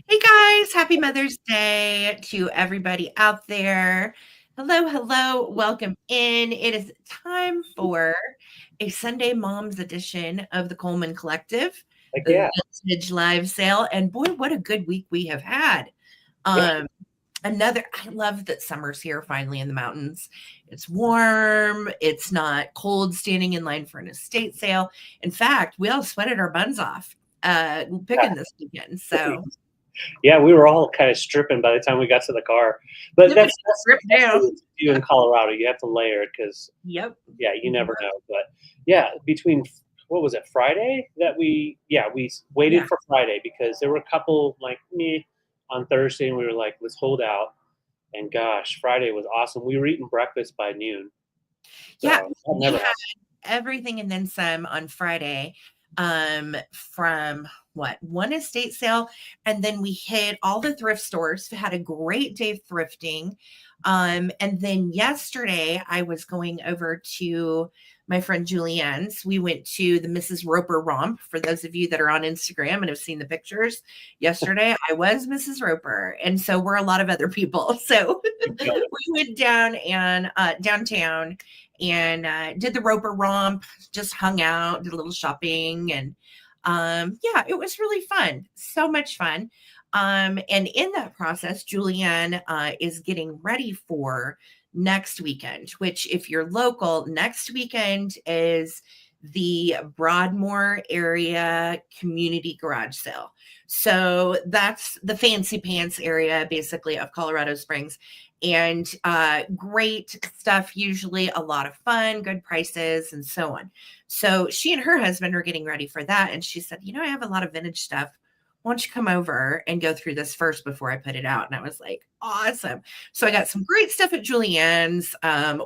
Hey guys, happy Mother's Day to everybody out there. Hello, hello, welcome in. It is time for a Sunday Moms edition of the Coleman Collective, Like, a yeah, vintage live sale. And boy, what a good week we have had. yeah, Um, I love that summer's here finally in the mountains. It's warm, it's not cold standing in line for an estate sale. In fact, we all sweated our buns off yeah. picking this weekend. So Yeah, we were all kind of stripping by the time we got to the car. But Yep, that's it's that's ripped that's down. what you do in Colorado. You have to layer it because Yep. yeah, you never know. But yeah, between what was it, Friday that we waited Yeah. for Friday because there were a couple like me on Thursday and we were like, let's hold out. And gosh, Friday was awesome. We were eating breakfast by noon. So Yeah, that we never had happens. everything and then some on Friday, from what? One estate sale, and then we hit all the thrift stores, had a great day thrifting. And then yesterday I was going over to my friend Julianne's. We went to the Mrs. Roper romp. For those of you that are on Instagram and have seen the pictures, yesterday I was Mrs. Roper, and so were a lot of other people. So we went down and downtown and did the Roper romp, just hung out, did a little shopping, and yeah, it was really fun. So much fun. And in that process, Julianne is getting ready for next weekend, which, if you're local, next weekend is the Broadmoor area community garage sale. So that's the fancy pants area, basically, of Colorado Springs. And great stuff, usually a lot of fun, good prices, and so on. So she and her husband are getting ready for that. And she said, I have a lot of vintage stuff. Why don't you come over and go through this first before I put it out? And I was like, awesome. So I got some great stuff at Julianne's.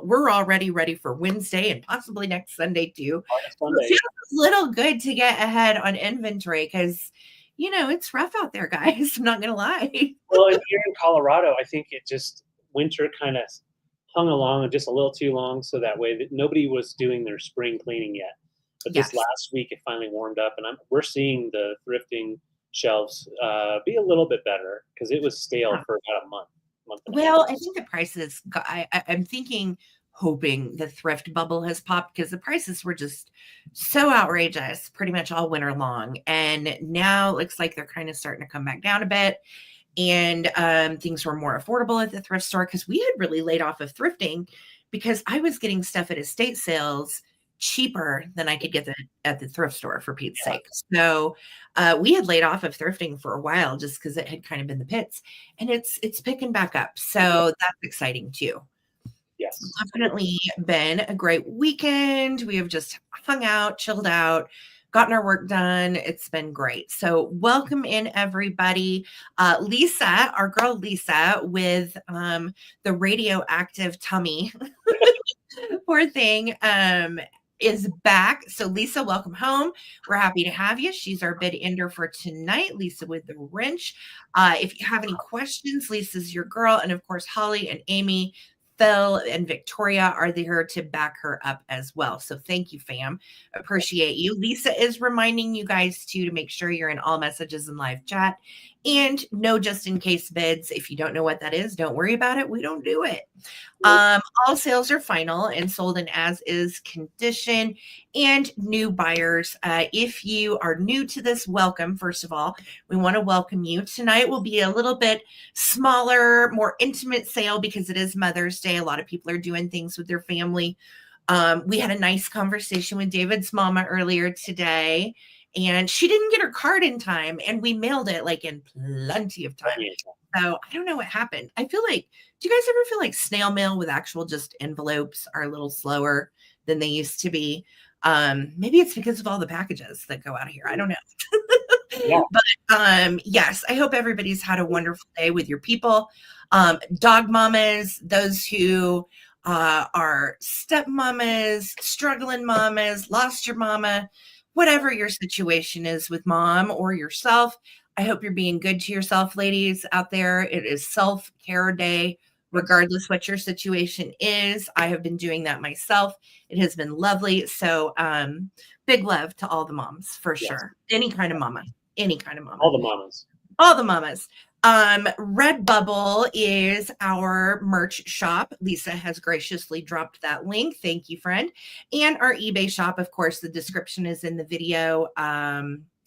We're already ready for Wednesday and possibly next Sunday too. So it Sunday. feels a little good to get ahead on inventory because, it's rough out there, guys. I'm not going to lie. Well, and here in Colorado, I think it just winter kind of hung along just a little too long, so that way that nobody was doing their spring cleaning yet. But this Yes. last week, it finally warmed up, and we're seeing the thrifting shelves be a little bit better because it was stale for about a month and a half. Well, I think the prices, I'm thinking, hoping the thrift bubble has popped because the prices were just so outrageous pretty much all winter long. And now it looks like they're kind of starting to come back down a bit. And things were more affordable at the thrift store because we had really laid off of thrifting because I was getting stuff at estate sales cheaper than I could get at the thrift store, for Pete's Yeah, sake. So we had laid off of thrifting for a while just because it had kind of been the pits, and it's picking back up. So that's exciting too. yes. Definitely been a great weekend. We have just hung out, chilled out, gotten our work done. It's been great. So welcome in everybody. Lisa, our girl Lisa, with the radioactive tummy, poor thing, is back. So Lisa, welcome home. We're happy to have you. She's our bid ender for tonight, Lisa with the wrench. If you have any questions, Lisa's your girl. And of course, Holly and Amy, Phil and Victoria are there to back her up as well. So thank you, fam. Appreciate you. Lisa is reminding you guys too to make sure you're in all messages and live chat, and no just in case bids. If you don't know what that is, don't worry about it. We don't do it. All sales are final and sold in as is condition. And new buyers, if you are new to this, welcome. First of all, we want to welcome you. Tonight will be a little bit smaller, more intimate sale because it is Mother's Day. A lot of people are doing things with their family. We had a nice conversation with David's mama earlier today, and she didn't get her card in time, and we mailed it like in plenty of time. So I don't know what happened. I feel like, do you guys ever feel like snail mail with actual just envelopes are a little slower than they used to be? Maybe it's because of all the packages that go out of here. I don't Yeah, know. But yes, I hope everybody's had a wonderful day with your people. Dog mamas, those who are step mamas, struggling mamas, lost your mama, whatever your situation is with mom or yourself. I hope you're being good to yourself, ladies out there. It is self-care day, yes. regardless what your situation is. I have been doing that myself. It has been lovely. So big love to all the moms for Yes. sure. Any kind of mama. Any kind of All mama. the mamas. All the mamas. Redbubble is our merch shop. Lisa has graciously dropped that link. Thank you, friend. And our eBay shop, of course, the description is in the video,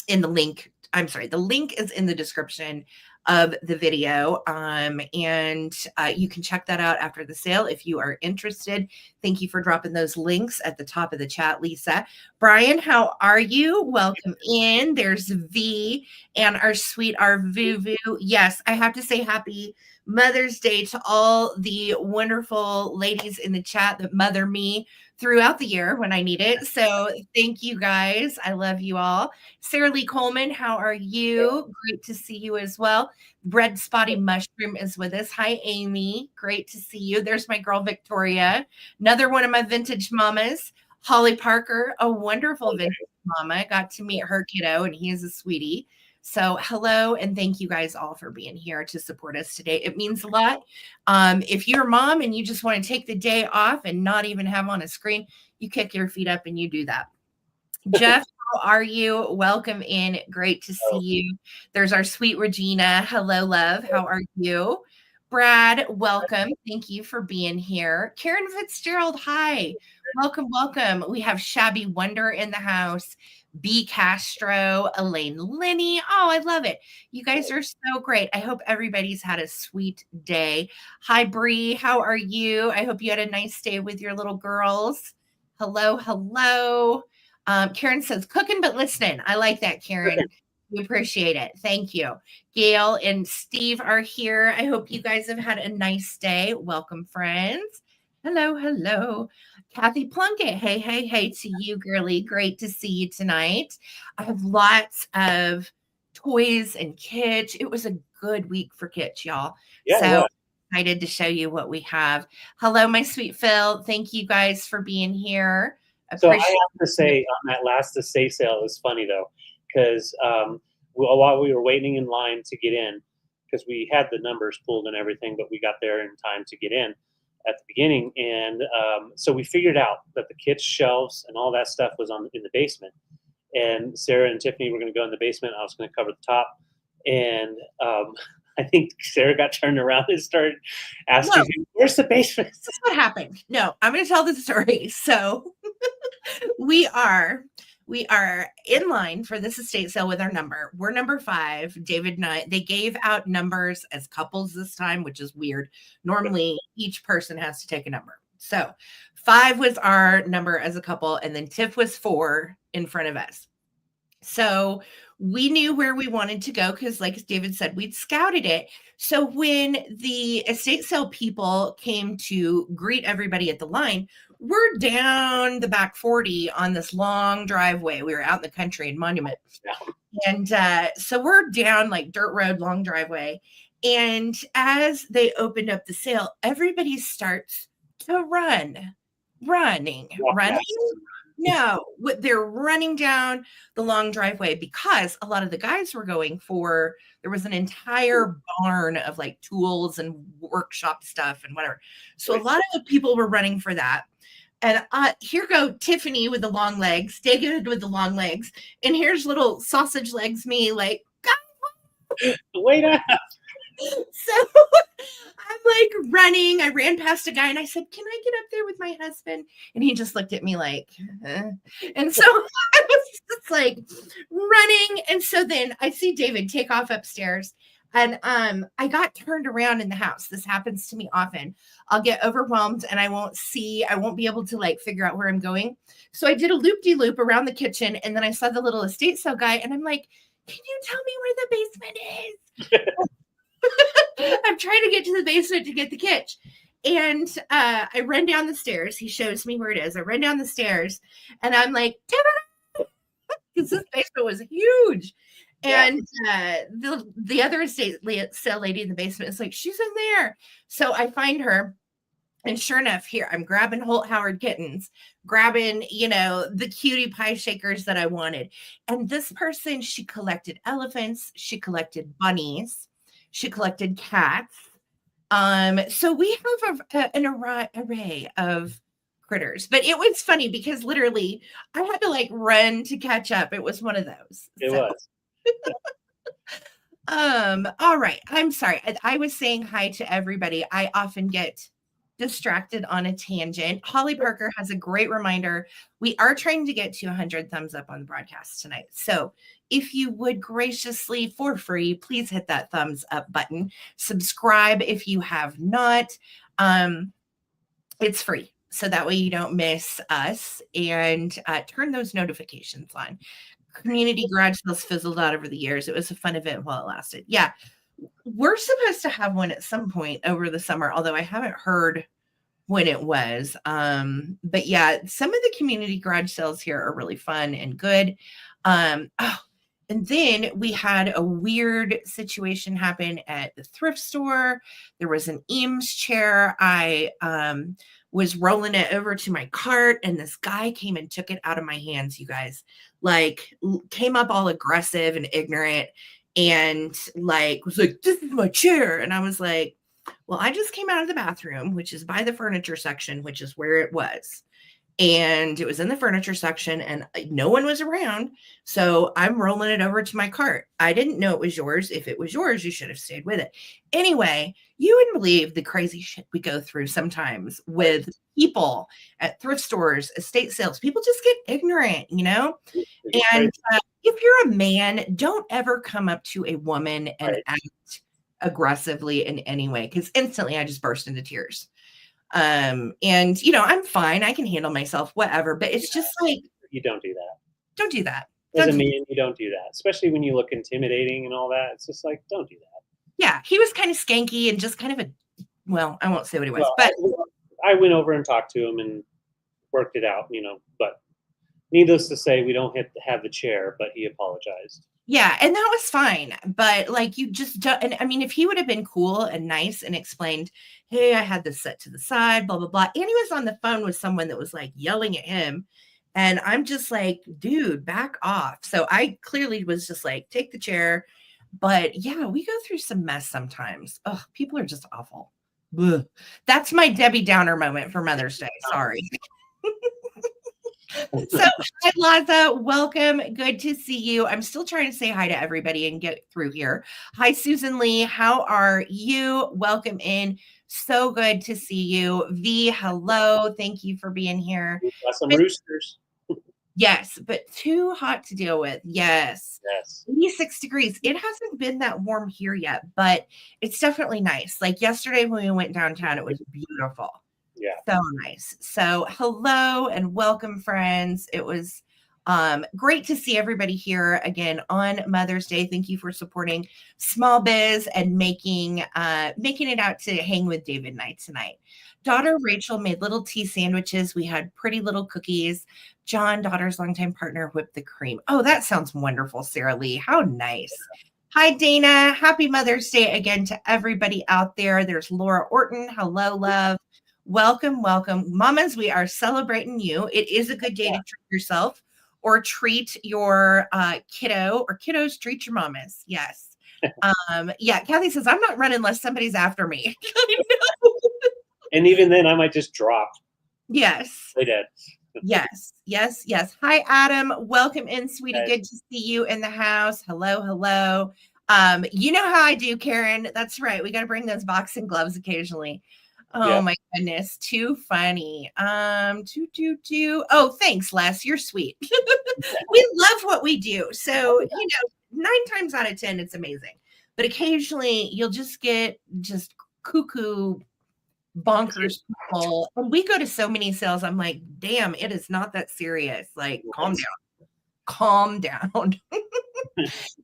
in the link. I'm sorry, the link is in the description of the video. And you can check that out after the sale if you are interested. Thank you for dropping those links at the top of the chat, Lisa. Brian, how are you? Welcome in. There's V and our sweet, our Vuvu. Yes, I have to say happy Mother's Day to all the wonderful ladies in the chat that mother me throughout the year when I need it. So thank you guys. I love you all. Sarah Lee Coleman, how are you? Great to see you as well. Red Spotty Mushroom is with us. Hi, Amy. Great to see you. There's my girl, Victoria. Another one of my vintage mamas. Holly Parker, a wonderful vintage mama. Got to meet her kiddo, and he is a sweetie. So hello, and thank you guys all for being here to support us today. It means a lot. If you're a mom and you just want to take the day off and not even have on a screen, you kick your feet up and you do that. Jeff, how are you? Welcome in. Great to see you. There's our sweet Regina. Hello, love. How are you? Brad, welcome. Thank you for being here. Karen Fitzgerald, hi. Welcome, welcome. We have Shabby Wonder in the house. B. Castro, Elaine Linney. Oh, I love it. You guys are so great. I hope everybody's had a sweet day. Hi, Bree. How are you? I hope you had a nice day with your little girls. Hello, hello. Karen says, cooking but listening. I like that, Karen. We appreciate it. Thank you. Gail and Steve are here. I hope you guys have had a nice day. Welcome, friends. Hello, hello. Kathy Plunkett. Hey, hey, hey to you, girly. Great to see you tonight. I have lots of toys and kits. It was a good week for kits, y'all. Yeah, So excited to show you what we have. Hello, my sweet Phil. Thank you guys for being here. So I have to say on that last estate sale, it was funny though, because while we were waiting in line to get in, because we had the numbers pulled and everything, but we got there in time to get in at the beginning, and so we figured out that the kids' shelves and all that stuff was in the basement, and Sarah and Tiffany were going to go in the basement. I was going to cover the top, and I think Sarah got turned around and started asking, "Where's the basement?" That's what happened. No, I'm going to tell the story. So we are in line for this estate sale with our number. We're number 5. David and I, they gave out numbers as couples this time, which is weird. Normally, each person has to take a number. So 5 was our number as a couple, and then Tiff was 4 in front of us. So we knew where we wanted to go because, like David said, we'd scouted it. So when the estate sale people came to greet everybody at the line, we're down the back 40 on this long driveway. We were out in the country in Monument. And so we're down like dirt road, long driveway. And as they opened up the sale, everybody starts to running. No, they're running down the long driveway because a lot of the guys were going for, there was an entire barn of like tools and workshop stuff and whatever. So a lot of the people were running for that. And here go Tiffany with the long legs, David with the long legs. And here's little sausage legs me like, wait up. So I'm like running. I ran past a guy and I said, can I get up there with my husband? And he just looked at me like, and so I was just like running. And so then I see David take off upstairs. And I got turned around in the house. This happens to me often. I'll get overwhelmed and I won't be able to like figure out where I'm going. So I did a loop-de-loop around the kitchen. And then I saw the little estate sale guy and I'm like, can you tell me where the basement is? I'm trying to get to the basement to get the kitchen. And I run down the stairs. He shows me where it is. I run down the stairs and I'm like, because this basement was huge. And the other estate sale lady in the basement is like, she's in there. So I find her. And sure enough, here I'm grabbing Holt Howard kittens, grabbing, the cutie pie shakers that I wanted. And this person, she collected elephants. She collected bunnies. She collected cats. So we have an array of critters. But it was funny because literally I had to like run to catch up. It was one of those. It was. All right. I'm sorry. I was saying hi to everybody. I often get distracted on a tangent. Holly Parker has a great reminder. We are trying to get to 100 thumbs up on the broadcast tonight. So if you would graciously, for free, please hit that thumbs up button. Subscribe if you have not. It's free. So that way you don't miss us, and turn those notifications on. Community garage sales fizzled out over the years. It was a fun event while it lasted. Yeah. We're supposed to have one at some point over the summer, although I haven't heard when it was. But yeah, some of the community garage sales here are really fun and good. And then we had a weird situation happen at the thrift store. There was an Eames chair. I was rolling it over to my cart, and this guy came and took it out of my hands, you guys. Like, came up all aggressive and ignorant, and like was like, "This is my chair." And I was like, well, I just came out of the bathroom, which is by the furniture section, which is where it was. And it was in the furniture section, and no one was around. So I'm rolling it over to my cart. I didn't know it was yours. If it was yours, you should have stayed with it. Anyway, you wouldn't believe the crazy shit we go through sometimes with people at thrift stores, estate sales. People just get ignorant, you know? And if you're a man, don't ever come up to a woman and act aggressively in any way, because instantly I just burst into tears. And you know, I'm fine, I can handle myself, whatever, but it's just like, you don't do that. Don't do that. As a man, you don't do that, especially when you look intimidating and all that. It's just like, don't do that. Yeah, he was kind of skanky and just kind of well, I won't say what he was, but I went over and talked to him and worked it out, you know, but needless to say, we don't have the chair, but he apologized. Yeah, and that was fine. But like, you just don't, and I mean, if he would have been cool and nice and explained, hey, I had this set to the side, blah, blah, blah. And he was on the phone with someone that was like yelling at him. And I'm just like, dude, back off. So I clearly was just like, take the chair. But yeah, we go through some mess sometimes. Oh, people are just awful. Ugh. That's my Debbie Downer moment for Mother's Day. Sorry. So, hi, Laza. Welcome. Good to see you. I'm still trying to say hi to everybody and get through here. Hi, Susan Lee. How are you? Welcome in. So good to see you. V, hello. Thank you for being here. Got some roosters. Yes, but too hot to deal with. Yes. 86 degrees. It hasn't been that warm here yet, but it's definitely nice. Like yesterday when we went downtown, it was beautiful. Yeah. So nice. So hello and welcome, friends. It was great to see everybody here again on Mother's Day. Thank you for supporting small biz and making it out to hang with David and I tonight. Daughter Rachel made little tea sandwiches. We had pretty little cookies. John, daughter's longtime partner, whipped the cream. Oh, that sounds wonderful, Sarah Lee. How nice. Hi, Dana. Happy Mother's Day again to everybody out there. There's Laura Orton. Hello, love. Welcome, welcome. Mamas, we are celebrating you. It is a good day to treat yourself or treat your kiddo, or kiddos treat your mamas. Yes. Yeah, Kathy says, I'm not running unless somebody's after me. And even then, I might just drop. Yes. Play dead. Yes, yes, yes. Hi, Adam. Welcome in, sweetie. Good to see you in the house. Hello, hello. You know how I do, Karen. That's right. We got to bring those boxing gloves occasionally. Oh my goodness, too funny. Oh, thanks, Les. You're sweet. We love what we do. So, you know, 9 times out of 10, it's amazing. But occasionally you'll just get just cuckoo bonkers people. And we go to so many sales, I'm like, damn, it is not that serious. Like, calm down. Calm down.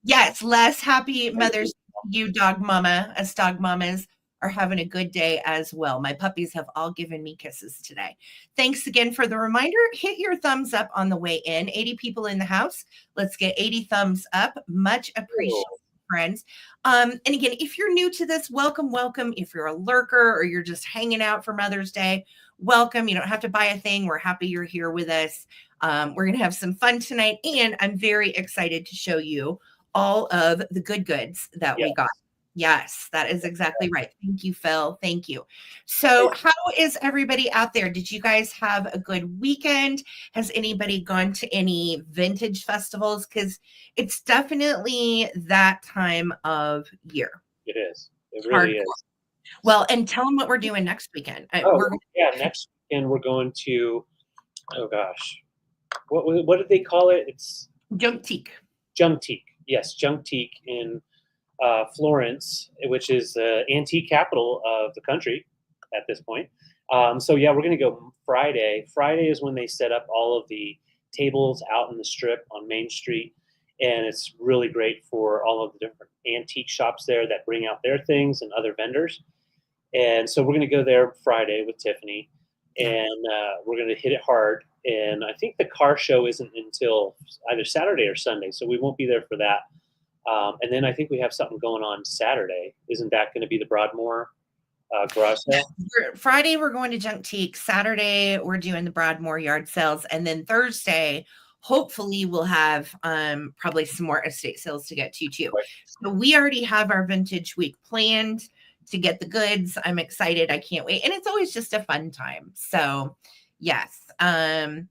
Yes, Les, happy Mother's you dog mama. Us dog mamas are having a good day as well. My puppies have all given me kisses today. Thanks again for the reminder. Hit your thumbs up on the way in. 80 people in the house. Let's get 80 thumbs up. Much appreciated, friends. And again, if you're new to this, welcome, welcome. If you're a lurker or you're just hanging out for Mother's Day, welcome. You don't have to buy a thing. We're happy you're here with us. We're going to have some fun tonight, and I'm very excited to show you all of the good goods that we got. Yes, that is exactly right. Thank you, Phil. Thank you. So, how is everybody out there? Did you guys have a good weekend? Has anybody gone to any vintage festivals? Because it's definitely that time of year. It is. It really Hardcore. is. Well, and tell them what we're doing next weekend. Oh, yeah. Next weekend we're going to. Oh gosh, what did they call it? It's Juntique. Juntique. Yes, Juntique in Florence, which is the antique capital of the country at this point. So yeah, we're going to go Friday. Friday is when they set up all of the tables out in the strip on Main Street, and it's really great for all of the different antique shops there that bring out their things and other vendors. And so we're going to go there Friday with Tiffany, Yeah. and we're going to hit it hard. And I think the car show isn't until either Saturday or Sunday, so we won't be there for that. And then I think we have something going on Saturday. Isn't that going to be the Broadmoor garage sale? Friday, we're going to Juntique. Saturday, we're doing the Broadmoor yard sales. And then Thursday, hopefully, we'll have probably some more estate sales to get to too. Right. So we already have our vintage week planned to get the goods. I'm excited. I can't wait. And it's always just a fun time. So, yes. And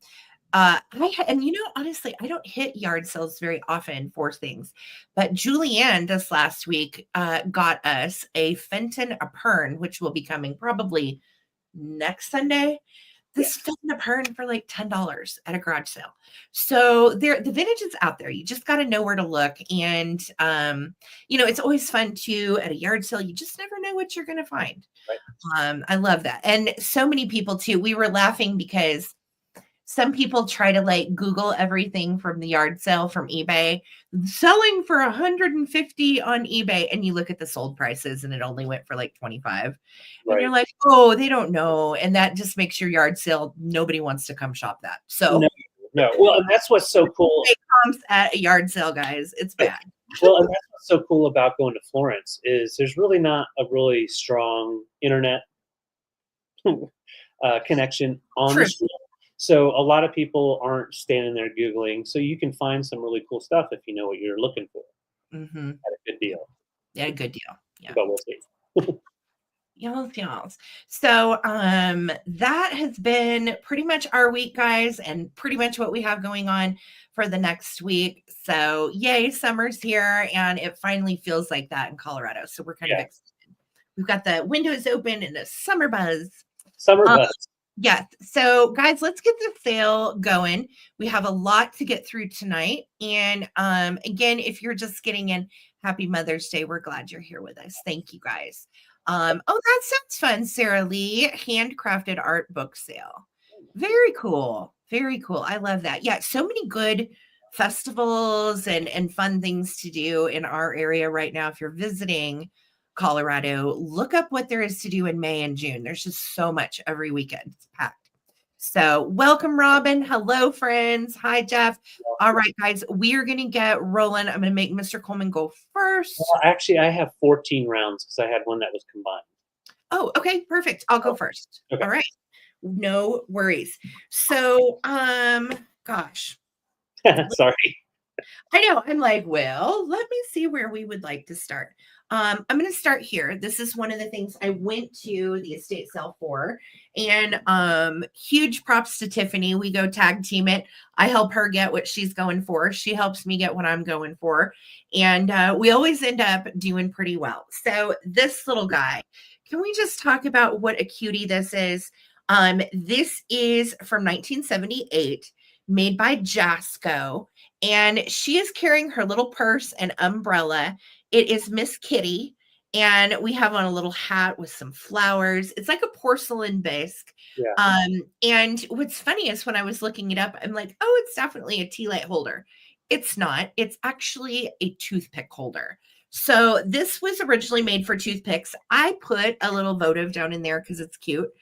honestly, I don't hit yard sales very often for things, but Julianne this last week got us a Fenton a Pern, which will be coming probably next Sunday. This Fenton a Pern for like $10 at a garage sale. So the vintage is out there. You just got to know where to look. And, it's always fun too at a yard sale. You just never know what you're going to find. Right. I love that. And so many people too. We were laughing because some people try to like Google everything from the yard sale from eBay, selling for 150 on eBay. And you look at the sold prices and it only went for like 25. Right. And you're like, oh, they don't know. And that just makes your yard sale. Nobody wants to come shop that. So no. Well, and that's what's so cool. Comps at a yard sale, guys. It's bad. Well, and that's what's so cool about going to Florence is there's really not a really strong internet connection on the street. So a lot of people aren't standing there Googling. So you can find some really cool stuff if you know what you're looking for at a good deal. Yeah, a good deal. Yeah. But we'll see. Y'all. So that has been pretty much our week, guys, and pretty much what we have going on for the next week. So yay, summer's here, and it finally feels like that in Colorado. So we're kind of excited. We've got the windows open and the summer buzz. Yes. So, guys, let's get the sale going. We have a lot to get through tonight. And again, if you're just getting in, happy Mother's Day. We're glad you're here with us. Thank you, guys. Oh, that sounds fun, Sarah Lee. Handcrafted art book sale. Very cool. Very cool. I love that. Yeah, so many good festivals and fun things to do in our area right now. If you're visiting Colorado, look up what there is to do in May and June. There's just so much every weekend. It's packed. So welcome, Robin. Hello, friends. Hi, Jeff. All right, guys, we are going to get rolling. I'm going to make Mr. Coleman go first. Well, actually, I have 14 rounds because I had one that was combined. Oh, okay, perfect. I'll go first. Okay. All right. No worries. So, gosh. Sorry. I know. I'm like, well, let me see where we would like to start. I'm going to start here. This is one of the things I went to the estate sale for, and huge props to Tiffany. We go tag team it. I help her get what she's going for. She helps me get what I'm going for, and we always end up doing pretty well. So this little guy, can we just talk about what a cutie this is? This is from 1978, made by Jasco, and she is carrying her little purse and umbrella. It is Miss Kitty, and we have on a little hat with some flowers. It's like a porcelain bisque. Yeah. And what's funny is when I was looking it up, I'm like, oh, it's definitely a tea light holder. It's not. It's actually a toothpick holder. So this was originally made for toothpicks. I put a little votive down in there because it's cute.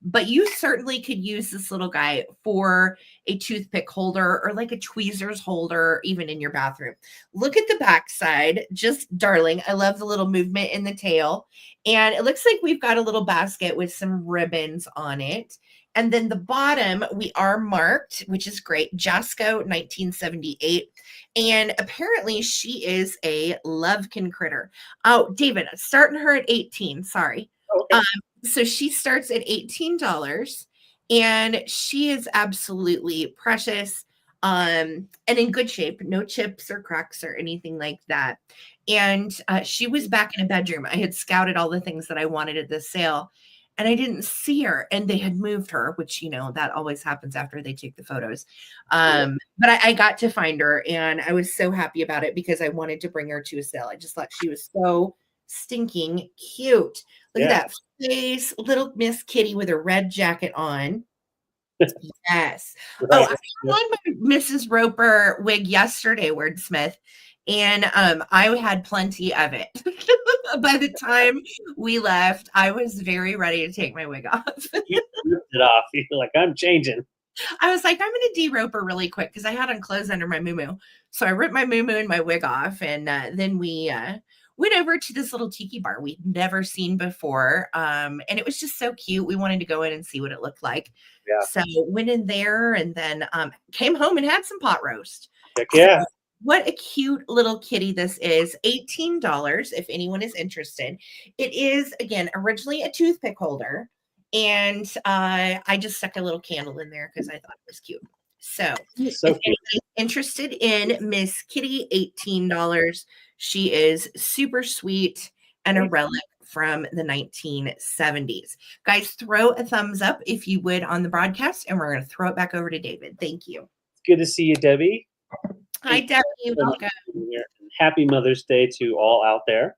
But you certainly could use this little guy for a toothpick holder or like a tweezers holder, even in your bathroom. Look at the back side, just darling. I love the little movement in the tail. And it looks like we've got a little basket with some ribbons on it. And then the bottom, we are marked, which is great. Jasco 1978. And apparently she is a Lovekin critter. Oh, David, starting her at 18. Sorry. Oh, okay. So she starts at $18 and she is absolutely precious and in good shape, no chips or cracks or anything like that. And she was back in a bedroom. I had scouted all the things that I wanted at this sale and I didn't see her and they had moved her, which, that always happens after they take the photos. But I got to find her and I was so happy about it because I wanted to bring her to a sale. I just thought she was so stinking cute. Look at that face, little Miss Kitty with a red jacket on. Yes. Right. Oh, I put on my Mrs. Roper wig yesterday, Wordsmith, and I had plenty of it. By the time we left, I was very ready to take my wig off. You ripped it off. You're like, I'm changing. I was like, I'm going to de-roper really quick because I had on clothes under my muumuu. So I ripped my muumuu and my wig off, and then we went over to this little tiki bar we'd never seen before, and it was just so cute. We wanted to go in and see what it looked like. Yeah. So went in there and then came home and had some pot roast. Heck yeah. So what a cute little kitty this is. $18 if anyone is interested. It is, again, originally a toothpick holder. And I just stuck a little candle in there because I thought it was cute. So if anybody's interested in Miss Kitty, $18. She is super sweet and a relic from the 1970s. Guys, throw a thumbs up if you would on the broadcast, and we're going to throw it back over to David. Thank you. It's good to see you, Debbie. Hi, Debbie. Welcome. Happy Mother's Day to all out there.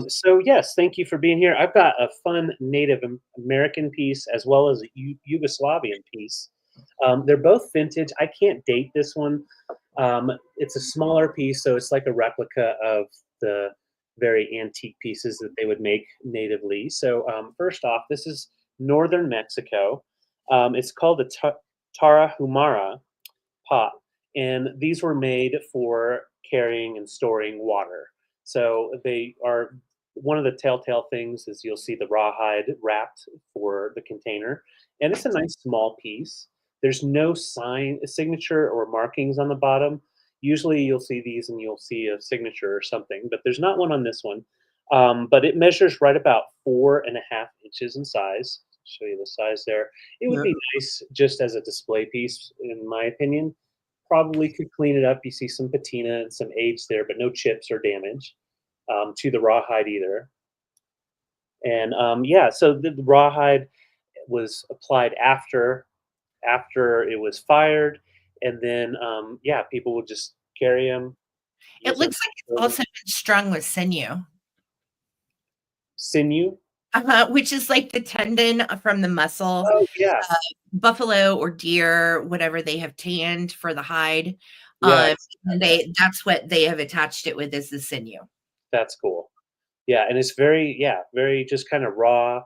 So yes, thank you for being here. I've got a fun Native American piece as well as a Yugoslavian piece. They're both vintage. I can't date this one. It's a smaller piece, so it's like a replica of the very antique pieces that they would make natively. So first off, this is northern Mexico. It's called the Tarahumara pot, and these were made for carrying and storing water. So they are, one of the telltale things is you'll see the rawhide wrapped for the container, and it's a nice small piece. There's no signature or markings on the bottom. Usually you'll see these and you'll see a signature or something, but there's not one on this one. But it measures right about 4.5 inches in size. Show you the size there. It would be nice just as a display piece, in my opinion. Probably could clean it up. You see some patina and some age there, but no chips or damage to the rawhide either. And yeah, so the rawhide was applied after it was fired, and then yeah, people would just carry them. It looks like it's also been strung with sinew. Sinew? Which is like the tendon from the muscle. Oh, yeah. Buffalo or deer, whatever they have tanned for the hide. Yeah, that's what they have attached it with, is the sinew. That's cool. Yeah, and it's very, very just kind of raw,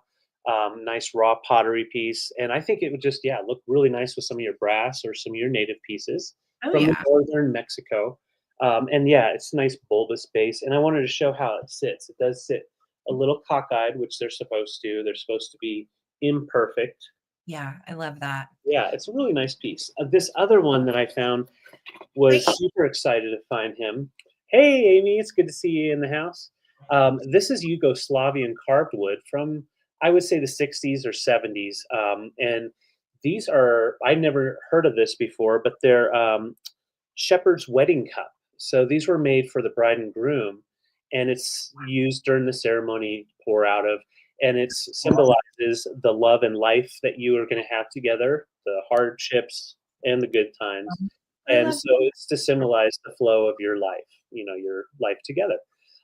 nice raw pottery piece. And I think it would just, look really nice with some of your brass or some of your native pieces from northern Mexico. And yeah, it's a nice bulbous base. And I wanted to show how it sits. It does sit a little cockeyed, which they're supposed to. They're supposed to be imperfect. Yeah, I love that. Yeah, it's a really nice piece. This other one that I found was super excited to find him. Hey, Amy, it's good to see you in the house. This is Yugoslavian carved wood from, I would say, the 60s or 70s. And these are, I never heard of this before, but they're shepherd's wedding cup. So these were made for the bride and groom, and it's used during the ceremony to pour out of. And it symbolizes the love and life that you are going to have together, the hardships and the good times. And so it's to symbolize the flow of your life, your life together.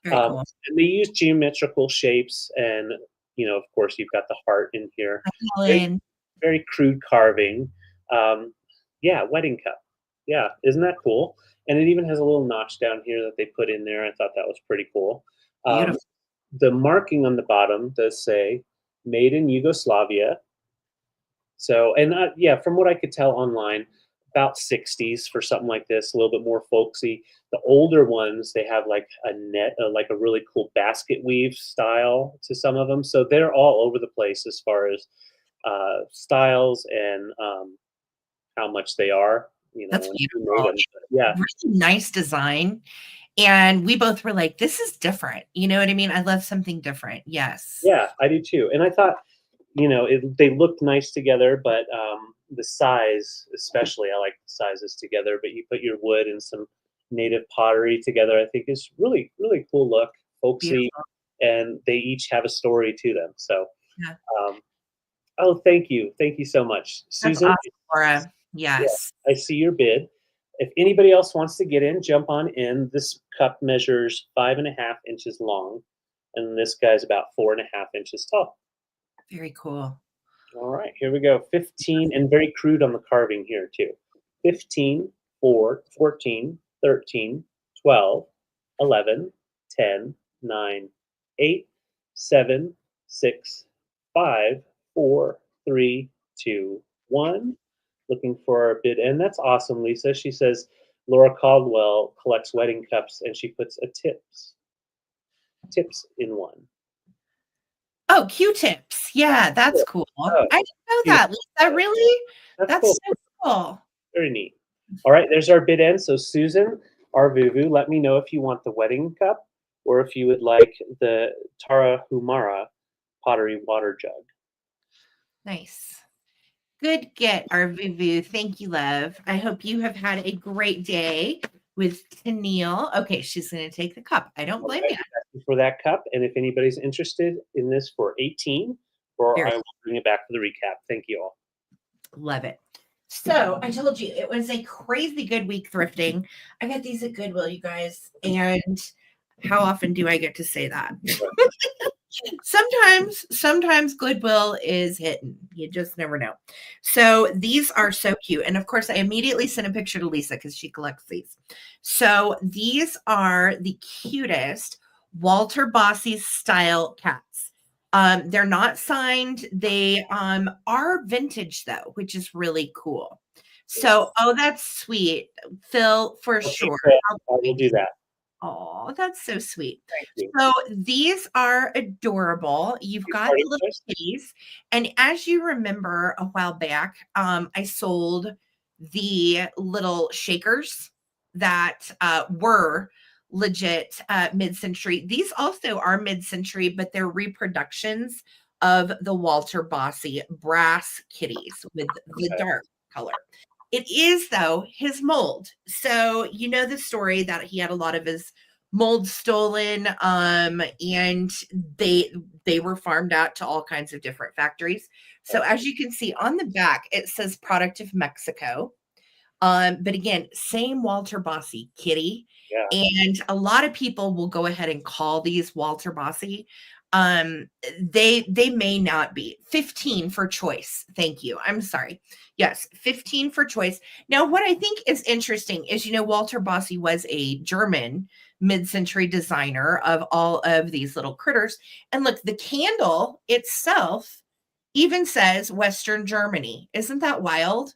Cool. And they use geometrical shapes, and of course, you've got the heart in here. Very, very crude carving. Yeah, wedding cup. Yeah, isn't that cool? And it even has a little notch down here that they put in there. I thought that was pretty cool. The marking on the bottom does say "Made in Yugoslavia." So, and yeah, from what I could tell online, about 60s for something like this, a little bit more folksy. The older ones, they have like a net, like a really cool basket weave style to some of them. So they're all over the place as far as styles and how much they are, That's and who made beautiful. them. But yeah, Really nice design. And we both were like, this is different. You know what I mean? I love something different. Yes. yeah, I do too. And I thought, they looked nice together, but the size, especially, I like the sizes together. But you put your wood and some native pottery together, I think is really, really cool look, folksy, Beautiful. and they each have a story to them. So, Yeah. um, oh, thank you so much, That's Susan. awesome, Laura. Yeah, Yes. I see your bid. If anybody else wants to get in, jump on in. This cup measures 5.5 inches long, and this guy's about 4.5 inches tall. Very cool. All right, here we go. 15, and very crude on the carving here, too. 15, 4, 14, 13, 12, 11, 10, 9, 8, 7, 6, 5, 4, 3, 2, 1. Looking for our bid. And that's awesome, Lisa. She says Laura Caldwell collects wedding cups and she puts a tips in one. Oh, Q-tips. Yeah, that's Cool. cool. Oh, I didn't know you know, that, Lisa. Really? that's That's cool. so cool. Very neat. All right, there's our bid end. So Susan, our Vuvu, let me know if you want the wedding cup or if you would like the Tarahumara pottery water jug. Nice. Good get, our Vuvu. Thank you, love. I hope you have had a great day with Tennille. Okay, she's going to take the cup. I don't All blame right, you. thank you for that cup. And if anybody's interested in this for 18, or Very I will bring it back for the recap. Thank you all. love it. So I told you it was a crazy good week thrifting. I got these at Goodwill, you guys. And how often do I get to say that? Sometimes Goodwill is hidden. You just never know. So these are so cute. And of course, I immediately sent a picture to Lisa because she collects these. So these are the cutest Walter Bossy style cats. They're not signed. They are vintage though, which is really cool. So, oh, that's sweet, Phil, for Okay, sure. so I will do that. Oh, that's so sweet. Thank you. So these are adorable. You've Your got party the little toys? kitties. And as you remember a while back, I sold the little shakers that were legit mid-century. These also are mid-century, but they're reproductions of the Walter Bossy brass kitties with the Okay. dark color. It is, though, his mold. So you know the story that he had a lot of his mold stolen, and they were farmed out to all kinds of different factories. So as you can see on the back, it says product of Mexico. But again, same Walter Bossy kitty. Yeah. And a lot of people will go ahead and call these Walter Bossy. They may not be 15 for choice. Thank you. I'm sorry. Yes, 15 for choice. Now, what I think is interesting is, Walter Bossy was a German mid-century designer of all of these little critters. And look, the candle itself even says Western Germany. Isn't that wild?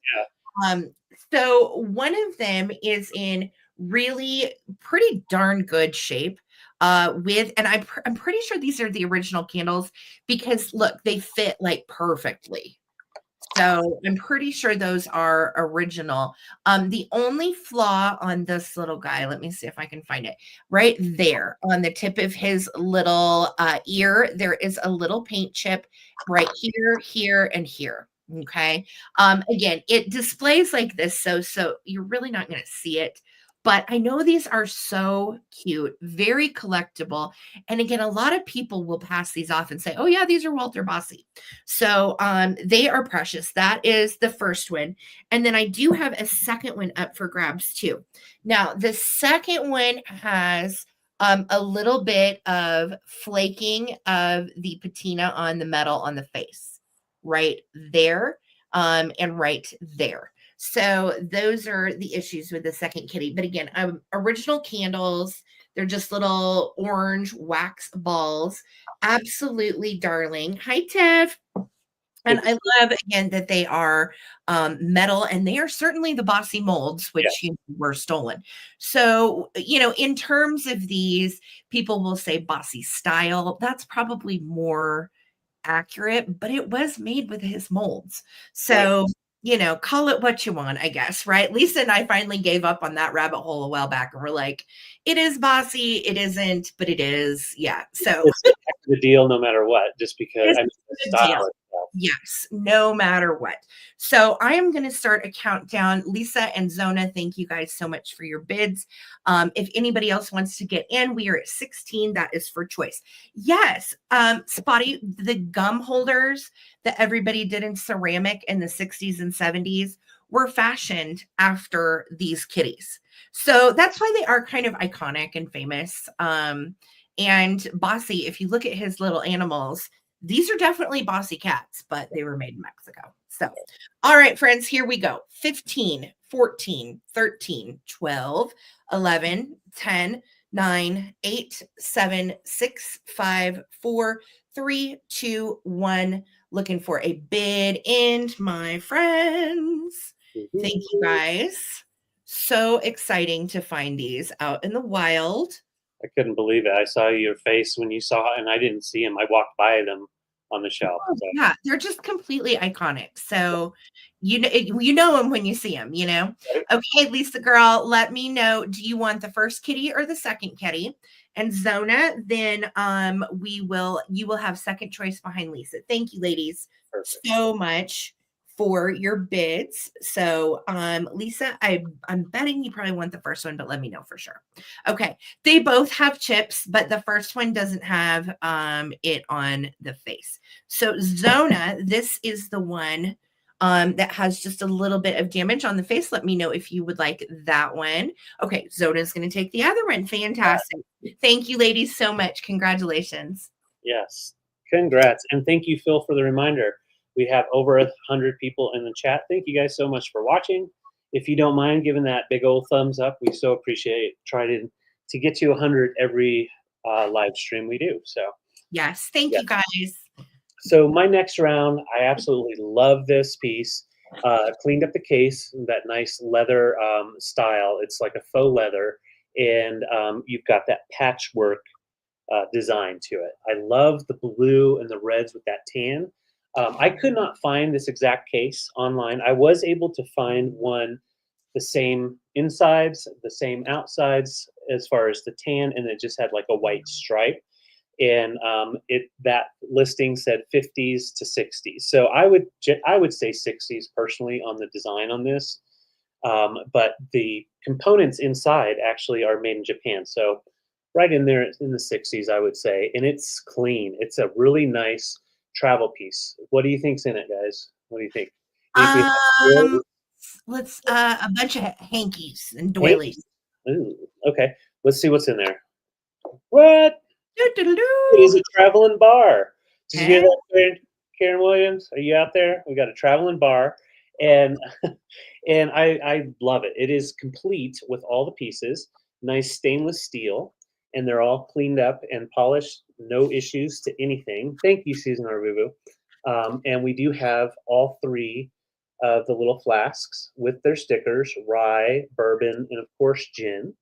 Um, so one of them is in really pretty darn good shape. And I'm pretty sure these are the original candles because look, they fit like perfectly. So I'm pretty sure those are original. The only flaw on this little guy, let me see if I can find it. Right there on the tip of his little ear, there is a little paint chip right here, here, and here. Okay. Again, it displays like this, so you're really not going to see it. But I know these are so cute, very collectible. And again, a lot of people will pass these off and say, "Oh yeah, these are Walter Bossy." So they are precious. That is the first one. And then I do have a second one up for grabs too. Now, the second one has a little bit of flaking of the patina on the metal on the face right there and right there. So those are the issues with the second kitty. But again, original candles. They're just little orange wax balls. Absolutely darling. Hi, Tiff. And I love again that they are metal and they are certainly the Bossy molds, which were stolen. So, in terms of these, people will say Bossy style. That's probably more accurate, but it was made with his molds. So, call it what you want, I guess, right? Lisa and I finally gave up on that rabbit hole a while back, and we're like, it is Bossy, it isn't, but it is. Yeah. So It's the deal no matter what, just because it's I mean, the a good style deal. itself. Yes, no matter what. So I am going to start a countdown. Lisa and Zona, thank you guys so much for your bids. If anybody else wants to get in, we are at 16. That is for choice. Yes, Spotty, the gum holders that everybody did in ceramic in the 60s and 70s were fashioned after these kitties. So that's why they are kind of iconic and famous. And Bossy, if you look at his little animals, these are definitely Bossy cats, but they were made in Mexico. So, all right, friends, here we go. 15, 14, 13, 12, 11, 10, 9, 8, 7, 6, 5, 4, 3, 2, 1. Looking for a bid end, my friends. Thank you guys. So exciting to find these out in the wild. I couldn't believe it. I saw your face when you saw, and I didn't see them. I walked by them on the shelf. Oh, So. yeah, they're just completely iconic. So you know them when you see them, you know. Right. Okay, Lisa girl, let me know. Do you want the first kitty or the second kitty? And Zona, then you will have second choice behind Lisa. Thank you, ladies, Perfect. so much for your bids. So Lisa, I'm betting you probably want the first one, but let me know for sure. Okay. They both have chips, but the first one doesn't have it on the face. So Zona, this is the one that has just a little bit of damage on the face. Let me know if you would like that one. Okay, Zona's going to take the other one. Fantastic. Thank you, ladies, so much. Congratulations. Yes. Congrats. And thank you, Phil, for the reminder. We have over 100 people in the chat. Thank you guys so much for watching. If you don't mind giving that big old thumbs up, we so appreciate trying to get to 100 every live stream we do. So yes, thank you guys. So my next round, I absolutely love this piece. Cleaned up the case, that nice leather style. It's like a faux leather, and you've got that patchwork design to it. I love the blue and the reds with that tan. I could not find this exact case online. I was able to find one, the same insides, the same outsides as far as the tan, and it just had like a white stripe. And that listing said 50s to 60s. So I would say 60s personally on the design on this. But the components inside actually are made in Japan. So right in there in the 60s, I would say. And it's clean. It's a really nice travel piece. What do you think's in it, guys? What do you think? Let's a bunch of hankies and doilies. Ooh, okay. Let's see what's in there. What? It is a traveling bar. Did you hear that, Karen Williams? Are you out there? We got a traveling bar, and and I love it. It is complete with all the pieces, nice stainless steel, and they're all cleaned up and polished. No issues to anything. Thank you, Susan Arbubu. And we do have all three of the little flasks with their stickers: rye, bourbon, and of course gin.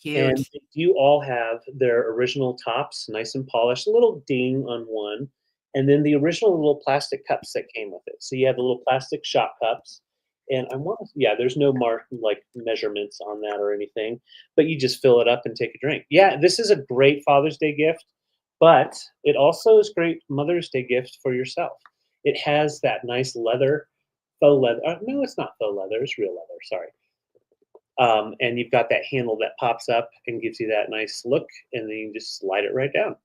Cute. And they do all have their original tops, nice and polished, a little ding on one, and then the original little plastic cups that came with it. So you have the little plastic shot cups, and there's no like measurements on that or anything, but you just fill it up and take a drink. Yeah, this is a great Father's Day gift, but it also is great Mother's Day gift for yourself. It has that nice leather, faux leather. No, it's not faux leather. It's real leather. Sorry. And you've got that handle that pops up and gives you that nice look, and then you just slide it right down.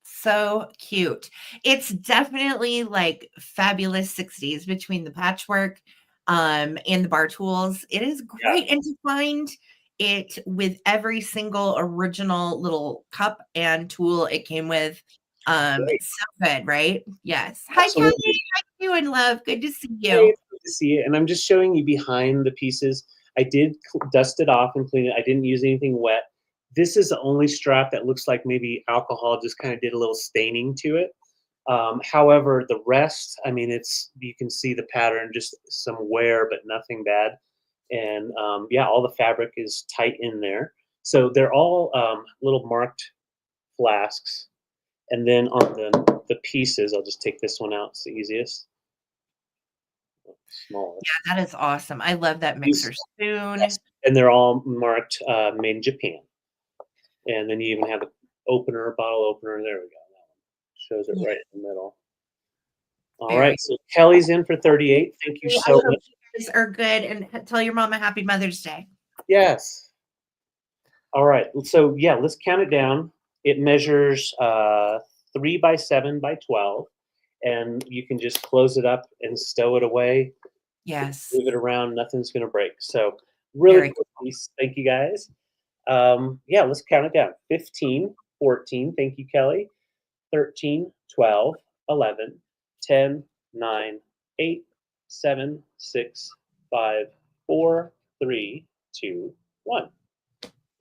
So cute. It's definitely like fabulous 60s between the patchwork and the bar tools. It is great. And to find it with every single original little cup and tool it came with. It's so good, right? Yes. Hi, Kelly. How you doing, love? Good to see you. Hey, it's good to see you. And I'm just showing you behind the pieces. I did dust it off and clean it. I didn't use anything wet. This is the only strap that looks like maybe alcohol just kind of did a little staining to it. However, the rest, I mean, you can see the pattern, just some wear, but nothing bad. And all the fabric is tight in there. So they're all little marked flasks. And then on the pieces, I'll just take this one out. It's the easiest. Smallest. Yeah, that is awesome. I love that mixer spoon. Yes. And they're all marked made in Japan. And then you even have the opener, bottle opener. There we go. That one shows it right in the middle. All right. So Kelly's in for 38. Thank you so much. You guys are good. And tell your mom a happy Mother's Day. Yes. All right. So yeah, let's count it down. It measures 3 by 7 by 12. And you can just close it up and stow it away. Yes. Move it around. Nothing's going to break. So really quickly, thank you guys. Yeah, let's count it down. 15, 14. Thank you, Kelly. 13, 12, 11, 10, 9, 8, 7, 6, 5, 4, 3, 2, 1.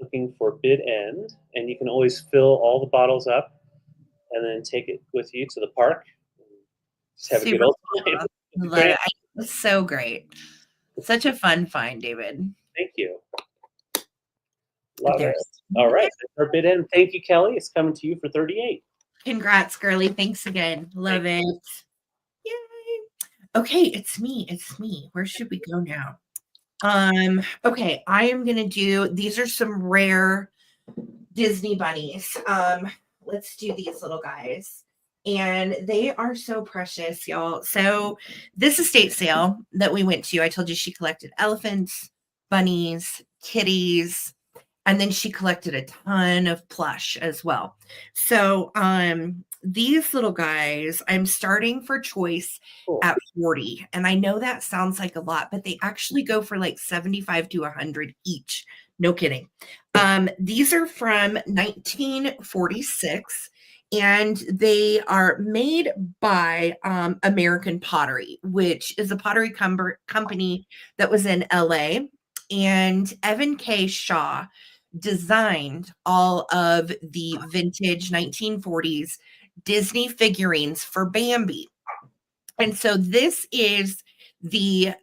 Looking for bid end. And you can always fill all the bottles up and then take it with you to the park. Just have a good old time. Love it. It's so great. Such a fun find, David. Thank you. Love it. All right. That's our bid end. Thank you, Kelly. It's coming to you for 38. Congrats, girly. Thanks again. Love it. Yay. Okay, it's me. It's me. Where should we go now? Okay, I am gonna do, these are some rare Disney bunnies. Let's do these little guys. And they are so precious, y'all. So this estate sale that we went to, I told you she collected elephants, bunnies, kitties, and then she collected a ton of plush as well. So these little guys, I'm starting for choice at 40. And I know that sounds like a lot, but they actually go for like 75 to 100 each. No kidding. These are from 1946. And they are made by American Pottery, which is a pottery company that was in LA. And Evan K. Shaw designed all of the vintage 1940s Disney figurines for Bambi. And so this is the,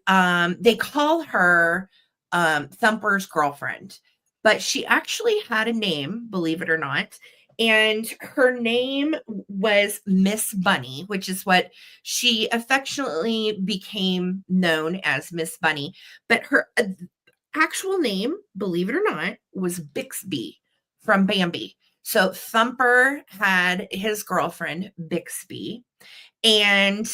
they call her Thumper's girlfriend, but she actually had a name, believe it or not. And her name was Miss Bunny, which is what she affectionately became known as, Miss Bunny. But her actual name, believe it or not, was Bixby from Bambi. So Thumper had his girlfriend, Bixby, and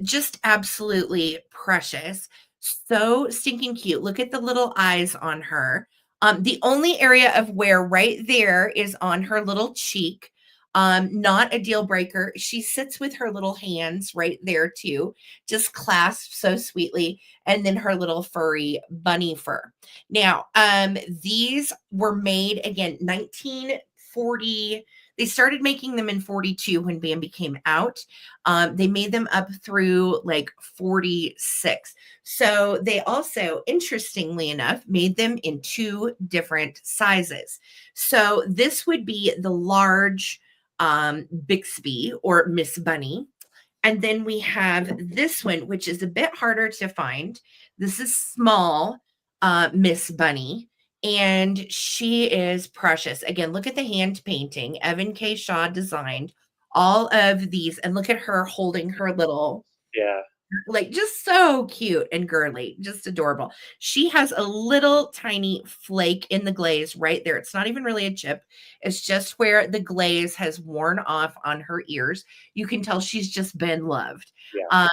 just absolutely precious. So stinking cute. Look at the little eyes on her. The only area of wear right there is on her little cheek. Not a deal breaker. She sits with her little hands right there too, just clasped so sweetly, and then her little furry bunny fur. Now, these were made again 1940. They started making them in 42 when Bambi came out. They made them up through like 46. So they also, interestingly enough, made them in 2 different sizes. So this would be the large Bixby or Miss Bunny. And then we have this one, which is a bit harder to find. This is small Miss Bunny. And she is precious. Again, look at the hand painting. Evan K. Shaw designed all of these. And look at her holding her little, like, just so cute and girly, just adorable. She has a little tiny flake in the glaze right there. It's not even really a chip. It's just where the glaze has worn off on her ears. You can tell she's just been loved. I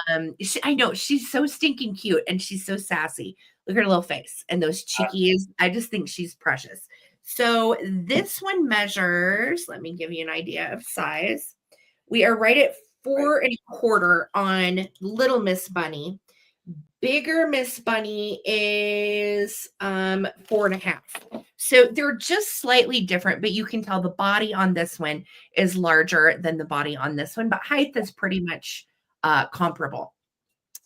know she's so stinking cute and she's so sassy. Look at her little face and those cheekies. I just think she's precious. So this one measures, let me give you an idea of size. We are right at 4 1/4 on little Miss Bunny. Bigger Miss Bunny is 4 1/2. So they're just slightly different, but you can tell the body on this one is larger than the body on this one, but height is pretty much comparable.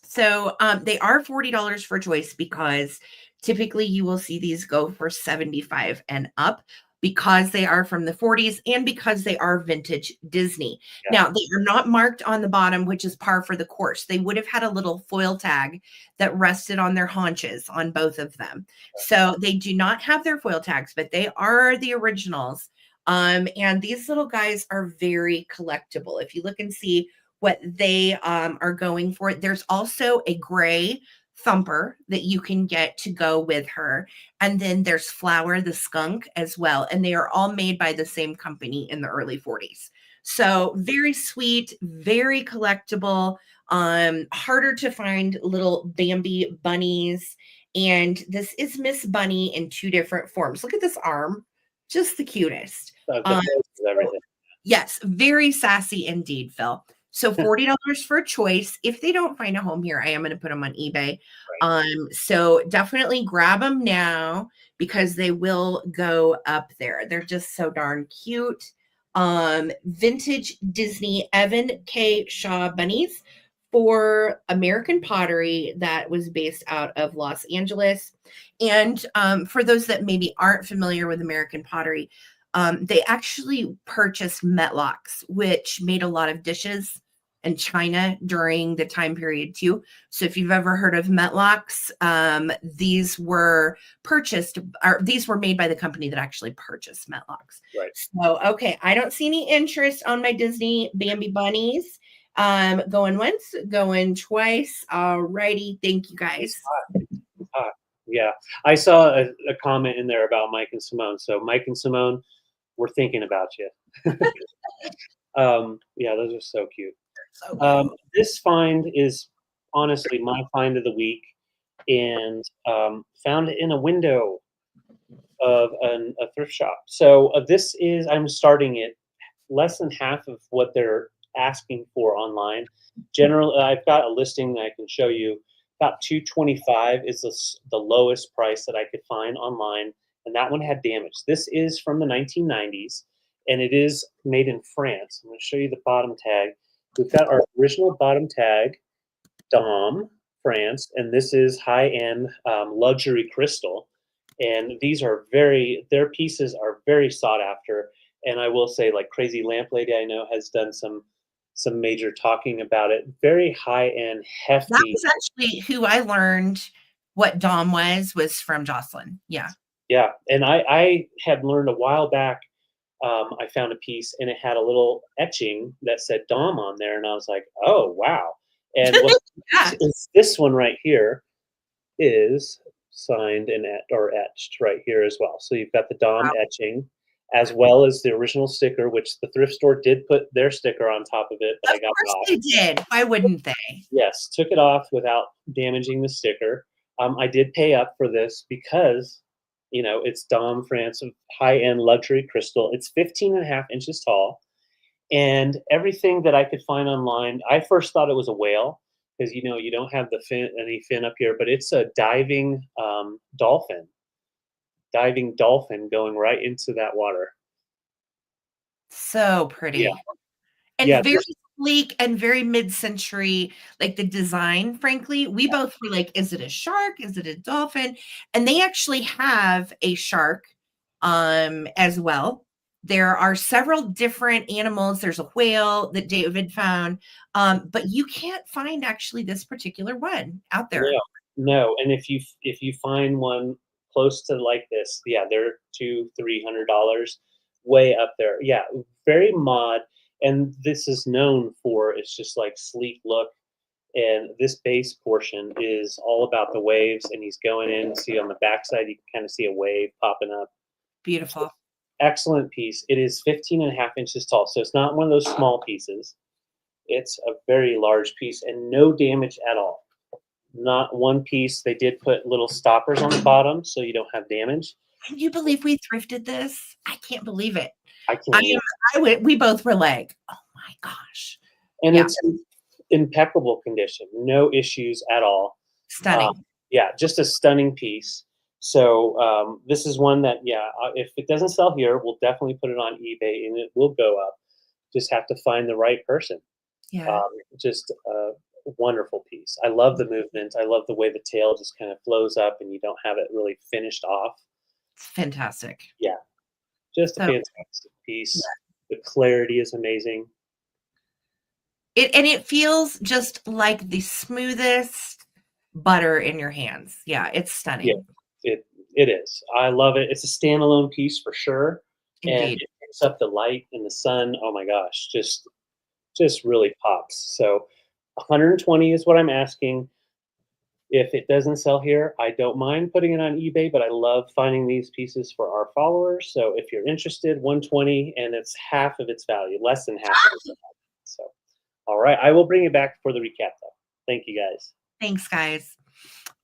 So they are $40 for choice because typically you will see these go for 75 and up because they are from the 40s and because they are vintage Disney. Now, they are not marked on the bottom, which is par for the course. They would have had a little foil tag that rested on their haunches on both of them. So they do not have their foil tags, but they are the originals. And these little guys are very collectible. If you look and see what they are going for, there's also a gray thumper that you can get to go with her. And then there's Flower the skunk as well. And they are all made by the same company in the early 40s. So very sweet, very collectible, harder to find little Bambi bunnies. And this is Miss Bunny in 2 different forms. Look at this arm, just the cutest. The face is everything. Yes, very sassy indeed, Phil. So $40 for a choice. If they don't find a home here, I am going to put them on eBay. So definitely grab them now because they will go up there. They're just so darn cute. Vintage Disney Evan K. Shaw bunnies for American Pottery that was based out of Los Angeles. And for those that maybe aren't familiar with American Pottery, they actually purchased Metlocks, which made a lot of dishes in China during the time period too. So if you've ever heard of Metlocks, these were purchased, or these were made by the company that actually purchased Metlocks. Right. So, okay, I don't see any interest on my Disney Bambi bunnies. Going once, going twice. All righty. Thank you guys. Yeah, I saw a comment in there about Mike and Simone. So Mike and Simone, we're thinking about you. Yeah, those are so cute. This find is honestly my find of the week, and found it in a window of a thrift shop. So this is, I'm starting it less than half of what they're asking for online. Generally, I've got a listing that I can show you. About $225 is the lowest price that I could find online, and that one had damage. This is from the 1990s, and it is made in France. I'm going to show you the bottom tag. We've got our original bottom tag, Dom, France, and this is high-end luxury crystal. And these are their pieces are very sought after. And I will say, like Crazy Lamp Lady, I know has done some major talking about it. Very high-end, hefty. That was actually who I learned what Dom was from Jocelyn. Yeah. Yeah, and I had learned a while back. I found a piece and it had a little etching that said Dom on there, and I was like, oh wow. And this one right here is signed and etched right here as well. So you've got the Dom etching, as well as the original sticker, which the thrift store did put their sticker on top of it, but I got it off. They did. Why wouldn't they? Yes, took it off without damaging the sticker. I did pay up for this because, it's Dom France, high-end luxury crystal. It's 15.5 inches tall. And everything that I could find online, I first thought it was a whale because, you don't have any fin up here, but it's a diving dolphin. Diving dolphin going right into that water. So pretty. Yeah. And very sleek and very mid-century, like the design, frankly. We both were like, is it a shark? Is it a dolphin? And they actually have a shark as well. There are several different animals. There's a whale that David found, but you can't find actually this particular one out there. No. And if you find one close to like this, yeah, they're $200-$300, way up there. Yeah, very mod. And this is known for it's just like sleek look. And this base portion is all about the waves. And he's going in. See on the backside, you can kind of see a wave popping up. Beautiful. Excellent piece. It is 15.5 inches tall. So it's not one of those small pieces. It's a very large piece and no damage at all. Not one piece. They did put little stoppers on the bottom so you don't have damage. Can you believe we thrifted this? I can't believe it. I can't. We both were like, oh my gosh. And it's in impeccable condition. No issues at all. Stunning. Yeah, just a stunning piece. So this is one that, if it doesn't sell here, we'll definitely put it on eBay and it will go up. Just have to find the right person. Yeah. Just a wonderful piece. I love the movement. I love the way the tail just kind of flows up and you don't have it really finished off. It's fantastic. Yeah. Just a fantastic piece. Yeah. The clarity is amazing. It feels just like the smoothest butter in your hands. Yeah, it's stunning. Yeah, it is. I love it. It's a standalone piece for sure. Indeed. picks up the light in the sun. Oh my gosh, just really pops. So 120 is what I'm asking. If it doesn't sell here, I don't mind putting it on eBay, but I love finding these pieces for our followers. So if you're interested, 120, and it's half of its value, less than half of its value. So, all right, I will bring it back for the recap though. Thank you guys. Thanks, guys.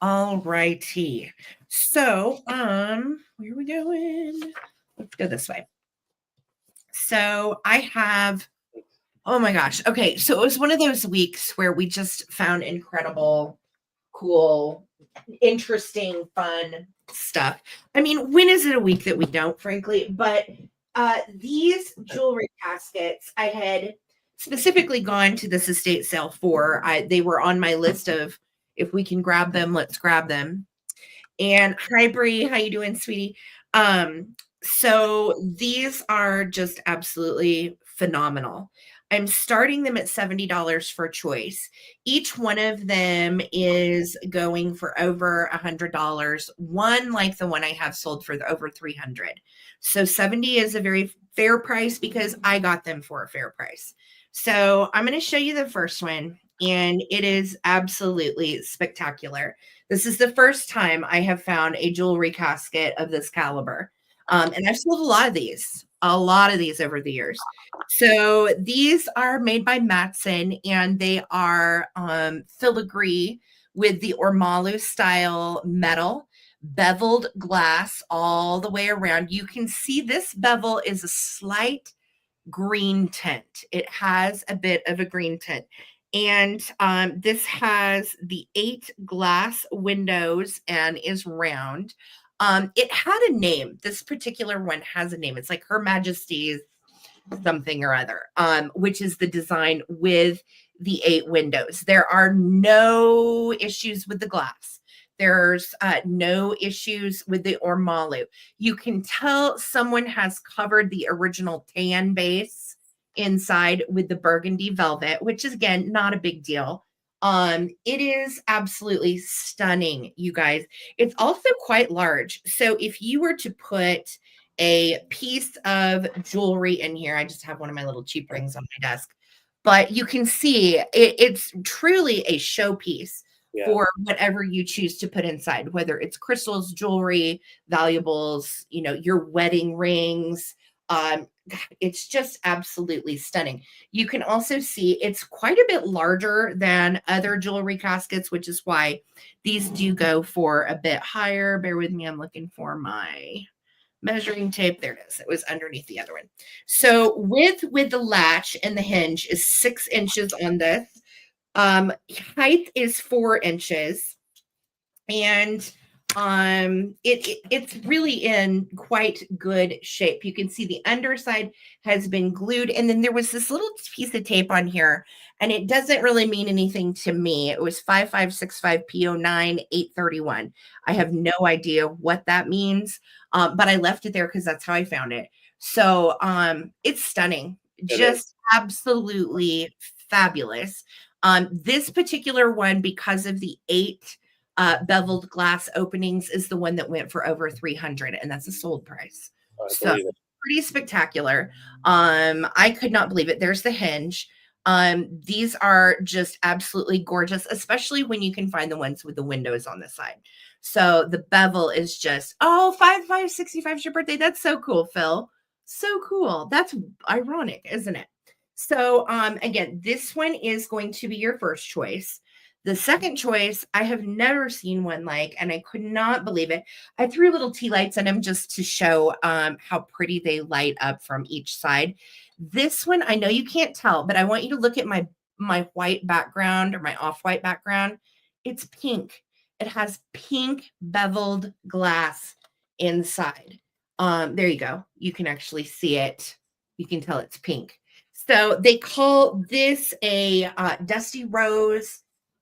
All righty. So, where are we going? Let's go this way. So I have, oh my gosh. Okay. So it was one of those weeks where we just found incredible, cool, interesting, fun stuff. I mean, when is it a week that we don't, frankly? But these jewelry caskets, I had specifically gone to this estate sale for. They were on my list of if we can grab them, let's grab them. And hi, Bree, how you doing, sweetie? So these are just absolutely phenomenal. I'm starting them at $70 for choice. Each one of them is going for over $100. One like the one I have sold for over $300. So 70 is a very fair price because I got them for a fair price. So I'm going to show you the first one, and it is absolutely spectacular. This is the first time I have found a jewelry casket of this caliber. And I've sold a lot of these over the years. So these are made by Matson, and they are filigree with the Ormalu style metal, beveled glass all the way around. You can see this bevel is a slight green tint. It has a bit of a green tint. And this has the 8 glass windows and is round. It had a name. This particular one has a name. It's like Her Majesty's something or other, which is the design with the 8 windows. There are no issues with the glass. There's no issues with the Ormalu. You can tell someone has covered the original tan base inside with the burgundy velvet, which is, again, not a big deal. It is absolutely stunning, you guys. It's also quite large. So if you were to put a piece of jewelry in here, I just have one of my little cheap rings on my desk, but you can see it's truly a showpiece for whatever you choose to put inside, whether it's crystals, jewelry, valuables, your wedding rings. It's just absolutely stunning. You can also see it's quite a bit larger than other jewelry caskets, which is why these do go for a bit higher. Bear with me. I'm looking for my measuring tape. There it is. It was underneath the other one. So with the latch and the hinge is 6 inches on this. Height is 4 inches, and it's really in quite good shape. You can see the underside has been glued, and then there was this little piece of tape on here, and it doesn't really mean anything to me. It was 5565 P09 831. I have no idea what that means, but I left it there because that's how I found it. So it's stunning, just absolutely fabulous. This particular one, because of the 8 beveled glass openings, is the one that went for over 300, and that's a sold price. So pretty spectacular. I could not believe it. There's the hinge. These are just absolutely gorgeous, especially when you can find the ones with the windows on the side. So the bevel is just, 5565 is your birthday. That's so cool, Phil. So cool. That's ironic, isn't it? So again, this one is going to be your first choice. The second choice, I have never seen one like, and I could not believe it. I threw little tea lights in them just to show how pretty they light up from each side. This one, I know you can't tell, but I want you to look at my white background, or my off-white background. It's pink. It has pink beveled glass inside. There you go. You can actually see it. You can tell it's pink. So they call this a dusty rose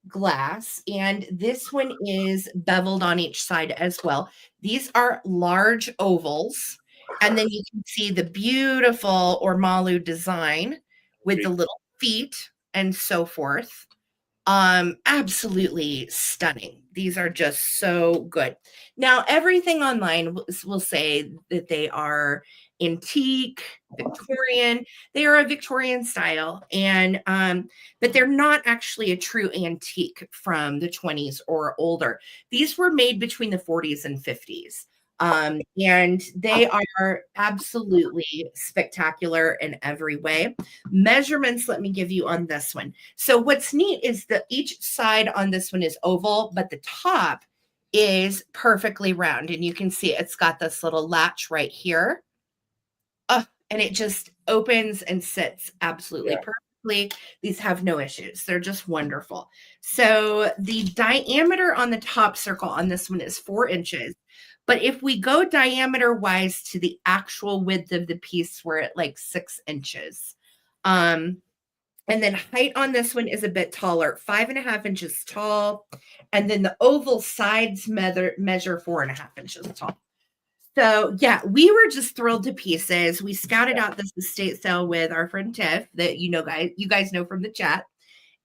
glass, and this one is beveled on each side as well. These are large ovals, and then you can see the beautiful Ormalu design with the little feet and so forth. Absolutely stunning. These are just so good. Now, everything online will say that they are antique, Victorian. They are a Victorian style, and but they're not actually a true antique from the 20s or older. These were made between the 40s and 50s. And they are absolutely spectacular in every way. Measurements, let me give you on this one. So what's neat is that each side on this one is oval, but the top is perfectly round. And you can see it's got this little latch right here. And it just opens and sits absolutely perfectly. These have no issues. They're just wonderful. So the diameter on the top circle on this one is 4 inches. But if we go diameter wise to the actual width of the piece, we're at like 6 inches. And then height on this one is a bit taller, 5.5 inches tall. And then the oval sides measure 4.5 inches tall. So yeah, we were just thrilled to pieces. We scouted out this estate sale with our friend Tiff that you guys know from the chat.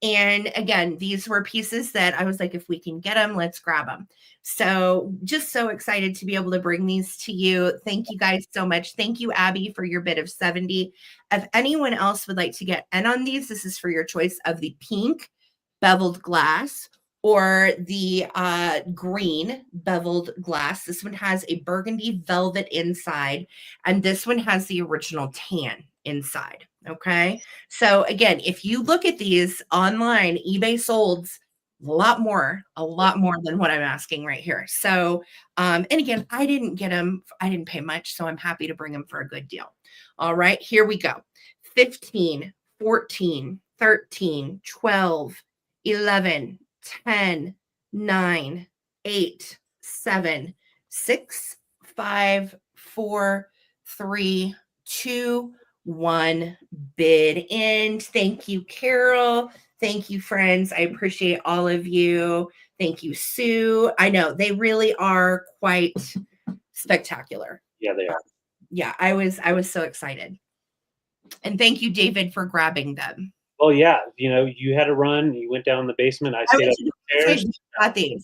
And again, these were pieces that I was like, if we can get them, let's grab them. So just so excited to be able to bring these to you. Thank you guys so much. Thank you, Abby, for your bid of 70. If anyone else would like to get in on these, this is for your choice of the pink beveled glass or the green beveled glass. This one has a burgundy velvet inside, and this one has the original tan inside. Okay. So again, if you look at these online, eBay solds a lot more than what I'm asking right here. So, and again, I didn't get them. I didn't pay much, so I'm happy to bring them for a good deal. All right, here we go. 15, 14, 13, 12, 11, 10, 9, 8, 7, 6, 5, 4, 3, 2, 1 bid end. Thank you, Carol. Thank you, friends. I appreciate all of you. Thank you, Sue. I know they really are quite spectacular. Yeah, they are. Yeah, I was so excited. And thank you, David, for grabbing them. Well, yeah, you had to run. You went down in the basement. I stayed upstairs. Got these.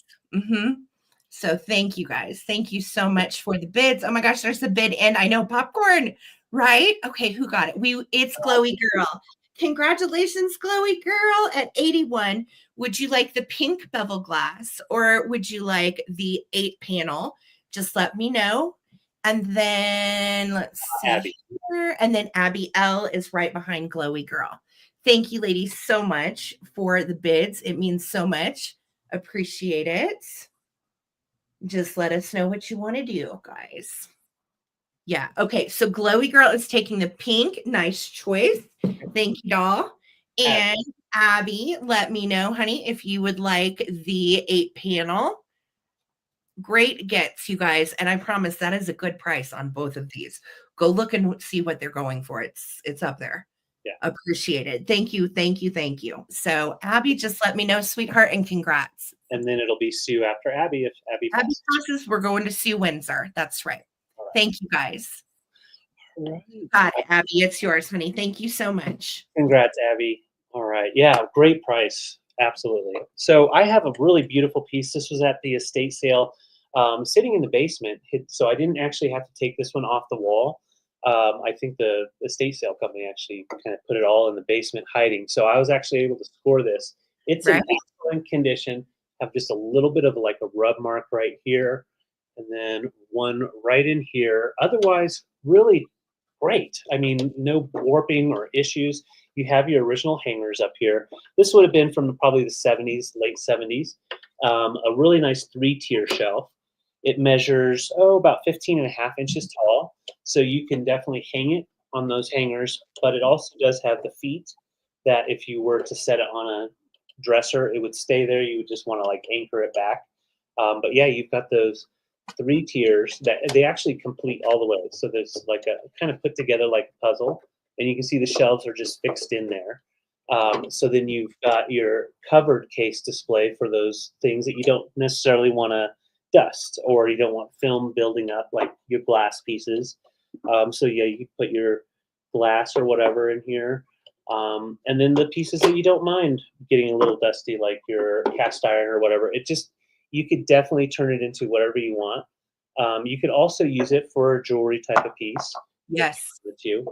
So thank you guys. Thank you so much for the bids. Oh my gosh, there's a bid and I know popcorn, right? Okay, who got it? It's Glowy Girl. Congratulations, Glowy Girl at 81. Would you like the pink bevel glass or would you like the 8 panel? Just let me know. And then let's see Abby. here. And then Abby L is right behind Glowy Girl. Thank you, ladies, so much for the bids. It means so much. Appreciate it. Just let us know what you want to do, guys. Yeah. Okay. So Glowy Girl is taking the pink. Nice choice. Thank you, doll. And Abby, let me know, honey, if you would like the 8 panel. Great gets, you guys. And I promise that is a good price on both of these. Go look and see what they're going for. It's up there. Yeah. Appreciated. Thank you. Thank you. Thank you. So Abby, just let me know, sweetheart, and congrats. And then it'll be Sue after Abby if Abby passes. We're going to Sue Windsor. That's right. Right. Thank you guys. Right. Got it, Abby. It's yours, honey. Thank you so much. Congrats, Abby. All right. Yeah, great price. Absolutely. So I have a really beautiful piece. This was at the estate sale, sitting in the basement. So I didn't actually have to take this one off the wall. I think the estate sale company actually kind of put it all in the basement hiding. So I was actually able to score this. It's in excellent condition. Have just a little bit of like a rub mark right here, and then one right in here. Otherwise, really great. I mean, no warping or issues. You have your original hangers up here. This would have been from probably the 70s, late 70s. A really nice 3-tier shelf. It measures, about 15.5 inches tall. So you can definitely hang it on those hangers, but it also does have the feet that if you were to set it on a dresser, it would stay there. You would just want to like anchor it back. But yeah, you've got those 3 tiers that they actually complete all the way. So there's like a kind of put together like a puzzle, and you can see the shelves are just fixed in there. So then you've got your covered case display for those things that you don't necessarily want to dust, or you don't want film building up like your glass pieces. So yeah, you can put your glass or whatever in here. And then the pieces that you don't mind getting a little dusty, like your cast iron or whatever, you could definitely turn it into whatever you want. You could also use it for a jewelry type of piece. Yes. The two.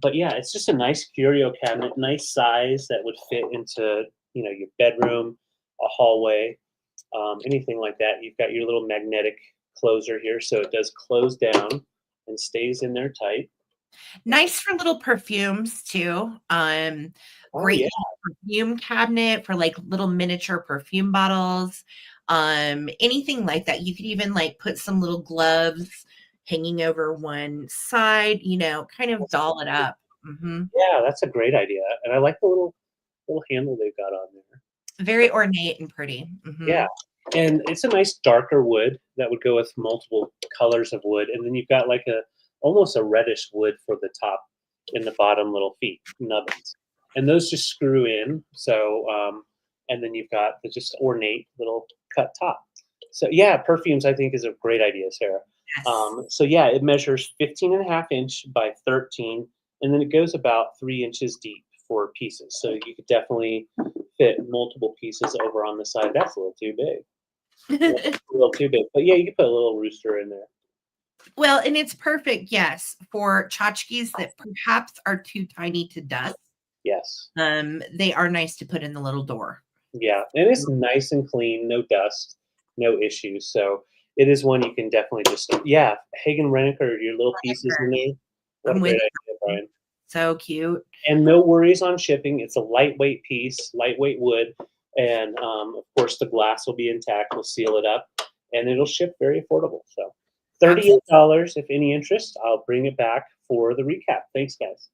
But yeah, it's just a nice curio cabinet, nice size that would fit into your bedroom, a hallway, anything like that. You've got your little magnetic closer here, so it does close down and stays in there tight. Nice for little perfumes too. Oh Great yeah, little perfume cabinet for like little miniature perfume bottles. Anything like that. You could even like put some little gloves hanging over one side, kind of that's doll it up. Hmm. yeah, that's a great idea, and I like the little handle they've got on there. Very ornate and pretty. Yeah, and it's a nice darker wood that would go with multiple colors of wood, and then you've got like a almost a reddish wood for the top and the bottom little feet nubbins, and those just screw in. So, and then you've got the just ornate little cut top. So yeah, perfumes I think is a great idea, Sarah. Yes. So yeah, it measures 15 and a half inch by 13, and then it goes about 3 inches deep for pieces. So you could definitely fit multiple pieces over on the side. That's a little too big. Yeah, a little too big. But yeah, you could put a little rooster in there. Well, and it's perfect, yes, for tchotchkes that perhaps are too tiny to dust. Yes. They are nice to put in the little door. Yeah. And it's nice and clean, no dust, no issues. So it is one you can definitely just yeah, Hagen Renneker, your little pieces in there. What a I'm with great idea, you. Brian. So cute. And no worries on shipping. It's a lightweight piece, lightweight wood, and of course the glass will be intact. We'll seal it up, and it'll ship very affordable. So, Absolutely $38. If any interest, I'll bring it back for the recap. Thanks, guys.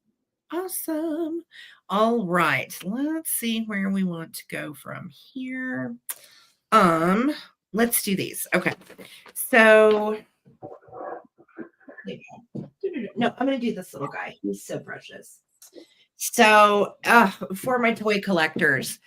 awesome. All right, let's see where we want to go from here. Um, let's do these. Okay. So no, I'm gonna do this little guy. He's so precious. So, for my toy collectors,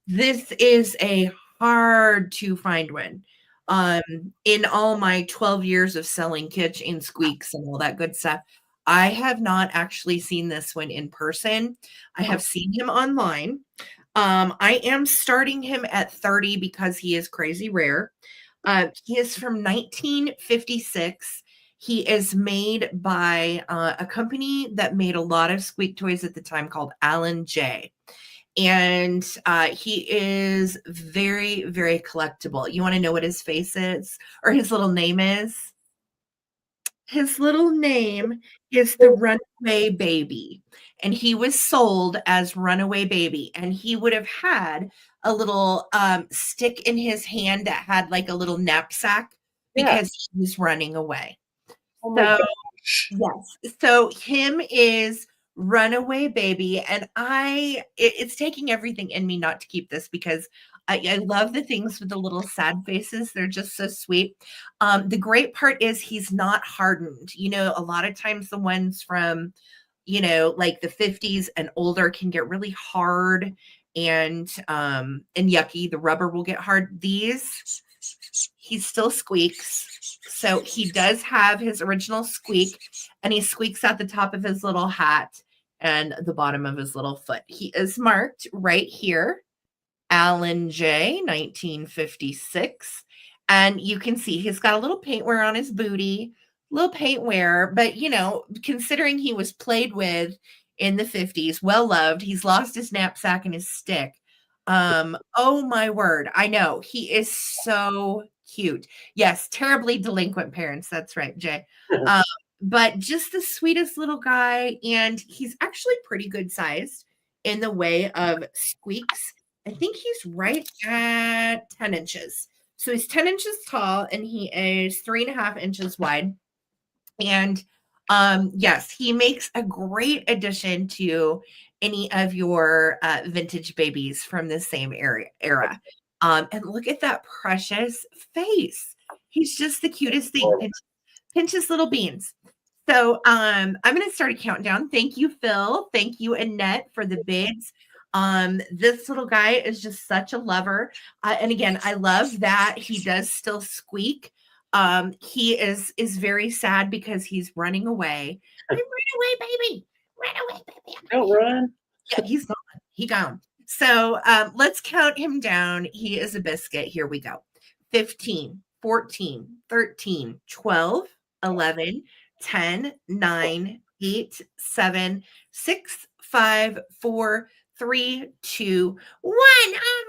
this is a hard to find one. Um, in all my 12 years of selling Kitsch and Squeaks and all that good stuff, I have not actually seen this one in person. I have seen him online. I am starting him at 30 because he is crazy rare. He is from 1956. He is made by a company that made a lot of squeak toys at the time called Alan J. And he is very, very collectible. You want to know what his face is or his little name is? His little name is the Runaway Baby, and he was sold as Runaway Baby, and he would have had a little stick in his hand that had like a little knapsack Yeah. because he was running away. Oh my So gosh. yes. So him is Runaway Baby, and it's taking everything in me not to keep this because I love the things with the little sad faces. They're just so sweet. The great part is he's not hardened. A lot of times the ones from, like the 50s and older can get really hard and yucky. The rubber will get hard. These he still squeaks. So he does have his original squeak, and he squeaks at the top of his little hat and the bottom of his little foot. He is marked right here, Alan J, 1956. And you can see he's got a little paint wear on his booty, little paint wear, but considering he was played with in the 50s, well loved, he's lost his knapsack and his stick. Oh my word. I know. He is so cute. Yes, terribly delinquent parents. That's right, Jay. Um, but just the sweetest little guy, and he's actually pretty good sized in the way of squeaks. I think he's right at 10 inches. So he's 10 inches tall and he is 3.5 inches wide. And yes, he makes a great addition to any of your vintage babies from the same era. And look at that precious face. He's just the cutest thing. Pinches little beans. So I'm going to start a countdown. Thank you, Phil. Thank you, Annette, for the bids. This little guy is just such a lover. And again, I love that he does still squeak. He is very sad because he's running away. Run away, baby. Run away, baby. Don't run. Yeah, he's gone. He gone. So let's count him down. He is a biscuit. Here we go. 15, 14, 13, 12, 11, 10, 9, 8, 7, 6, 5, 4, 3, 2, 1. I'm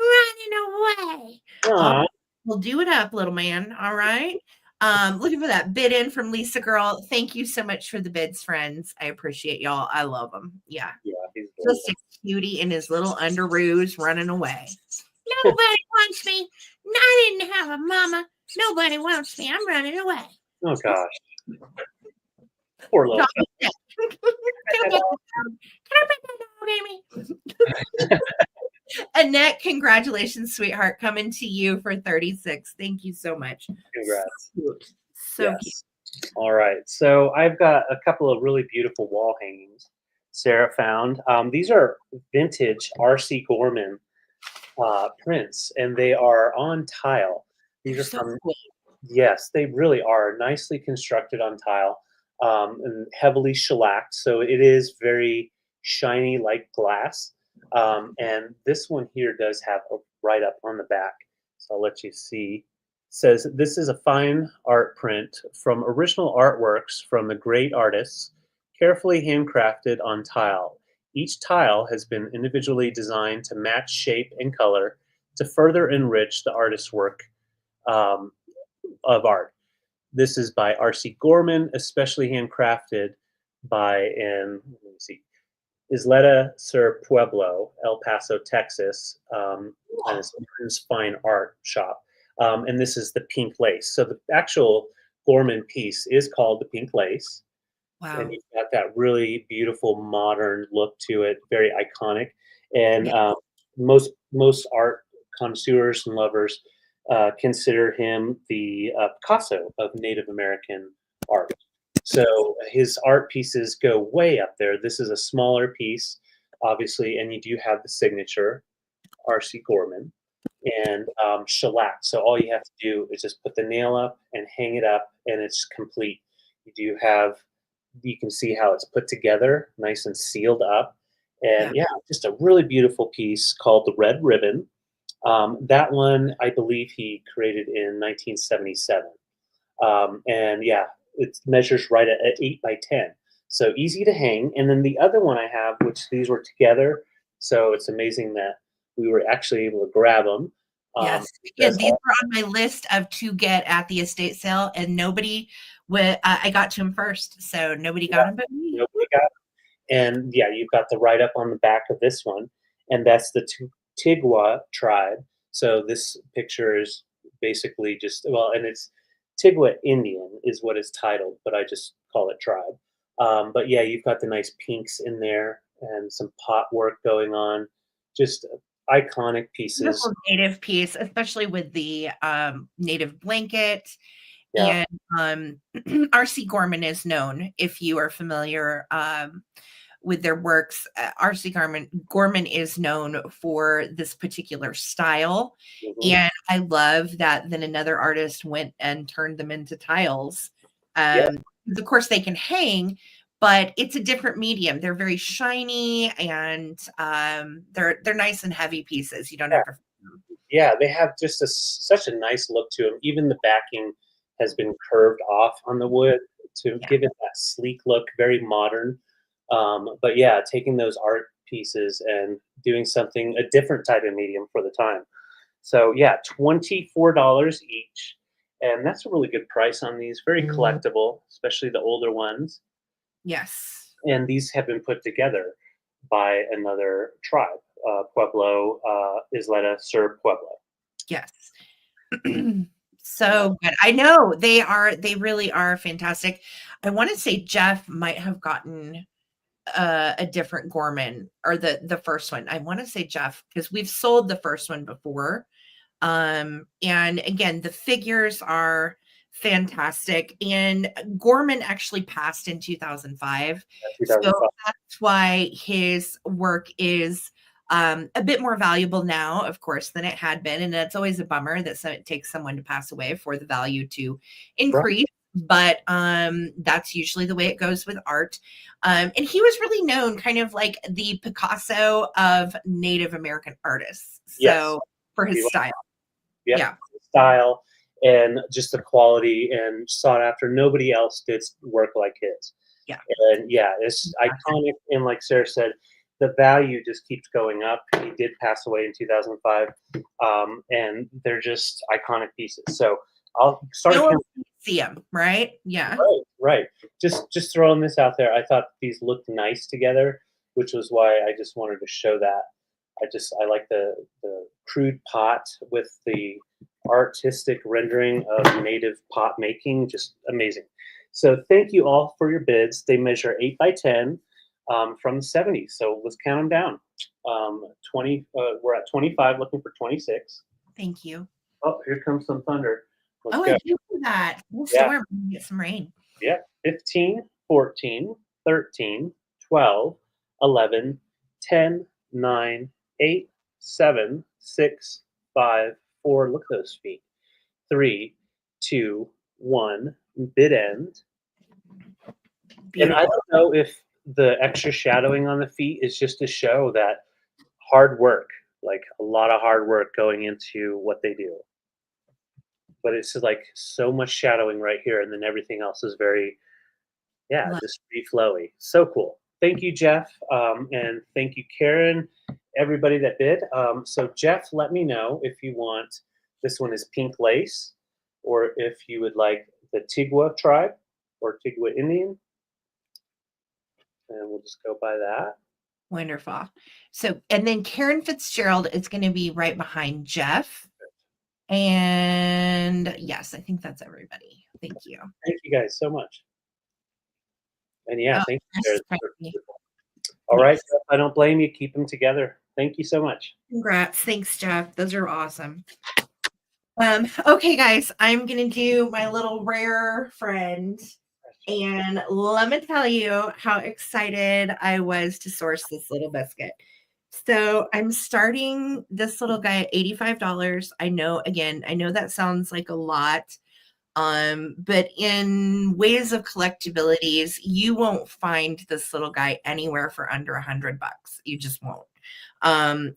running away. Aw, We'll do it up, little man. All right. Looking for that bid in from Lisa Girl. Thank you so much for the bids, friends. I appreciate y'all. I love them. Yeah. yeah, he's Just adorable. a cutie in his little underoos running away. Nobody wants me. I didn't have a mama. Nobody wants me. I'm running away. Oh gosh, poor little Dog fellow. is dead. Can I pet the dog? Can I pet the dog, Amy? Annette, congratulations, sweetheart. Coming to you for 36. Thank you so much. Congrats. So cute. So cute. Yes. All right. So I've got a couple of really beautiful wall hangings Sarah found. These are vintage R.C. Gorman prints, and they are on tile. These They're are so from, cool. yes, they really are nicely constructed on tile, and heavily shellacked. So it is very shiny like glass. And this one here does have a write up on the back. So I'll let you see. It says this is a fine art print from original artworks from the great artists, carefully handcrafted on tile. Each tile has been individually designed to match shape and color to further enrich the artist's work um, of art. This is by R.C. Gorman, especially handcrafted by, and let me see, Isleta Pueblo, El Paso, Texas, and it's fine art shop. And this is the pink lace. So the actual Gorman piece is called the pink lace, and Wow. you've got that really beautiful modern look to it, very iconic. And Yeah. most art connoisseurs and lovers consider him the Picasso of Native American art. So his art pieces go way up there. This is a smaller piece, obviously, and you do have the signature, R.C. Gorman, and shellac. So all you have to do is just put the nail up and hang it up, and it's complete. You do have, you can see how it's put together, nice and sealed up. Yeah. And yeah, just a really beautiful piece called the Red Ribbon. That one, I believe he created in 1977. And yeah, it measures right at 8 by 10. So easy to hang. And then the other one I have, which these were together. So it's amazing that we were actually able to grab them. Yes. Yeah, Because these were on my list of to get at the estate sale, and nobody would. I got to them first, so nobody got them but me. nobody got. And yeah, you've got the write up on the back of this one, and that's the Tigwa tribe. So this picture is basically just, well, and it's Tigwa Indian is what it's titled, but I just call it tribe. But yeah, you've got the nice pinks in there and some pot work going on, just iconic pieces. Beautiful native piece, especially with the native blanket. Yeah, And R.C. Gorman is known, if you are familiar with their works. R.C. Gorman is known for this particular style. hmm, And I love that then another artist went and turned them into tiles. yeah, Of course, they can hang, but it's a different medium. They're very shiny, and they're nice and heavy pieces. You don't yeah. have to. Yeah, they have just such a nice look to them. Even the backing has been curved off on the wood to Yeah. give it that sleek look, very modern. But yeah, taking those art pieces and doing something, a different type of medium for the time. So yeah, $24 each. And that's a really good price on these. Very collectible, especially the older ones. Yes. And these have been put together by another tribe, Pueblo, Isleta Sur Pueblo. Yes. So good. I know they really are fantastic. I want to say Jeff might have gotten a different Gorman, or the first one. I want to say Jeff, because we've sold the first one before. And again, the figures are fantastic. And Gorman actually passed in 2005. So 2005. that's why his work is a bit more valuable now, of course, than it had been. And it's always a bummer that it takes someone to pass away for the value to Right. increase. But that's usually the way it goes with art. And he was really known kind of like the Picasso of Native American artists. Yes. So for his style. Yep. Yeah. Style. and just the quality and sought after. Nobody else did work like his. Yeah. And yeah, it's iconic. And like Sarah said, the value just keeps going up. He did pass away in 2005, and they're just iconic pieces. So I'll start. You'll see them, right? Yeah. Right, right. Just throwing this out there. I thought these looked nice together, which was why I just wanted to show that. I like the crude pot with the artistic rendering of native pot making, just amazing. So thank you all for your bids. They measure 8 by 10 from the 70s. So let's count them down. 20. We're at 25, looking for 26. Thank you. Oh, here comes some thunder. Let's Oh, go. I do that. We'll Yeah. storm and get some rain. Yeah, 15, 14, 13, 12, 11, 10, 9, 8, 7, 6, 5, 4. Look at those feet. 3, 2, 1. Bid end. And I Beautiful. don't know if the extra shadowing on the feet is just to show that hard work, like a lot of hard work going into what they do. But it's like so much shadowing right here, and then everything else is very, yeah, Love- just free flowy. So cool. Thank you, Jeff, and thank you, Karen, everybody that bid. So Jeff, let me know if you want, this one is pink lace, or if you would like the Tigwa tribe or Tigwa Indian. And we'll just go by that. Wonderful. So, and then Karen Fitzgerald is going to be right behind Jeff. And yes, I think that's everybody. Thank you. Thank you guys so much. And yeah, thank you. Yes, Sarah. thank you. All right, Jeff, I don't blame you. Keep them together. Thank you so much. Congrats. Thanks, Jeff. Those are awesome. Okay, guys, I'm going to do my little rare friend. And let me tell you how excited I was to source this little biscuit. So I'm starting this little guy at $85. I know, again, I know that sounds like a lot. But in ways of collectabilities, you won't find this little guy anywhere for under $100. You just won't.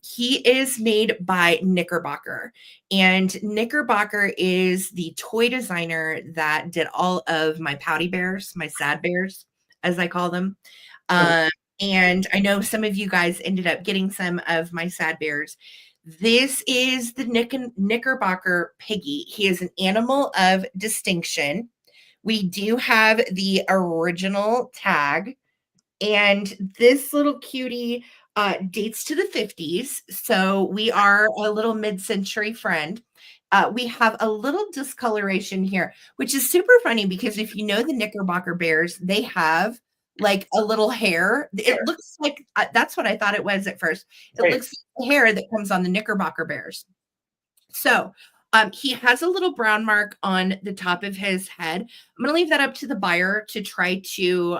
He is made by Knickerbocker, and Knickerbocker is the toy designer that did all of my pouty bears, my sad bears, as I call them. And I know some of you guys ended up getting some of my sad bears. This is the Knickerbocker Piggy. He is an animal of distinction. We do have the original tag, and this little cutie dates to the 50s. So we are a little mid-century friend. We have a little discoloration here, which is super funny because if you know the Knickerbocker bears, they have like a little hair. It looks like, that's what I thought it was at first. It looks like hair that comes on the Knickerbocker bears. So he has a little brown mark on the top of his head. I'm going to leave that up to the buyer to try to,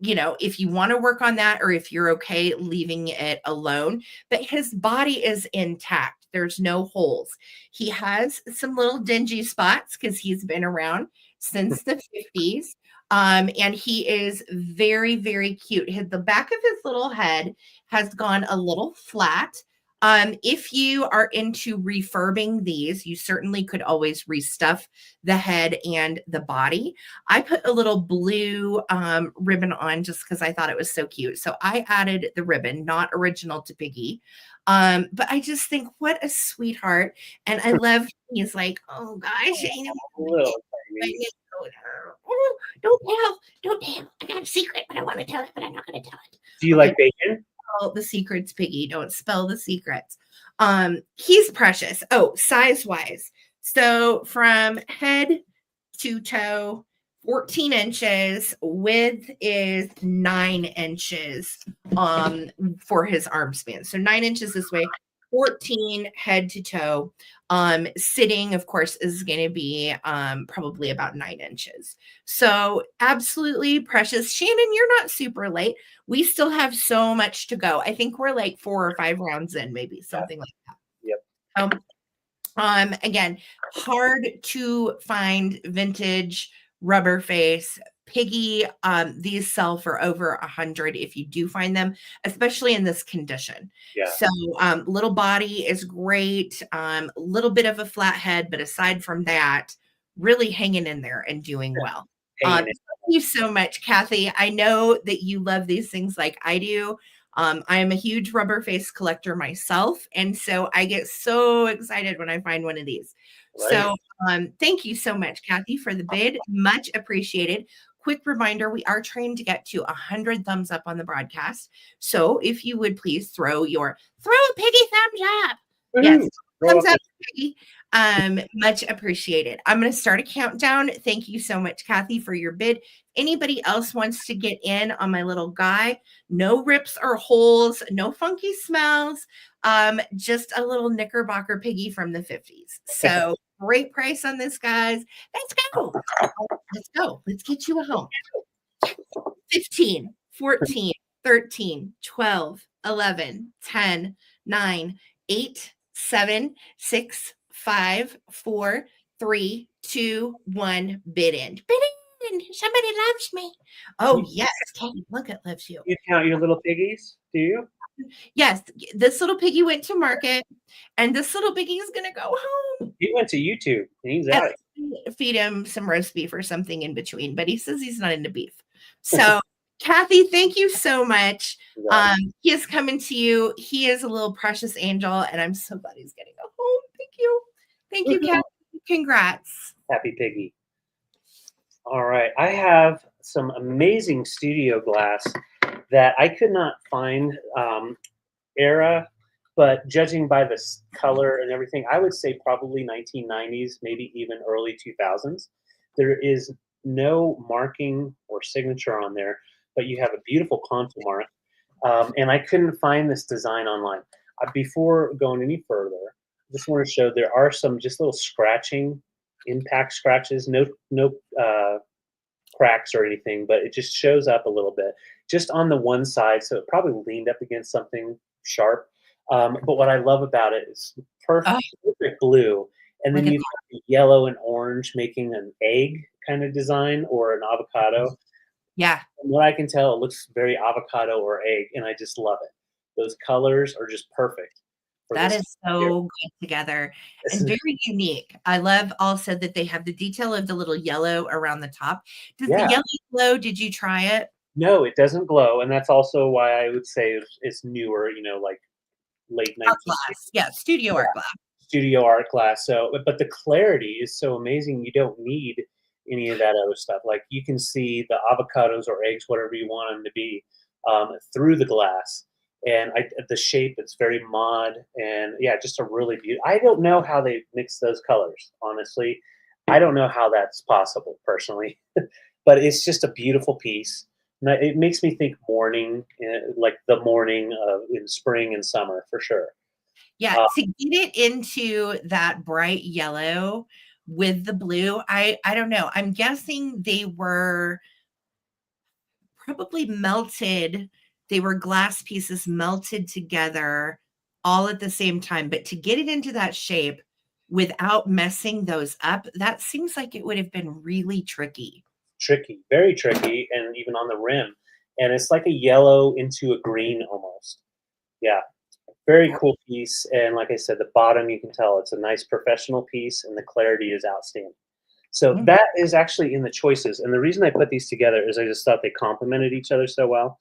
if you want to work on that or if you're okay leaving it alone. But his body is intact. There's no holes. He has some little dingy spots because he's been around since the 50s. And he is very, very cute. The back of his little head has gone a little flat. If you are into refurbing these, you certainly could always restuff the head and the body. I put a little blue ribbon on just because I thought it was so cute. So I added the ribbon, not original to Piggy. But I just think what a sweetheart. And I love, he's like, oh gosh, I know. Oh, don't tell. I got a secret, but I want to tell it, but I'm not going to tell it. Do you like bacon? The secrets, Piggy. Don't spell the secrets. He's precious. Oh, size wise. So from head to toe, 14 inches. Width is 9 inches for his arm span. So 9 inches this way, 14 head to toe. Sitting, of course, is going to be probably about 9 inches. So absolutely precious. Shannon, you're not super late. We still have so much to go. I think we're like 4 or 5 rounds in, maybe something like that. Yep. Again, hard to find vintage rubber face piggy. These sell for over 100 if you do find them, especially in this condition. Yeah. So little body is great, little bit of a flat head, but aside from that, really hanging in there and doing well. Hanging Thank you so much, Kathy. I know that you love these things like I do. I am a huge rubber face collector myself, and so I get so excited when I find one of these. Right. So thank you so much, Kathy, for the bid. Much appreciated. Quick reminder, we are trying to get to 100 thumbs up on the broadcast. So if you would please throw a piggy thumbs up. Yes, thumbs up, piggy. Much appreciated. I'm going to start a countdown. Thank you so much, Kathy, for your bid. Anybody else wants to get in on my little guy? No rips or holes, no funky smells, just a little Knickerbocker piggy from the 50s. So great price on this, guys. Let's go. Let's go. Let's get you a home. 15, 14, 13, 12, 11, 10, 9, 8, 7, 6, 5, 4, 3, 2, 1. Bid in. Bid in. Somebody loves me. Oh, yes. Katie Plunkett loves you. You count your little piggies, do you? Yes. This little piggy went to market, and this little piggy is going to go home. He went to YouTube, and he's out. Feed him some roast beef or something in between, but he says he's not into beef. So, Kathy, thank you so much. He is coming to you. He is a little precious angel, and I'm so glad he's getting a home. Thank you. Thank you, Kathy. Congrats. Happy piggy. All right. I have some amazing studio glass that I could not find era, but judging by the color and everything, I would say probably 1990s, maybe even early 2000s. There is no marking or signature on there, but you have a beautiful contour mark. And I couldn't find this design online. Before going any further, I just want to show there are some just little scratching, impact scratches, no cracks or anything, but it just shows up a little bit just on the one side. So it probably leaned up against something sharp. But what I love about it is perfect blue. And then you've got the yellow and orange making an egg kind of design or an avocado. Yeah. From what I can tell, it looks very avocado or egg, and I just love it. Those colors are just perfect. That is so good together and very unique. I love also that they have the detail of the little yellow around the top. Does the yellow glow? Did you try it? No, it doesn't glow, and that's also why I would say it's newer, like late 1960s. Glass. Yeah, studio art glass. Studio art glass. So, but the clarity is so amazing. You don't need any of that other stuff. Like you can see the avocados or eggs, whatever you want them to be, through the glass. And the shape, it's very mod, and yeah, just a really beautiful. I don't know how they mix those colors, honestly. I don't know how that's possible, personally, but it's just a beautiful piece. And it makes me think morning, like the morning in spring and summer, for sure. Yeah, to get it into that bright yellow with the blue, I don't know. I'm guessing they were probably melted. They were glass pieces melted together all at the same time. But to get it into that shape without messing those up, that seems like it would have been really tricky. Tricky, very tricky, and even on the rim. And it's like a yellow into a green almost. Yeah, very cool piece. And like I said, the bottom, you can tell it's a nice professional piece, and the clarity is outstanding. So that is actually in the choices. And the reason I put these together is I just thought they complemented each other so well.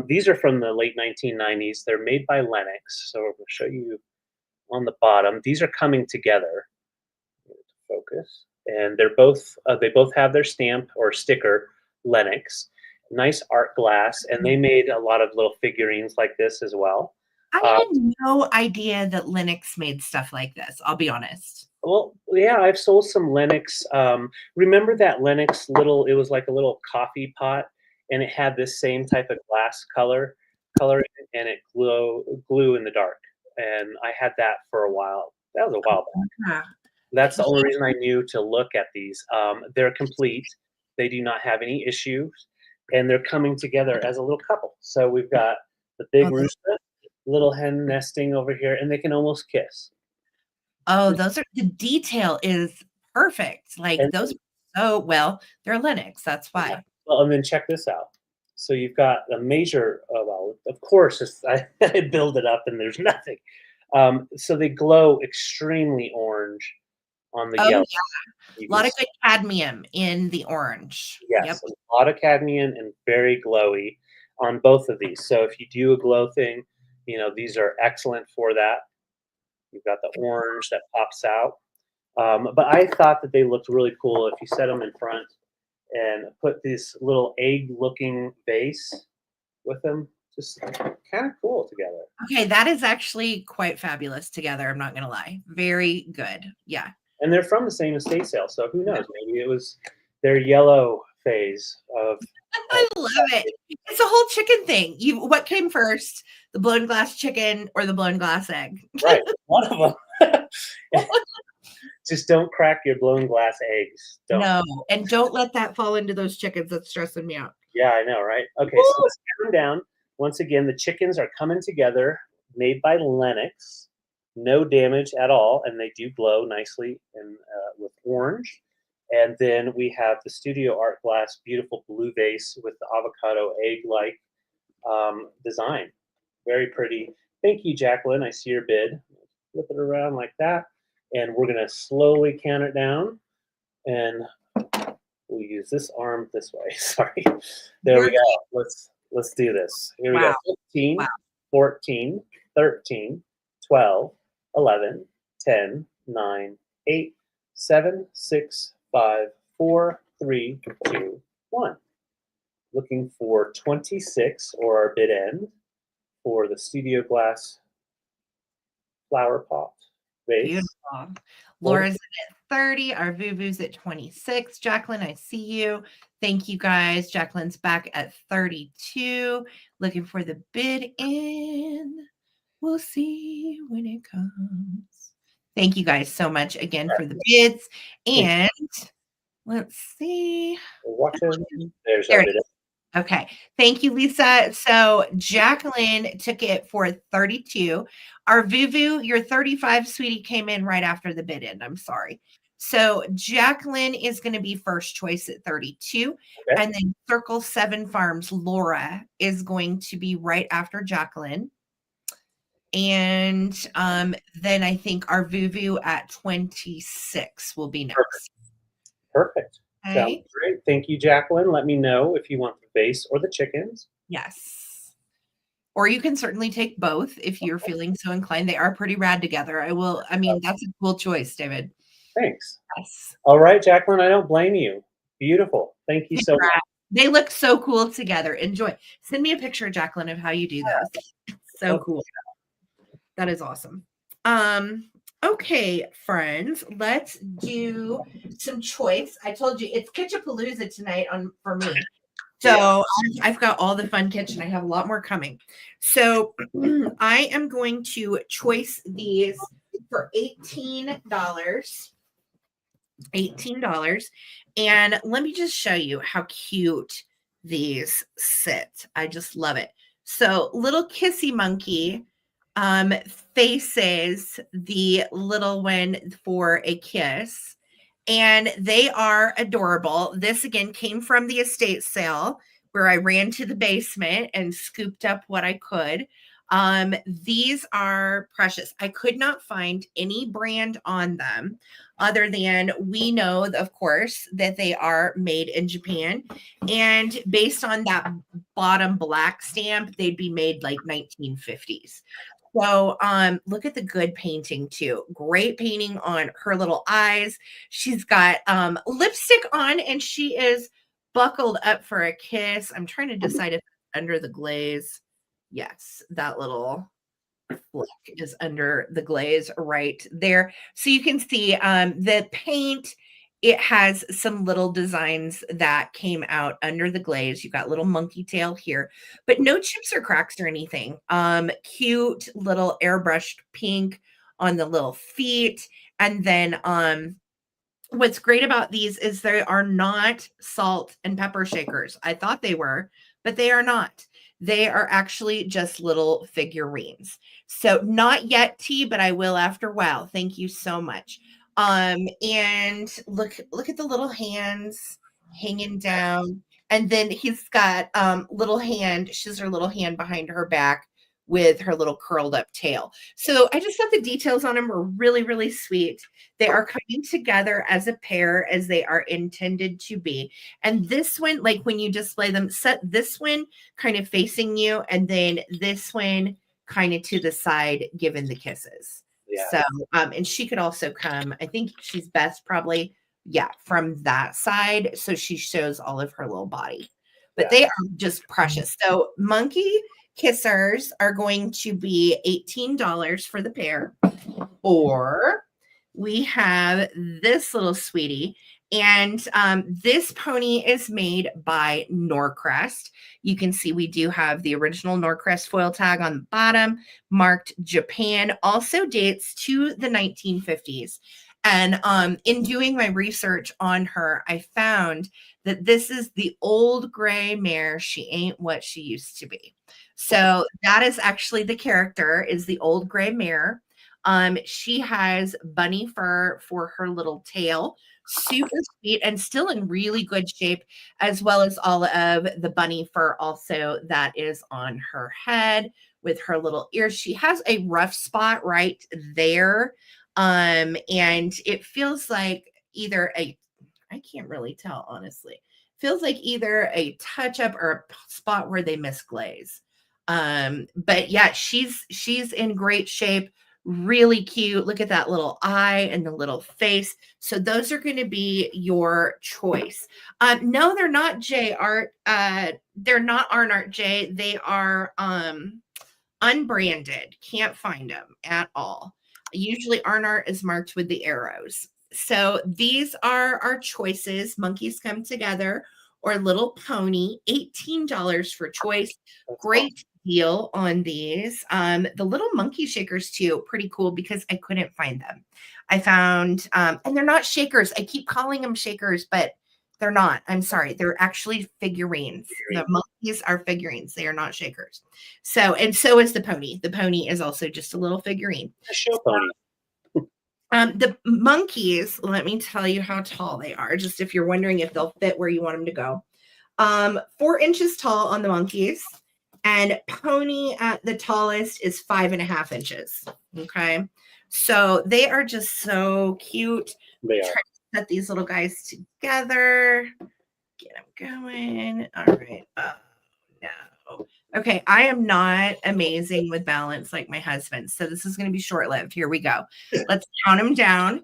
These are from the late 1990s. They're made by Lenox. So I'll show you on the bottom. These are coming together. Focus. And they're both, they both have their stamp or sticker, Lenox. Nice art glass. And they made a lot of little figurines like this as well. I had no idea that Lenox made stuff like this. I'll be honest. Well, yeah, I've sold some Lenox. Remember that Lenox it was like a little coffee pot, and it had this same type of glass color in it, and it glue in the dark. And I had that for a while. That was a while back. That's the only reason I knew to look at these. They're complete. They do not have any issues, and they're coming together as a little couple. So we've got the big rooster, little hen nesting over here, and they can almost kiss. Oh, the detail is perfect. Like those, they're Lenox. That's why. Well, and then check this out. So you've got a major, well, of course, I build it up and there's nothing. So they glow extremely orange on the Oh, yellow. yeah. You A can lot of good cadmium in the orange. Yep. Yes, a lot of cadmium and very glowy on both of these. So if you do a glow thing, these are excellent for that. You've got the orange that pops out. But I thought that they looked really cool if you set them in front and put this little egg-looking vase with them. Just kind of cool together. Okay, that is actually quite fabulous together. I'm not going to lie. Very good. Yeah. And they're from the same estate sale, so who knows? Maybe it was their yellow phase of. I love it. It's a whole chicken thing. What came first, the blown glass chicken or the blown glass egg? Right, one of them. Just don't crack your blown glass eggs. Don't. No, and don't let that fall into those chickens. That's stressing me out. Yeah, I know, right? Okay, so let's count them down. Once again, the chickens are coming together, made by Lennox. No damage at all, and they do glow nicely and with orange. And then we have the Studio Art Glass, beautiful blue vase with the avocado egg-like design. Very pretty. Thank you, Jacqueline. I see your bid. Flip it around like that, and we're going to slowly count it down. And we'll use this arm this way. Sorry. There we go. Let's do this. Here we go. 15, 14, 13, 12, 11, 10, 9, 8, 7, 6, 5, 4, 3, 2, 1. Looking for 26 or our bid end for the Studio Glass flower pot vase. Beautiful. Laura's at 30. Our Vuvu's at 26. Jacqueline, I see you. Thank you guys. Jacqueline's back at 32. Looking for the bid in. We'll see when it comes. Thank you guys so much again for the bids. And let's see. There's our bid. Okay. Thank you, Lisa. So Jacqueline took it for 32. Our Vuvu, your 35, sweetie, came in right after the bid end. I'm sorry. So Jacqueline is going to be first choice at 32. Okay. And then Circle 7 Farms, Laura, is going to be right after Jacqueline. And then I think our Vuvu at 26 will be next. Perfect. Sounds great. Thank you, Jacqueline. Let me know if you want the vase or the chickens. Yes. Or you can certainly take both if you're feeling so inclined. They are pretty rad together. That's a cool choice, David. Thanks. Yes. All right, Jacqueline, I don't blame you. Beautiful. Thank you so much. They look so cool together. Enjoy. Send me a picture, Jacqueline, of how you do those. So cool. That is awesome. Okay, friends, let's do some choice. I told you it's Kitchapalooza tonight for me. So I've got all the fun kitchen. I have a lot more coming. So I am going to choice these for $18. $18. And let me just show you how cute these sit. I just love it. So little kissy monkey faces the little one for a kiss, and they are adorable. This again came from the estate sale where I ran to the basement and scooped up what I could. These are precious. I could not find any brand on them other than we know, of course, that they are made in Japan. And based on that bottom black stamp, they'd be made like 1950s. So look at the good painting too. Great painting on her little eyes. She's got lipstick on and she is buckled up for a kiss. I'm trying to decide if it's under the glaze. Yes, that little fleck is under the glaze right there. So you can see the paint. It has some little designs that came out under the glaze. You've got little monkey tail here, but no chips or cracks or anything. Cute little airbrushed pink on the little feet. And then what's great about these is they are not salt and pepper shakers. I thought they were, but they are not. They are actually just little figurines. So not yet, T, but I will after a while. Thank you so much. And look at the little hands hanging down. And then he's got little hand. She has her little hand behind her back with her little curled up tail. So I just thought the details on them were really, really sweet. They are coming together as a pair as they are intended to be. And this one, like when you display them, set this one kind of facing you, and then this one kind of to the side, giving the kisses. Yeah. So, and she could also come, I think she's best probably, yeah, from that side. So she shows all of her little body. But they are just precious. So monkey kissers are going to be $18 for the pair. Or we have this little sweetie. And this pony is made by Norcrest. You can see we do have the original Norcrest foil tag on the bottom, marked Japan, also dates to the 1950s. And in doing my research on her, I found that this is the old gray mare. She ain't what she used to be. So that is actually the character, is the old gray mare. She has bunny fur for her little tail, super sweet and still in really good shape, as well as all of the bunny fur also that is on her head with her little ears. She has a rough spot right there. And it feels like either I can't really tell, honestly. Feels like either a touch up or a spot where they misglaze. But yeah, she's in great shape, really cute. Look at that little eye and the little face. So those are going to be your choice. No, they're not J Art. They're not Art J. They are unbranded. Can't find them at all. Usually Art is marked with the arrows. So these are our choices. Monkeys Come Together or Little Pony, $18 for choice. Great deal on these. The little monkey shakers too, pretty cool because I couldn't find them. I found, and they're not shakers. I keep calling them shakers, but they're not. I'm sorry. They're actually figurines. The monkeys are figurines. They are not shakers. So, and so is the pony. The pony is also just a little figurine. A show pony. The monkeys, let me tell you how tall they are, just if you're wondering if they'll fit where you want them to go. 4 inches tall on the monkeys, and pony at the tallest is 5.5 inches. Okay. So they are just so cute. They are. Try to set these little guys together. Get them going. All right. No. Okay, I am not amazing with balance like my husband. So this is going to be short-lived. Here we go. Let's count them down.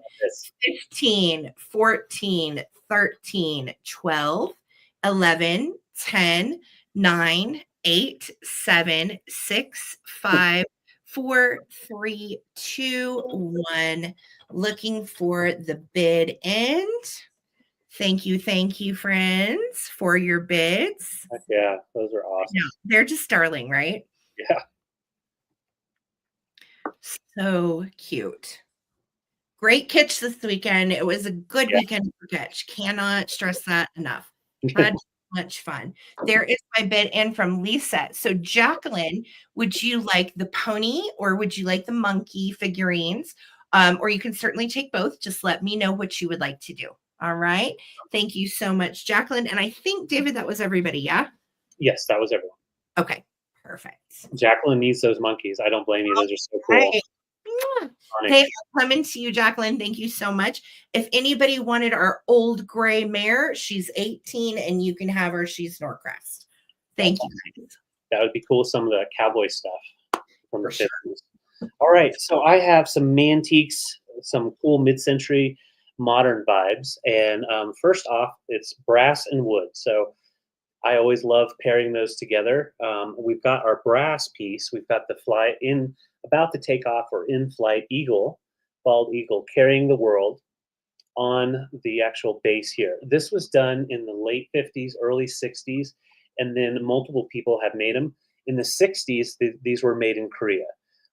15, 14, 13, 12, 11, 10, 9, 8, 7, 6, 5, 4, 3, 2, 1. Looking for the bid end. Thank you, friends, for your bids. Yeah, those are awesome. Yeah, they're just darling, right? Yeah. So cute. Great catch this weekend. It was a good weekend for catch. Cannot stress that enough. Had much fun. There is my bid in from Lisa. So Jacqueline, would you like the pony or would you like the monkey figurines? Or you can certainly take both. Just let me know what you would like to do. All right. Thank you so much, Jacqueline. And I think, David, that was everybody. Yeah. Yes, that was everyone. Okay. Perfect. Jacqueline needs those monkeys. I don't blame you. Those are so cool. Right. They are coming to you, Jacqueline. Thank you so much. If anybody wanted our old gray mare, she's 18 and you can have her. She's Norcrest. Thank you. That would be cool. Some of the cowboy stuff from the 50s. All right. So I have some Mantiques, some cool mid-century modern vibes. And first off, it's brass and wood. So I always love pairing those together. We've got our brass piece. We've got the fly in about to take off or in flight eagle, bald eagle, carrying the world on the actual base here. This was done in the late 50s, early 60s, and then multiple people have made them. In the 60s, these were made in Korea,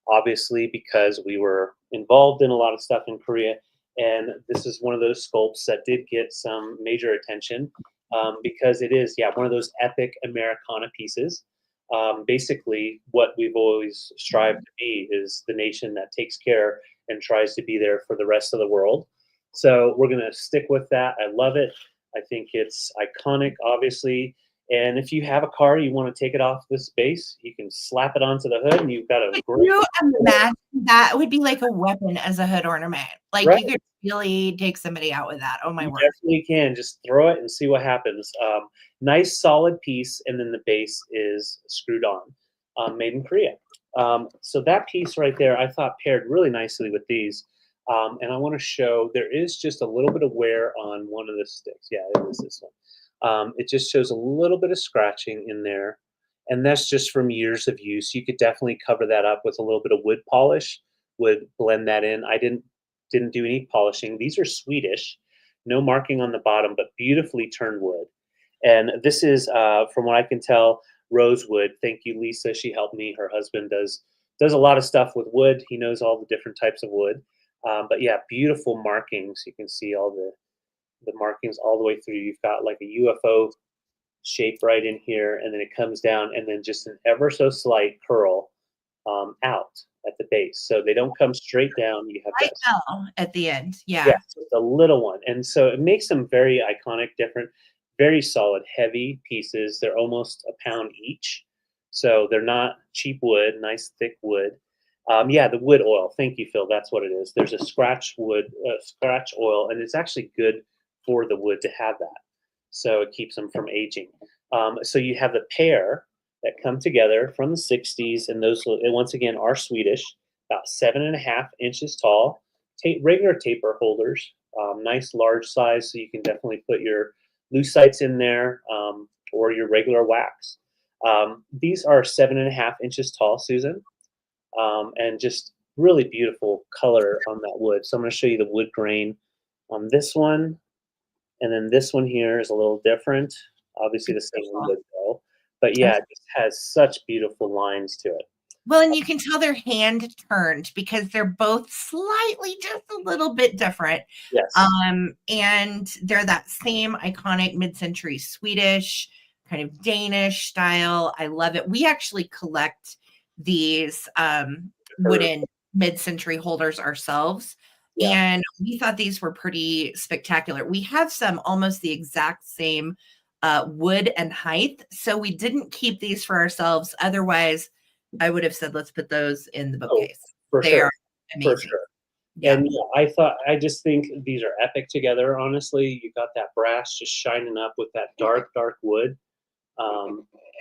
obviously because we were involved in a lot of stuff in Korea. And this is one of those sculpts that did get some major attention because it is, one of those epic Americana pieces. Basically, what we've always strived to be is the nation that takes care and tries to be there for the rest of the world. So we're going to stick with that. I love it. I think it's iconic, obviously. And if you have a car, you want to take it off this base, you can slap it onto the hood, and you've got a Could great you imagine that would be like a weapon as a hood ornament? Like, right. you could really take somebody out with that. Oh my You word. definitely can just throw it and see what happens. Nice solid piece, and then the base is screwed on, made in Korea. So that piece right there, I thought paired really nicely with these. And I want to show there is just a little bit of wear on one of the sticks. Yeah, it is this one. It just shows a little bit of scratching in there, and that's just from years of use. You could definitely cover that up with a little bit of wood polish. Would blend that in. I didn't do any polishing. These are Swedish, no marking on the bottom, but beautifully turned wood. And this is, from what I can tell, rosewood. Thank you, Lisa. She helped me. Her husband does a lot of stuff with wood. He knows all the different types of wood. But yeah, beautiful markings. You can see all the markings all the way through. You've got like a UFO shape right in here, and then it comes down, and then just an ever so slight curl out at the base. So they don't come straight down. You have Right that, now at the end. yeah, Yeah. it's a little one, and so it makes them very iconic, different, very solid, heavy pieces. They're almost a pound each, so they're not cheap wood. Nice thick wood. Yeah, the wood oil. Thank you, Phil. That's what it is. There's a scratch oil, and it's actually good for the wood to have that, so it keeps them from aging. So you have the pair that come together from the 60s, and those and once again are Swedish, about 7.5 inches tall, regular taper holders, nice large size, so you can definitely put your lucite's in there, or your regular wax. These are 7.5 inches tall, Susan, and just really beautiful color on that wood. So I'm going to show you the wood grain on this one, and then this one here is a little different. Obviously, the same wood though, but yeah, it just has such beautiful lines to it. Well, and you can tell they're hand turned because they're both slightly just a little bit different. Yes. And they're that same iconic mid-century Swedish, kind of Danish style. I love it. We actually collect these wooden mid-century holders ourselves. Yeah. And we thought these were pretty spectacular. We have some almost the exact same wood and height. So we didn't keep these for ourselves. Otherwise, I would have said, let's put those in the Oh, bookcase. for They sure. are For amazing. sure. Yeah. And yeah, I just think these are epic together. Honestly, you got that brass just shining up with that dark wood.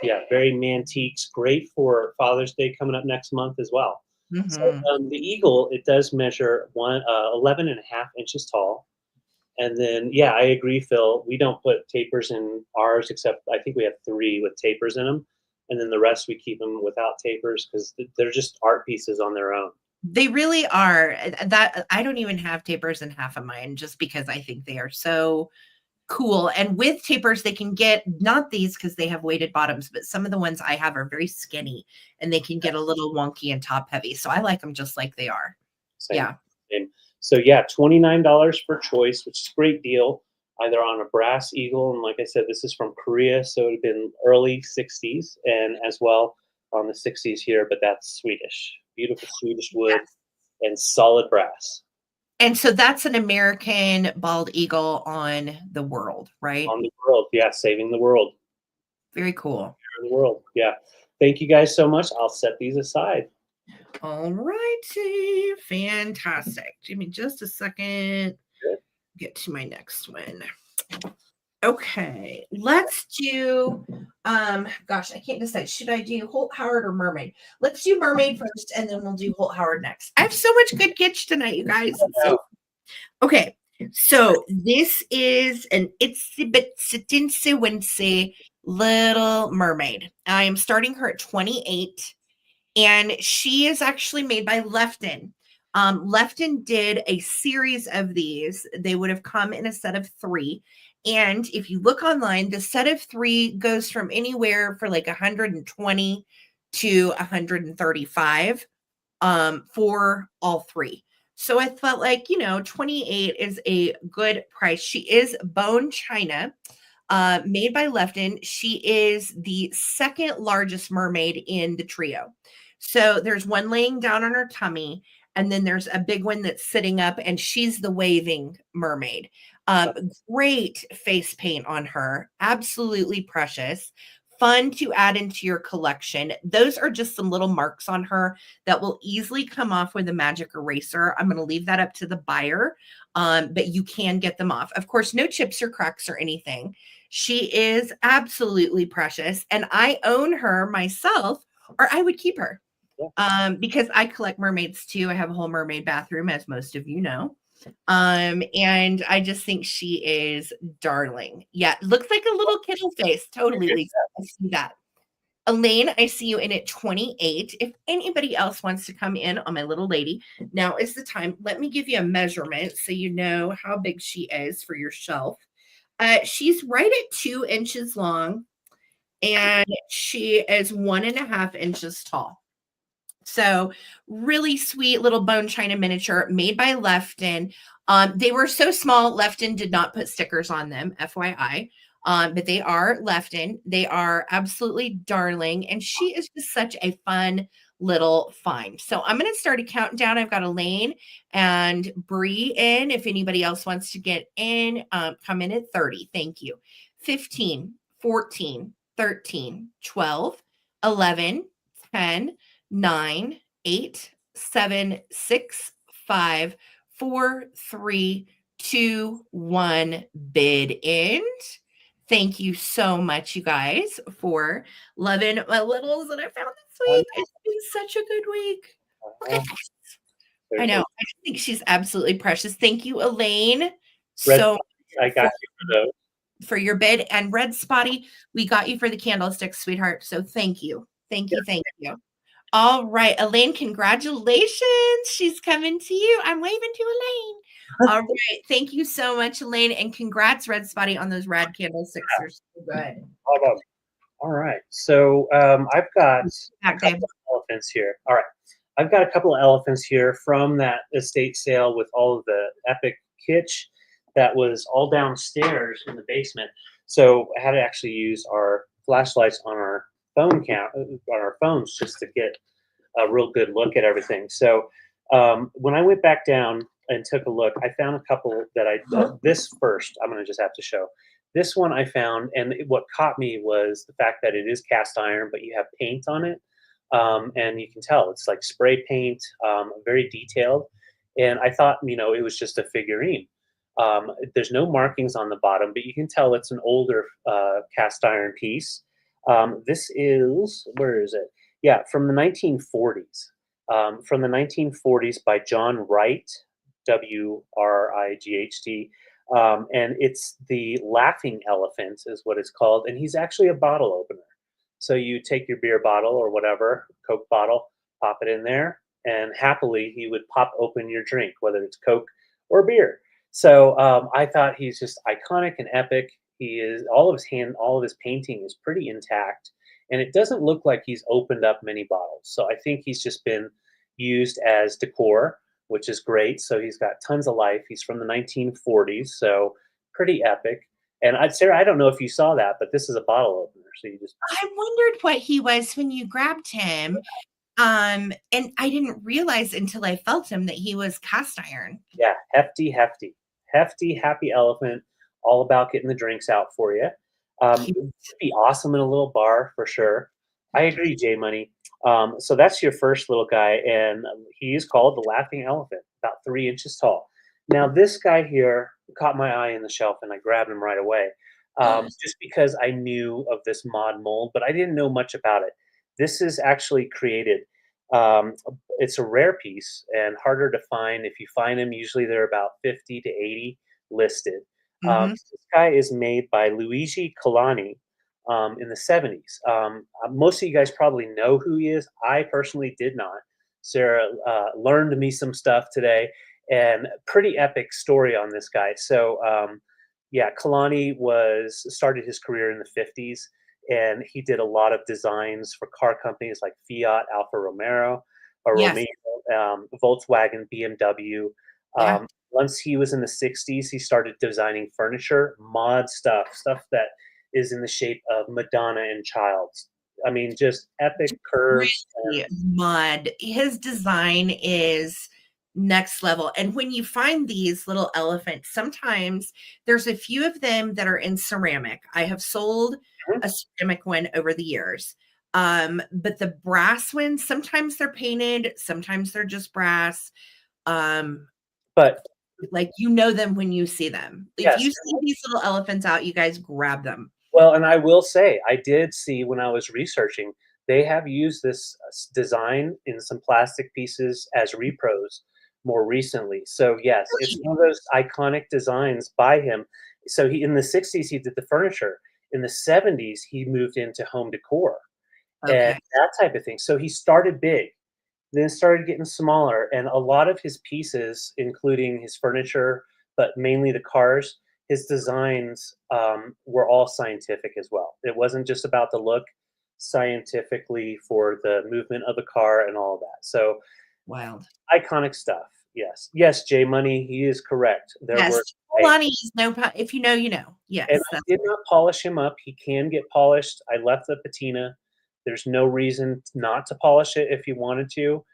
Yeah, very Mantiques. Great for Father's Day coming up next month as well. So Mhm. the eagle, it does measure 11.5 inches tall. And then, yeah, I agree, Phil. We don't put tapers in ours, except I think we have 3 with tapers in them, and then the rest we keep them without tapers because they're just art pieces on their own. They really are. That I don't even have tapers in half of mine just because I think they are so cool. And with tapers, they can get not these because they have weighted bottoms, but some of the ones I have are very skinny and they can get a little wonky and top heavy. So I like them just like they are. Same, Yeah. same. So yeah, $29 per choice, which is a great deal. Either on a brass eagle, and like I said, this is from Korea, so it would have been early '60s, and as well on the '60s here, but that's Swedish. Beautiful Swedish wood Yes. and solid brass And so that's an American bald eagle on the world, right? on the world. Yeah, saving the world. Very cool. The world. Yeah. Thank you guys so much. I'll set these aside. All righty. Fantastic. Give me just a second. Good. Get to my next one. Okay, let's do gosh, I can't decide. Should I do Holt Howard or Mermaid? Let's do Mermaid first and then we'll do Holt Howard next. I have so much good kitsch tonight, you guys. So okay. So this is an itsy bitsy wincy Little Mermaid. I am starting her at 28. And she is actually made by Lefton. Lefton did a series of these. They would have come in a set of 3. And if you look online, the set of 3 goes from anywhere for like 120 to 135 for all 3. So I felt like, 28 is a good price. She is bone china, made by Lefton. She is the second largest mermaid in the trio. So there's one laying down on her tummy, And then there's a big one that's sitting up, and she's the waving mermaid. Great face paint on her. Absolutely precious. Fun to add into your collection. Those are just some little marks on her that will easily come off with a magic eraser. I'm going to leave that up to the buyer, but you can get them off. Of course, no chips or cracks or anything. She is absolutely precious, and I own her myself, or I would keep her because I collect mermaids too. I have a whole mermaid bathroom, as most of you know. And I just think she is darling. Yeah, looks like a little kiddo face. Totally, Lisa. I see that. Elaine, I see you in at 28. If anybody else wants to come in on my little lady, now is the time. Let me give you a measurement so you know how big she is for your shelf. She's right at 2 inches long, and she is 1.5 inches tall. So really sweet little bone china miniature made by Lefton. They were so small, Lefton did not put stickers on them, FYI. But they are Lefton. They are absolutely darling. And she is just such a fun little find. So I'm going to start a countdown. I've got Elaine and Bree in. If anybody else wants to get in, come in at 30. Thank you. 15, 14, 13, 12, 11, 10, 9, 8, 7, 6, 5, 4, 3, 2, 1. Bid end. Thank you so much, you guys, for loving my littles that I found this week. It's been such a good week. Look at this. I know. I think she's absolutely precious. Thank you, Elaine. Red, So I got you for those. For your bid, and Red Spotty, we got you for the candlesticks, sweetheart. So thank you. Thank you. Thank you. All right, Elaine, congratulations. She's coming to you. I'm waving to Elaine. All right. Thank you so much, Elaine. And congrats, Red Spotty, on those rad candlesticks. They're so good. All right. So I've got a couple of elephants here. All right. I've got a couple of elephants here from that estate sale with all of the epic kitsch that was all downstairs in the basement. So I had to actually use our flashlights on our phone on our phones just to get a real good look at everything. So when I went back down and took a look, I found a couple that this first, I'm going to just have to show. This one I found, and what caught me was the fact that it is cast iron, but you have paint on it. And you can tell it's like spray paint, very detailed. And I thought, it was just a figurine. There's no markings on the bottom, but you can tell it's an older cast iron piece. This is, where is it? Yeah, from the 1940s. From the 1940s by John Wright, Wright. And it's the Laughing Elephant is what it's called. And he's actually a bottle opener. So you take your beer bottle or whatever, Coke bottle, pop it in there, and happily he would pop open your drink, whether it's Coke or beer. So I thought he's just iconic and epic. He is all of his painting is pretty intact, and it doesn't look like he's opened up many bottles. So I think he's just been used as decor, which is great. So he's got tons of life. He's from the 1940s, so pretty epic. And Sarah, I don't know if you saw that, but this is a bottle opener. So I wondered what he was when you grabbed him. And I didn't realize until I felt him that he was cast iron. Yeah, hefty, happy elephant, all about getting the drinks out for you. It'd be awesome in a little bar for sure. I agree, J Money. So that's your first little guy, and he is called the Laughing Elephant, about 3 inches tall. Now, this guy here caught my eye in the shelf, and I grabbed him right away, just because I knew of this mod mold, but I didn't know much about it. This is actually created. It's a rare piece and harder to find. If you find them, usually they're about 50 to 80 listed. This guy is made by Luigi Colani in the 70s. Most of you guys probably know who he is. I personally did not. Sarah learned me some stuff today, and pretty epic story on this guy. So yeah, Kalani started his career in the 50s, and he did a lot of designs for car companies like Fiat, Alfa Romeo, Volkswagen, BMW. Once he was in the 60s, he started designing furniture, mod stuff that is in the shape of Madonna and Child. I mean, just epic curves. Mod. His design is next level. And when you find these little elephants, sometimes there's a few of them that are in ceramic. I have sold a ceramic one over the years. But the brass ones, sometimes they're painted, sometimes they're just brass. But like, you know them when you see them. If yes. you see these little elephants out, you guys grab them. Well, and I will say, I did see when I was researching, they have used this design in some plastic pieces as repros more recently. So yes, it's Really? one of those iconic designs by him. So he in the 60s he did the furniture. In the 70s he moved into home decor and Okay. that type of thing. So he started big, then started getting smaller, and a lot of his pieces, including his furniture, but mainly the cars, his designs were all scientific as well. It wasn't just about the look, scientifically for the movement of the car and all of that. So Wild. iconic stuff. Yes, yes, Jay Money, he is correct. There Yes. were, hey, Lonnie is no, if you know, you know. and Yes. I That's did not polish him up. He can get polished. I left the patina. There's no reason not to polish it if you wanted to.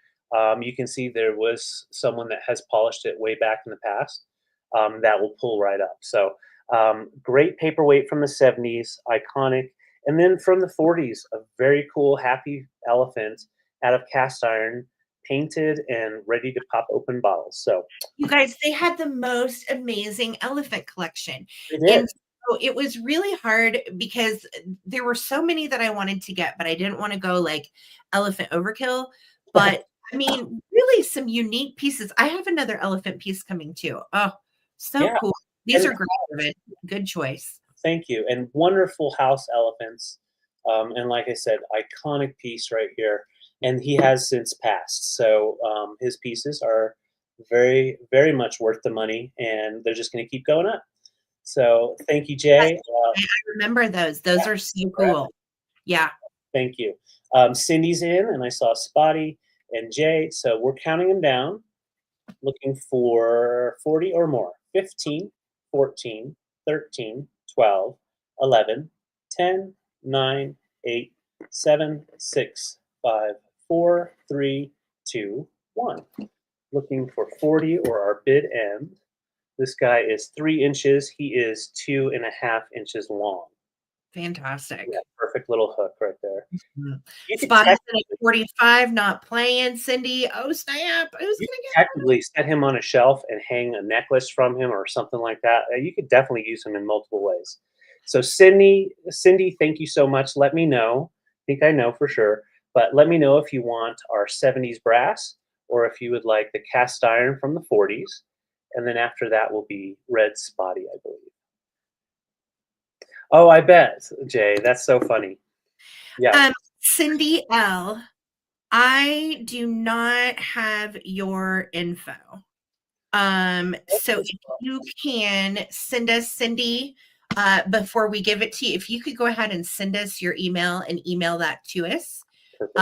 You can see there was someone that has polished it way back in the past. That will pull right up. So great paperweight from the 70s, iconic. And then from the 40s, a very cool, happy elephant out of cast iron, painted and ready to pop open bottles. So you guys, they had the most amazing elephant collection. they did. And so it was really hard because there were so many that I wanted to get, but I didn't want to go like elephant overkill. But I mean, really some unique pieces. I have another elephant piece coming too. Oh, so Yeah. cool. These And are great, David. Good choice. thank you. And wonderful house elephants. And like I said, iconic piece right here. And he has since passed. So his pieces are very, very much worth the money. And they're just going to keep going up. So thank you, Yes, Jay. I remember those. Those are so Brad, cool. Yeah. thank you. Cindy's in, and I saw Spotty and Jay. So we're counting them down, looking for 40 or more. 15, 14, 13, 12, 11, 10, 9, 8, 7, 6, 5, 4, 3, 2, 1. Looking for 40 or our bid end. This guy is 3 inches. He is 2.5 inches long. Fantastic. Yeah, perfect little hook right there. Mhm. You could Spotty's technically, at 45, not playing. Cindy, oh snap. Who's you gonna could get technically set him on a shelf and hang a necklace from him or something like that. You could definitely use him in multiple ways. So Cindy, thank you so much. Let me know. I think I know for sure, but let me know if you want our 70s brass or if you would like the cast iron from the 40s. And then after that will be red spotty, I believe. Oh, I bet, Jay. That's so funny. Yeah. Cindy L. I do not have your info. So if you can send us, Cindy, before we give it to you, if you could go ahead and send us your email and email that to us. Perfect.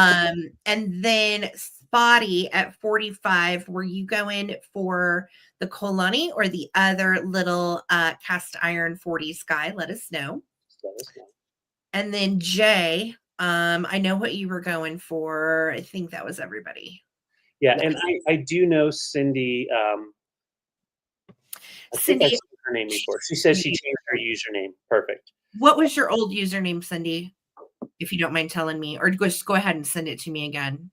And then Spotty at 45, were you going for the Colani or the other little cast iron 40 Sky? Let us know. Let us know. And then Jay, I know what you were going for. I think that was everybody. Yeah, Yeah. and I do know Cindy. I think I've Cindy, seen her name before. She says she changed her username. Perfect. what was your old username, Cindy? If you don't mind telling me, or just go ahead and send it to me again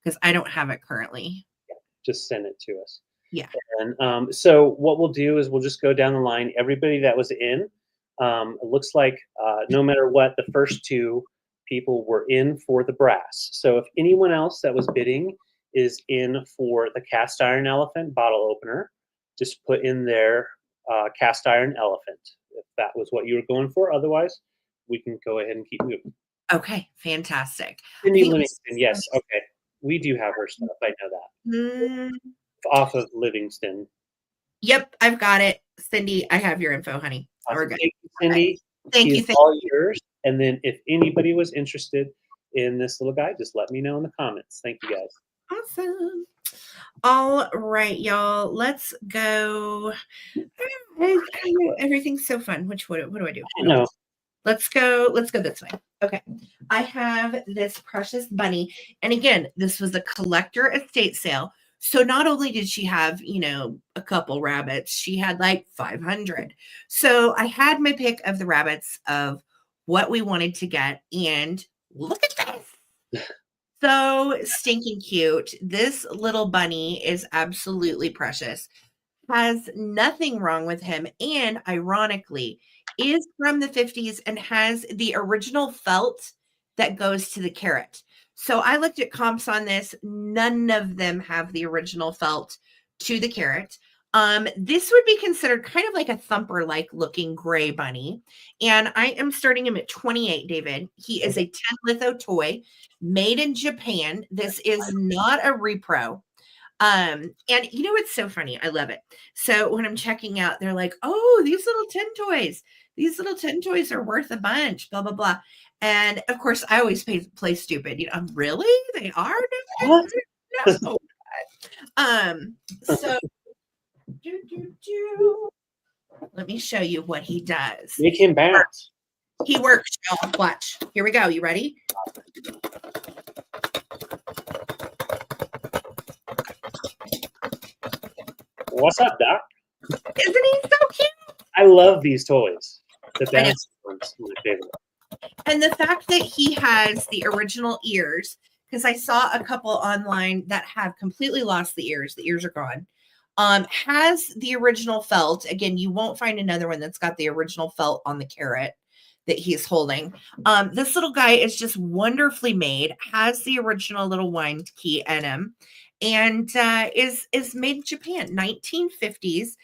because I don't have it currently. Just send it to us. Yeah. And so what we'll do is we'll just go down the line. Everybody that was in, it looks like no matter what, the first 2 people were in for the brass. So if anyone else that was bidding is in for the cast iron elephant bottle opener, just put in their cast iron elephant if that was what you were going for. Otherwise, we can go ahead and keep moving. Okay, fantastic. Cindy Livingston, yes, okay. We do have her stuff. I know that. Off of Livingston. Yep, I've got it. Cindy, I have your info, honey. Awesome. We're good. Thank you, Cindy. Thank He you. is all yours. And then if anybody was interested in this little guy, just let me know in the comments. Thank you, guys. Awesome. All right, y'all. Let's go. Everything's so fun. What do I do? I know. Let's go this way. Okay. I have this precious bunny. And again, this was a collector estate sale. So not only did she have, a couple rabbits, she had like 500. So I had my pick of the rabbits of what we wanted to get. And look at this. So stinking cute. This little bunny is absolutely precious. Has nothing wrong with him, and ironically, is from the 50s and has the original felt that goes to the carrot. So I looked at comps on this. None of them have the original felt to the carrot. This would be considered kind of like a thumper-like looking gray bunny. And I am starting him at 28, David. He is a 10 litho toy made in Japan. This is not a repro. And it's so funny. I love it. So when I'm checking out, they're like, oh, these little tin toys are worth a bunch, blah, blah, blah. And of course, I always play stupid. Really? They are? What? No. So let me show you what he does. Make him bounce. He works, y'all. Watch. Here we go. You ready? What's up, Doc? Isn't he so cute? I love these toys. The bounce ones are my favorite. And the fact that he has the original ears, because I saw a couple online that have completely lost the ears are gone, has the original felt. Again, you won't find another one that's got the original felt on the carrot that he's holding. This little guy is just wonderfully made, has the original little wind key in him, and is made in Japan, 1950s.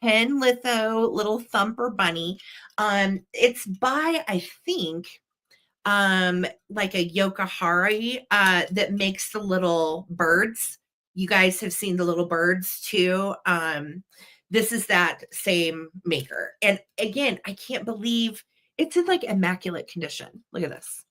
10 litho little thumper bunny. It's by, I think, like a Yokohara that makes the little birds. You guys have seen the little birds too. This is that same maker. And again, I can't believe it's in like immaculate condition. Look at this.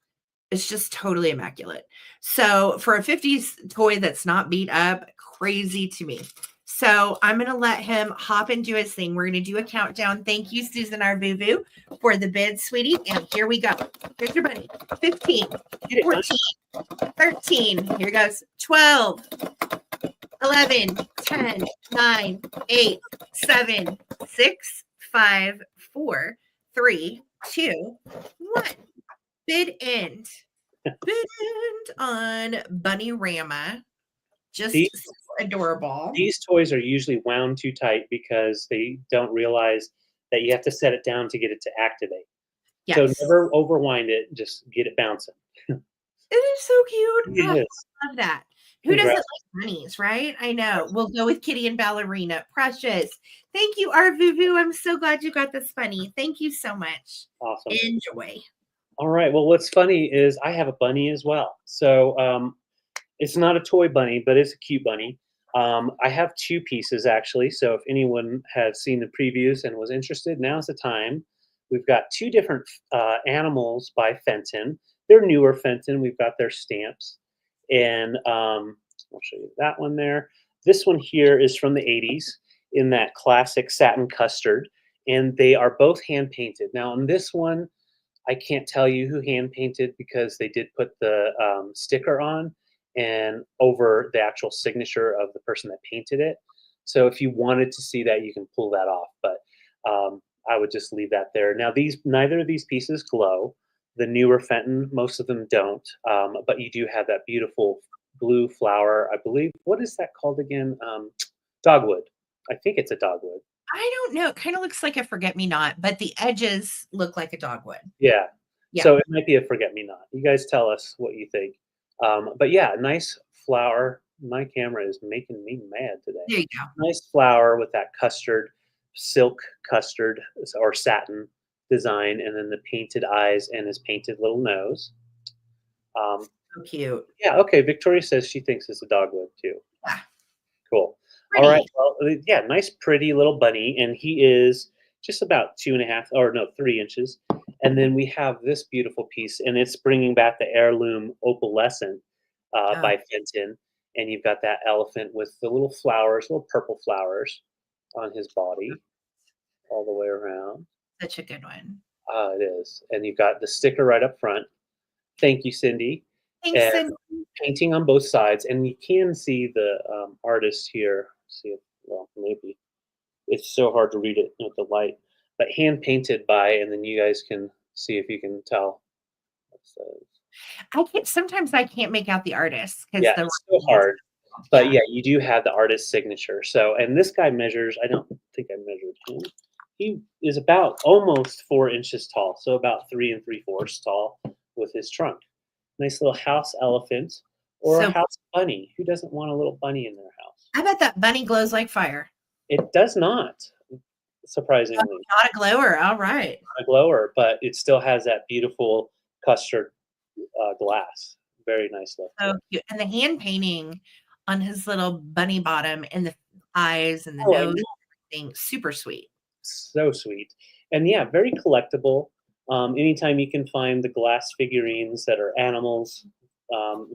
It's just totally immaculate. So for a 50s toy that's not beat up, crazy to me. So I'm going to let him hop and do his thing. We're going to do a countdown. Thank you, Susan, our Vuvu, for the bid, sweetie. And here we go. Here's your bunny. 15, 14, 13. Here goes. 12, 11, 10, 9, 8, 7, 6, 5, 4, 3, 2, 1. Bid end. Bid end on Bunny Rama. Just so adorable. These toys are usually wound too tight because they don't realize that you have to set it down to get it to activate. Yes. So never overwind it. Just get it bouncing. It is so cute. It is. I love that. Who doesn't like bunnies, right? I know. We'll go with Kitty and Ballerina. Precious. Thank you, our Vuvu. I'm so glad you got this bunny. Thank you so much. Awesome. Enjoy. All right. Well, what's funny is I have a bunny as well. So it's not a toy bunny, but it's a cute bunny. I have 2 pieces actually. So if anyone has seen the previews and was interested, now's the time. We've got 2 different animals by Fenton. They're newer Fenton. We've got their stamps. And I'll show you that one there. This one here is from the 80s in that classic satin custard. And they are both hand painted. Now on this one, I can't tell you who hand painted because they did put the sticker on and over the actual signature of the person that painted it. So if you wanted to see that, you can pull that off. But I would just leave that there. Now neither of these pieces glow. The newer Fenton, most of them don't. But you do have that beautiful blue flower. I believe, what is that called again? Dogwood. I think it's a dogwood. I don't know. It kind of looks like a forget-me-not, but the edges look like a dogwood. Yeah. So it might be a forget-me-not. You guys tell us what you think. But yeah, nice flower. My camera is making me mad today. There you go. Nice flower with that custard, silk custard or satin design, and then the painted eyes and his painted little nose. So cute. Yeah, okay. Victoria says she thinks it's a dogwood too. Yeah. Cool. Pretty. All right. Well, yeah, nice, pretty little bunny, and he is just about 3 inches. And then we have this beautiful piece, and it's bringing back the heirloom opalescent by Fenton. And you've got that elephant with the little flowers, little purple flowers on his body all the way around. Such a good one. It is. And you've got the sticker right up front. Thank you, Cindy. Thanks, and Cindy. painting on both sides. And you can see the artist here. See if, well, maybe it's so hard to read it with the light, but hand painted by, and then you guys can see if you can tell. What it says. Sometimes I can't make out the artist because Yeah, the it's so writing is, hard. But yeah. yeah, you do have the artist's signature. So, and this guy measures, I don't think I measured him. He is about almost 4 inches tall, so about 3 3/4 tall with his trunk. Nice little house elephant or a So house bunny. Who doesn't want a little bunny in their house? I bet that bunny glows like fire. It does not, Oh, surprisingly, not a glower. All right. a glower, but it still has that beautiful custard glass. Very nice look to So it. cute. And the hand painting on his little bunny bottom and the eyes and the Oh, I nose, know. thing, super sweet. So sweet. And yeah, very collectible. Anytime you can find the glass figurines that are animals,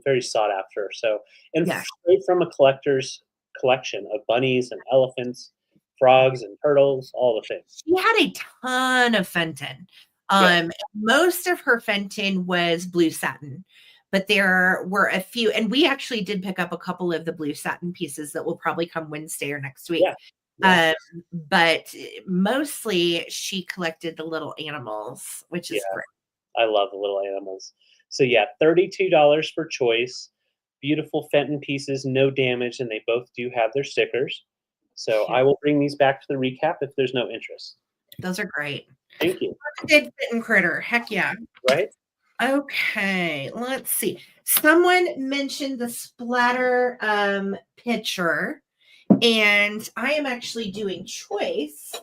very sought after. So, and Yeah. straight from a collector's collection of bunnies and elephants, frogs and turtles, all the things. She had a ton of Fenton. Yeah, Most of her Fenton was blue satin, but there were a few, and we actually did pick up a couple of the blue satin pieces that will probably come Wednesday or next week. yeah, yeah, But mostly she collected the little animals, which yeah. is great. I love the little animals. So yeah, $32 for choice. Beautiful Fenton pieces, no damage, and they both do have their stickers. So Cute. I will bring these back for the recap if there's no interest. Those are great. Thank you. Good Fenton critter. Heck yeah. Right? Okay, let's see. Someone mentioned the splatter picture, and I am actually doing choice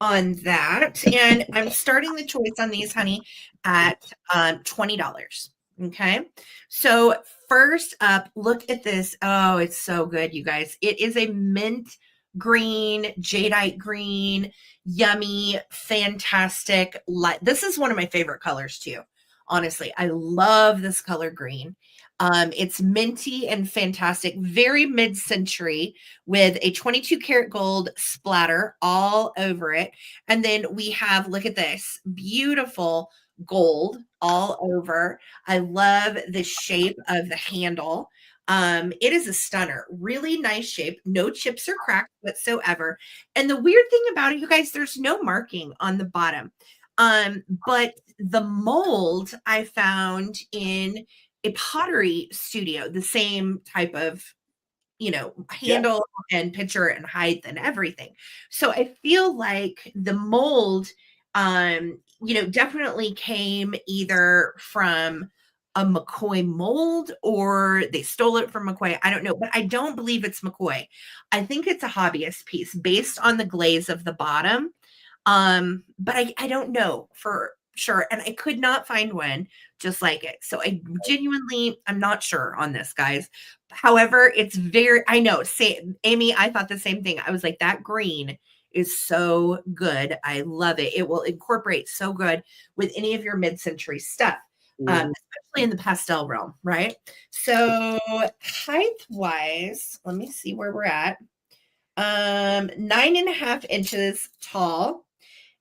on that. And I'm starting the choice on these, honey, at $20. Okay. So first up, look at this. Oh, it's so good, you guys. It is a mint green, jadeite green, yummy, fantastic light. This is one of my favorite colors too. Honestly, I love this color green. It's minty and fantastic, very mid-century with a 22 karat gold splatter all over it. And then we have, look at this, beautiful gold all over. I love the shape of the handle. It is a stunner, really nice shape, no chips or cracks whatsoever. And the weird thing about it, you guys, there's no marking on the bottom. But the mold I found in a pottery studio, the same type of, Yeah. handle and pitcher and height and everything. So I feel like the mold, definitely came either from a McCoy mold or they stole it from McCoy. I don't know, but I don't believe it's McCoy. I think it's a hobbyist piece based on the glaze of the bottom. But I don't know for sure. And I could not find one just like it. So I'm not sure on this, guys. However, it's I know, say, Amy, I thought the same thing. I was like, that green is so good. I love it. It will incorporate so good with any of your mid-century stuff, Mhm. especially in the pastel realm, right? So height-wise, let me see where we're at. 9.5 inches tall.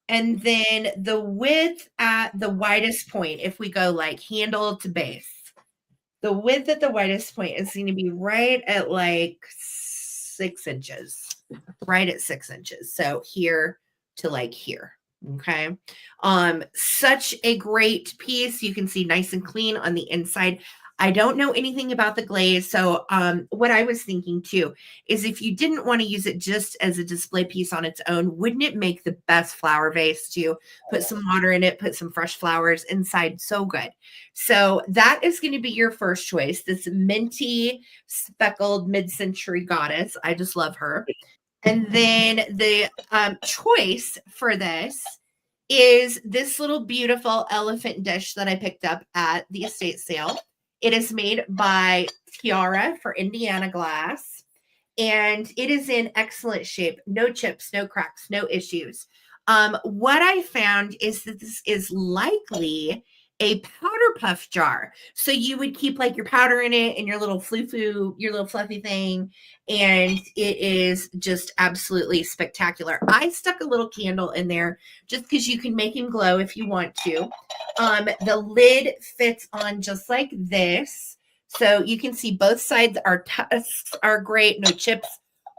And then the width at the widest point, if we go like handle to base, the width at the widest point is going to be right at like 6 inches, right at 6 inches. So here to like here. Okay. Such a great piece. You can see nice and clean on the inside. I don't know anything about the glaze. So what I was thinking too is if you didn't want to use it just as a display piece on its own, wouldn't it make the best flower vase to put some water in it, put some fresh flowers inside? So good. So that is going to be your first choice. This minty speckled mid-century goddess. I just love her. And then the choice for this is this little beautiful elephant dish that I picked up at the estate sale. It is made by Tiara for Indiana Glass, and it is in excellent shape. No chips, no cracks, no issues. What I found is that this is likely a powder puff jar. So you would keep like your powder in it and your little fluffy, your little fluffy thing. And it is just absolutely spectacular. I stuck a little candle in there just because you can make him glow if you want to. The lid fits on just like this. So you can see both sides. Our tusks are great. No chips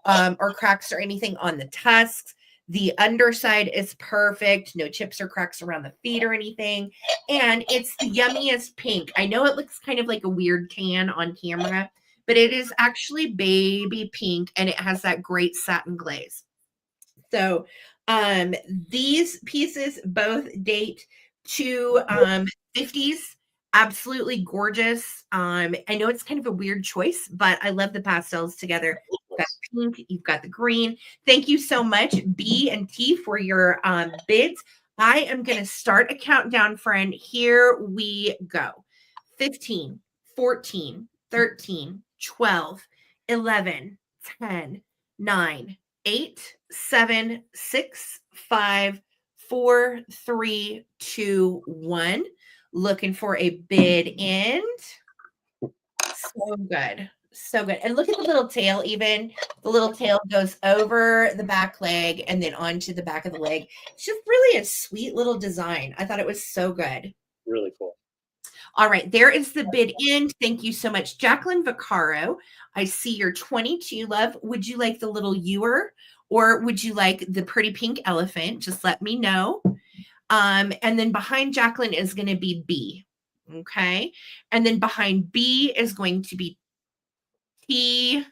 or cracks or anything on the tusks. The underside is perfect. No chips or cracks around the feet or anything. And it's the yummiest pink. I know it looks kind of like a weird tan on camera, but it is actually baby pink, and it has that great satin glaze. So these pieces both date to 50s. Absolutely gorgeous. I know it's kind of a weird choice, but I love the pastels together. You've got pink, you've got the green. Thank you so much, B and T, for your bids. I am going to start a countdown, friend. Here we go. 15, 14, 13, 12, 11, 10, 9, 8, 7, 6, 5, 4, 3, 2, 1. Looking for a bid end. So good. So good. And look at the little tail even. The little tail goes over the back leg and then onto the back of the leg. It's just really a sweet little design. I thought it was so good. Really cool. All right, there is the bid end. Thank you so much, Jacqueline Vaccaro. I see your 22, love. Would you like the little ewer or would you like the pretty pink elephant? Just let me know. And then behind Jacqueline is going to be B. Okay. And then behind B is going to be T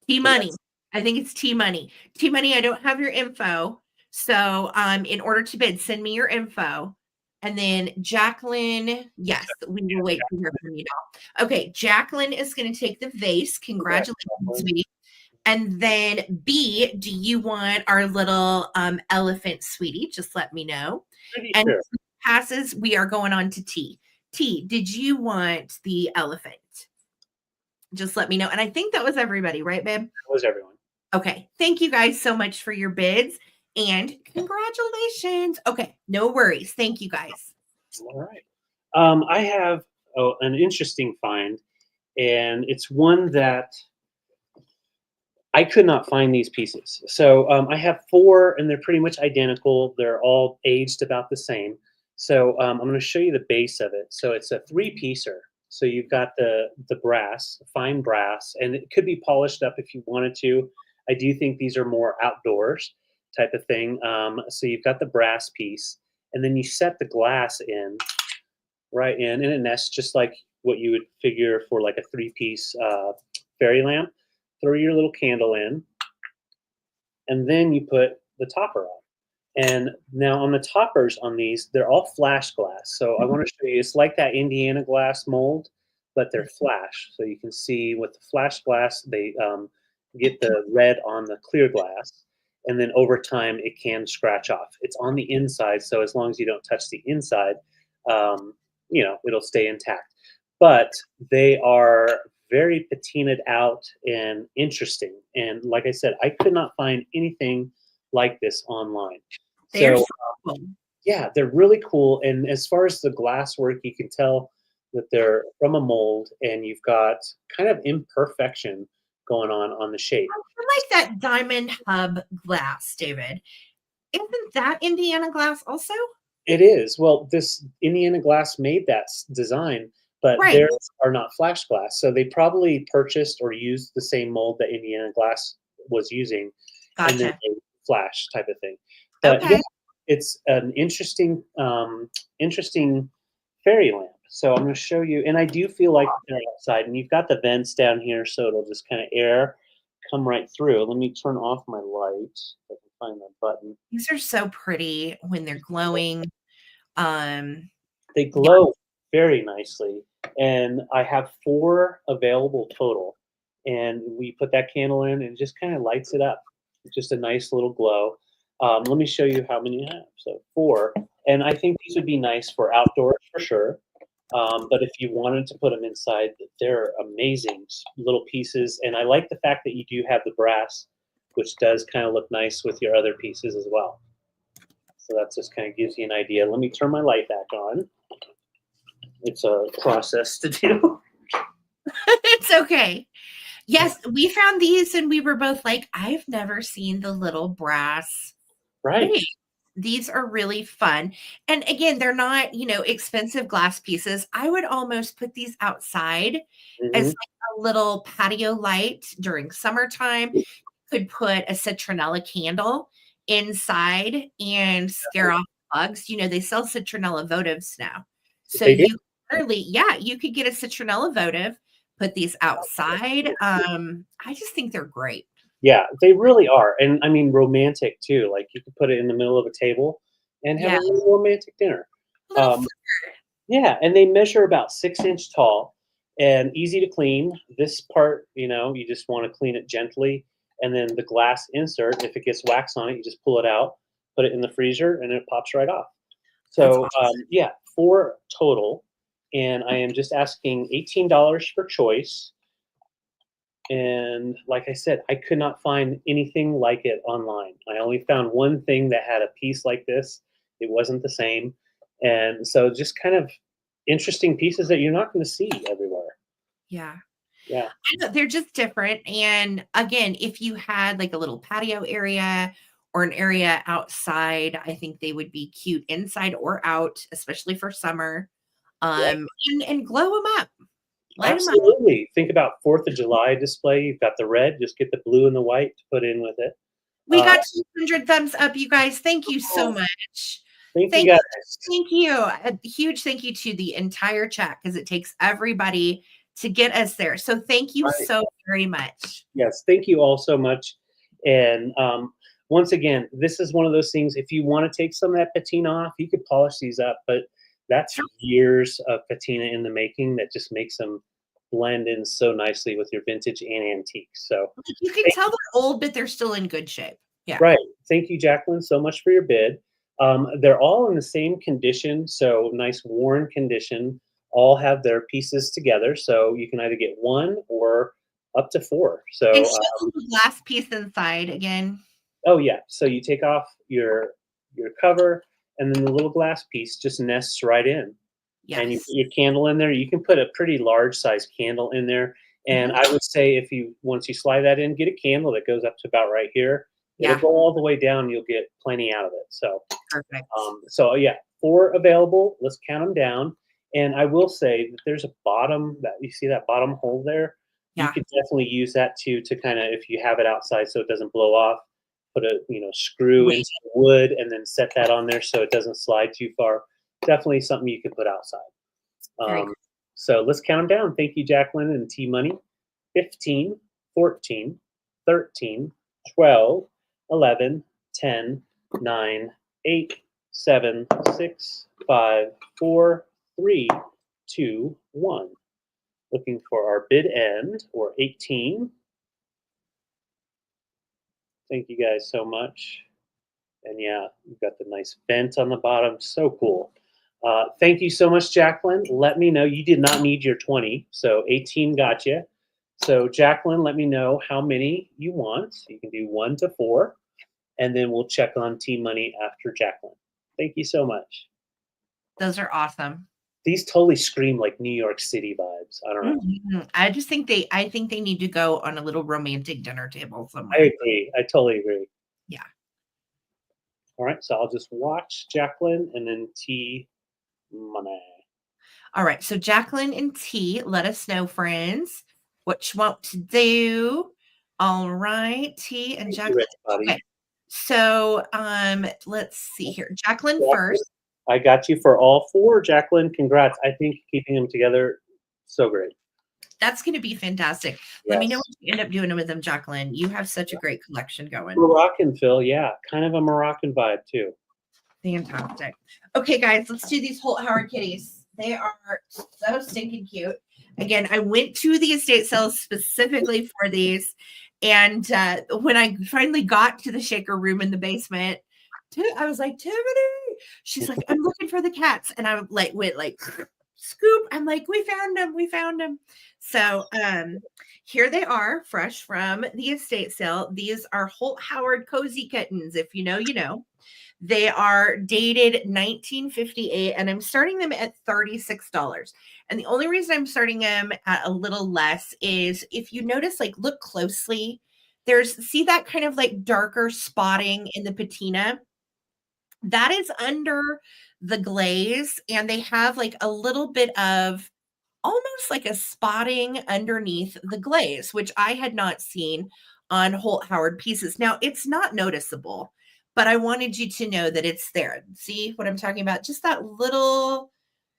Money. I think it's T Money. T Money, I don't have your info. So in order to bid, send me your info. And then Jacqueline, yes, we will wait to hear from you now. Okay, Jacqueline is going to take the vase. Congratulations, sweetie. And then B, do you want our little elephant, sweetie? Just let me know. And sure. passes, we are going on to T. T, did you want the elephant? Just let me know. And I think that was everybody, right, babe? That was everyone. Okay. Thank you guys so much for your bids and congratulations. Okay. No worries. Thank you guys. All right. I have an interesting find, and it's one that I could not find these pieces. So I have 4, and they're pretty much identical. They're all aged about the same. So I'm going to show you the base of it. So it's a 3-piecer. So you've got the brass, fine brass, and it could be polished up if you wanted to. I do think these are more outdoors type of thing. So you've got the brass piece, and then you set the glass in, right in, and it nests just like what you would figure for like a 3-piece fairy lamp. Throw your little candle in, and then you put the topper on. And now on the toppers on these, they're all flash glass. So I want to show you, it's like that Indiana glass mold, but they're flash. So you can see with the flash glass, they get the red on the clear glass. And then over time, it can scratch off. It's on the inside, so as long as you don't touch the inside, it'll stay intact. But they are very patinaed out and interesting. And like I said, I could not find anything like this online. They're So cool. yeah, they're really cool. And as far as the glass work, you can tell that they're from a mold, and you've got kind of imperfection going on the shape. I like that diamond hub glass, David. Isn't that Indiana glass also? It is. Well, this Indiana glass made that design, but Right. theirs are not flash glass. So they probably purchased or used the same mold that Indiana glass was using, and then Gotcha. a flash type of thing. But Okay. yeah, it's an interesting fairy lamp. So I'm going to show you, and I do feel like they're outside, and you've got the vents down here, so it'll just kind of air come right through. Let me turn off my light. If I can find that button. These are so pretty when they're glowing. They glow very nicely, and I have 4 available total. And we put that candle in, and it just kind of lights it up. Just a nice little glow. Let me show you how many I have. So 4, and I think these would be nice for outdoors for sure. But if you wanted to put them inside, they're amazing little pieces. And I like the fact that you do have the brass, which does kind of look nice with your other pieces as well. So that just kind of gives you an idea. Let me turn my light back on. It's a process to do. It's okay. Yes, we found these and we were both like, I've never seen the little brass Right. thing. These are really fun. And again, they're not, expensive glass pieces. I would almost put these outside as Hmm. like a little patio light during summertime. Could put a citronella candle inside and scare off bugs. They sell citronella votives now. So They do. you you could get a citronella votive, put these outside. I just think they're great. Yeah, they really are. And I mean, romantic too. Like you could put it in the middle of a table and have a Yeah. little romantic dinner. A little Um, yeah, and they measure about 6 inch tall and easy to clean. This part, you just want to clean it gently. And then the glass insert, if it gets wax on it, you just pull it out, put it in the freezer, and it pops right off. That's So, awesome. yeah, 4 total. And I am just asking $18 for choice. And like I said, I could not find anything like it online. I only found one thing that had a piece like this. It wasn't the same. And so just kind of interesting pieces that you're not going to see everywhere. Yeah. Yeah. I know, they're just different. And again, if you had like a little patio area or an area outside, I think they would be cute inside or out, especially for summer. Right. And glow them up, light them up. Absolutely. Think about 4th of July display. You've got the red, just get the blue and the white to put in with it. We Uh, got 200 thumbs up, you guys. Thank you so oh, much. thank you Thank guys. thank you. A huge thank you to the entire chat because it takes everybody to get us there. So thank you Right. so very much. Yes, thank you all so much. And once again, this is one of those things. If you want to take some of that patina off, you could polish these up, but that's Sure. years of patina in the making that just makes them blend in so nicely with your vintage and antique. So, You can thank tell they're old, but they're still in good shape. Yeah. right. Thank you, Jacqueline, so much for your bid. They're all in the same condition, so nice worn condition. All have their pieces together, so you can either get one or up to four. And So, show the glass piece inside again. oh yeah. So you take off your cover, and then the little glass piece just nests right in. And you put Yes. your candle in there. You can put a pretty large size candle in there. And Mhm. I would say if you once you slide that in, get a candle that goes up to about right here. It'll Yeah. go all the way down. You'll get plenty out of it. So Perfect. so yeah, 4 available. Let's count them down. And I will say that there's a bottom that you see that bottom hole there. You Yeah. could definitely use that too to kind of if you have it outside so it doesn't blow off. Put a screw Wait. into the wood and then set that on there so it doesn't slide too far. Definitely something you could put outside. Very cool. So let's count them down. Thank you, Jacqueline and T Money. 15, 14, 13, 12, 11, 10, 9, 8, 7, 6, 5, 4, 3, 2, 1. Looking for our bid end, or 18. Thank you guys so much. And yeah, you've got the nice vent on the bottom. So cool. Thank you so much, Jacqueline. Let me know. You did not need your 20, so 18 got you. So, Jacqueline, let me know how many you want. You can do 1 to 4, and then we'll check on T Money after Jacqueline. Thank you so much. Those are awesome. These totally scream like New York City vibes. I don't know. Mhm. I think they need to go on a little romantic dinner table I somewhere. agree. I totally agree. Yeah. All right, so I'll just watch Jacqueline and then T Money. All right. So Jacqueline and T, let us know, friends, what you want to do. All right, T and Thank you, Jacqueline. everybody. Okay. So let's see here. Jacqueline Jacqueline, first. I got you for all 4. Jacqueline, congrats. I think keeping them together, so great. That's going to be fantastic. Let me know Yes. what you end up doing with them, Jacqueline. You have such a great collection going. Moroccan, Phil. Yeah, kind of a Moroccan vibe too. Fantastic. Okay, guys, let's do these Holt Howard kitties. They are so stinking cute. Again, I went to the estate sales specifically for these. And when I finally got to the shaker room in the basement, I was like, Tiffany, she's like, I'm looking for the cats. And I like went like Scoop. I'm like, we found them. We found them. So here they are, fresh from the estate sale. These are Holt Howard cozy kittens. If you know, you know. They are dated 1958, and I'm starting them at $36. And the only reason I'm starting them at a little less is if you notice, like, look closely, see that kind of like darker spotting in the patina? That is under the glaze, and they have like a little bit of almost like a spotting underneath the glaze, which I had not seen on Holt Howard pieces. Now, it's not noticeable, but I wanted you to know that it's there. See what I'm talking about? Just that little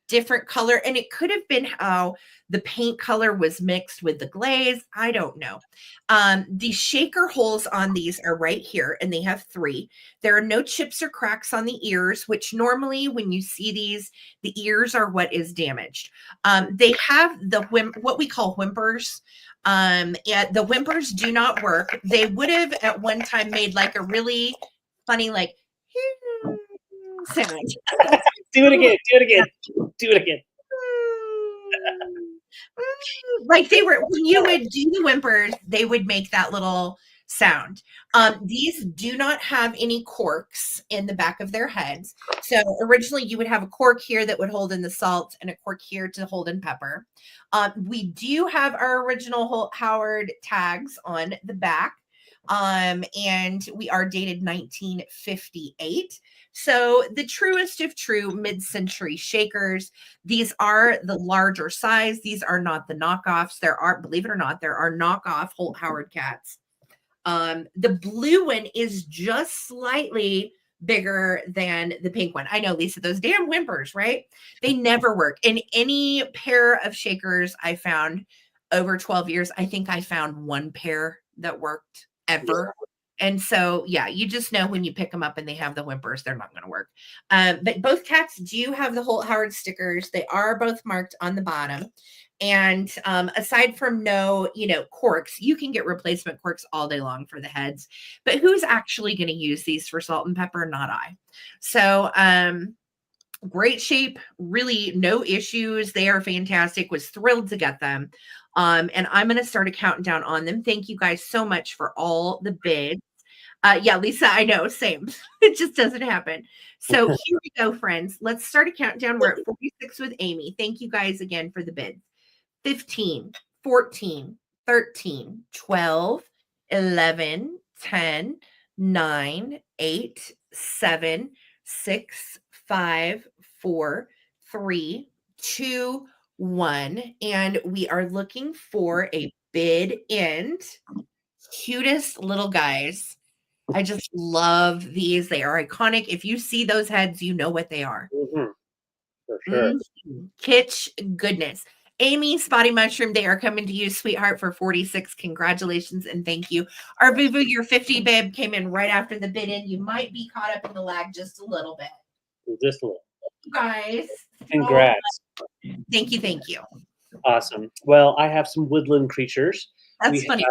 different color, and it could have been how the paint color was mixed with the glaze. I don't know. The shaker holes on these are right here, and they have 3. There are no chips or cracks on the ears, which normally when you see these, the ears are what is damaged. They have what we call whimpers. And the whimpers do not work. They would have at one time made like a really funny like sound. Do it again. Do it again. Do it again. Like they were, when you would do the whimpers, they would make that little sound. These do not have any corks in the back of their heads. So originally you would have a cork here that would hold in the salt and a cork here to hold in pepper. We do have our original Holt Howard tags on the back. And we are dated 1958. So the truest of true mid-century shakers. These are the larger size. These are not the knockoffs. There are, believe it or not, there are knockoff Holt Howard cats. The blue one is just slightly bigger than the pink one. I know, Lisa, those damn whimpers, right? They never work. In any pair of shakers I found over 12 years, I think I found one pair that worked ever. And so, yeah, you just know when you pick them up and they have the whimpers, they're not going to work. But both cats do have the Holt Howard stickers. They are both marked on the bottom. And aside from no, corks, you can get replacement corks all day long for the heads. But who's actually going to use these for salt and pepper? Not I. So, great shape, really no issues. They are fantastic. Was thrilled to get them. And I'm going to start a countdown on them. Thank you guys so much for all the bids. Yeah, Lisa, I know, same. It just doesn't happen. So here we go, friends. Let's start a countdown. We're at 46 with Amy. Thank you guys again for the bids. 15, 14, 13, 12, 11, 10, 9, 8, 7, 6, 5, 4, 3, 2, 1. And we are looking for a bid end. Cutest little guys. I just love these. They are iconic. If you see those heads, you know what they are. Mm-hmm. For sure. Kitsch goodness. Amy, Spotty Mushroom, they are coming to you, sweetheart, for 46. Congratulations and thank you. Our Boo Boo, your 50 babe, came in right after the bid in. You might be caught up in the lag just a little bit. Just a little. You guys. Congrats. Thank you. Thank you. Awesome. Well, I have some woodland creatures. That's funny.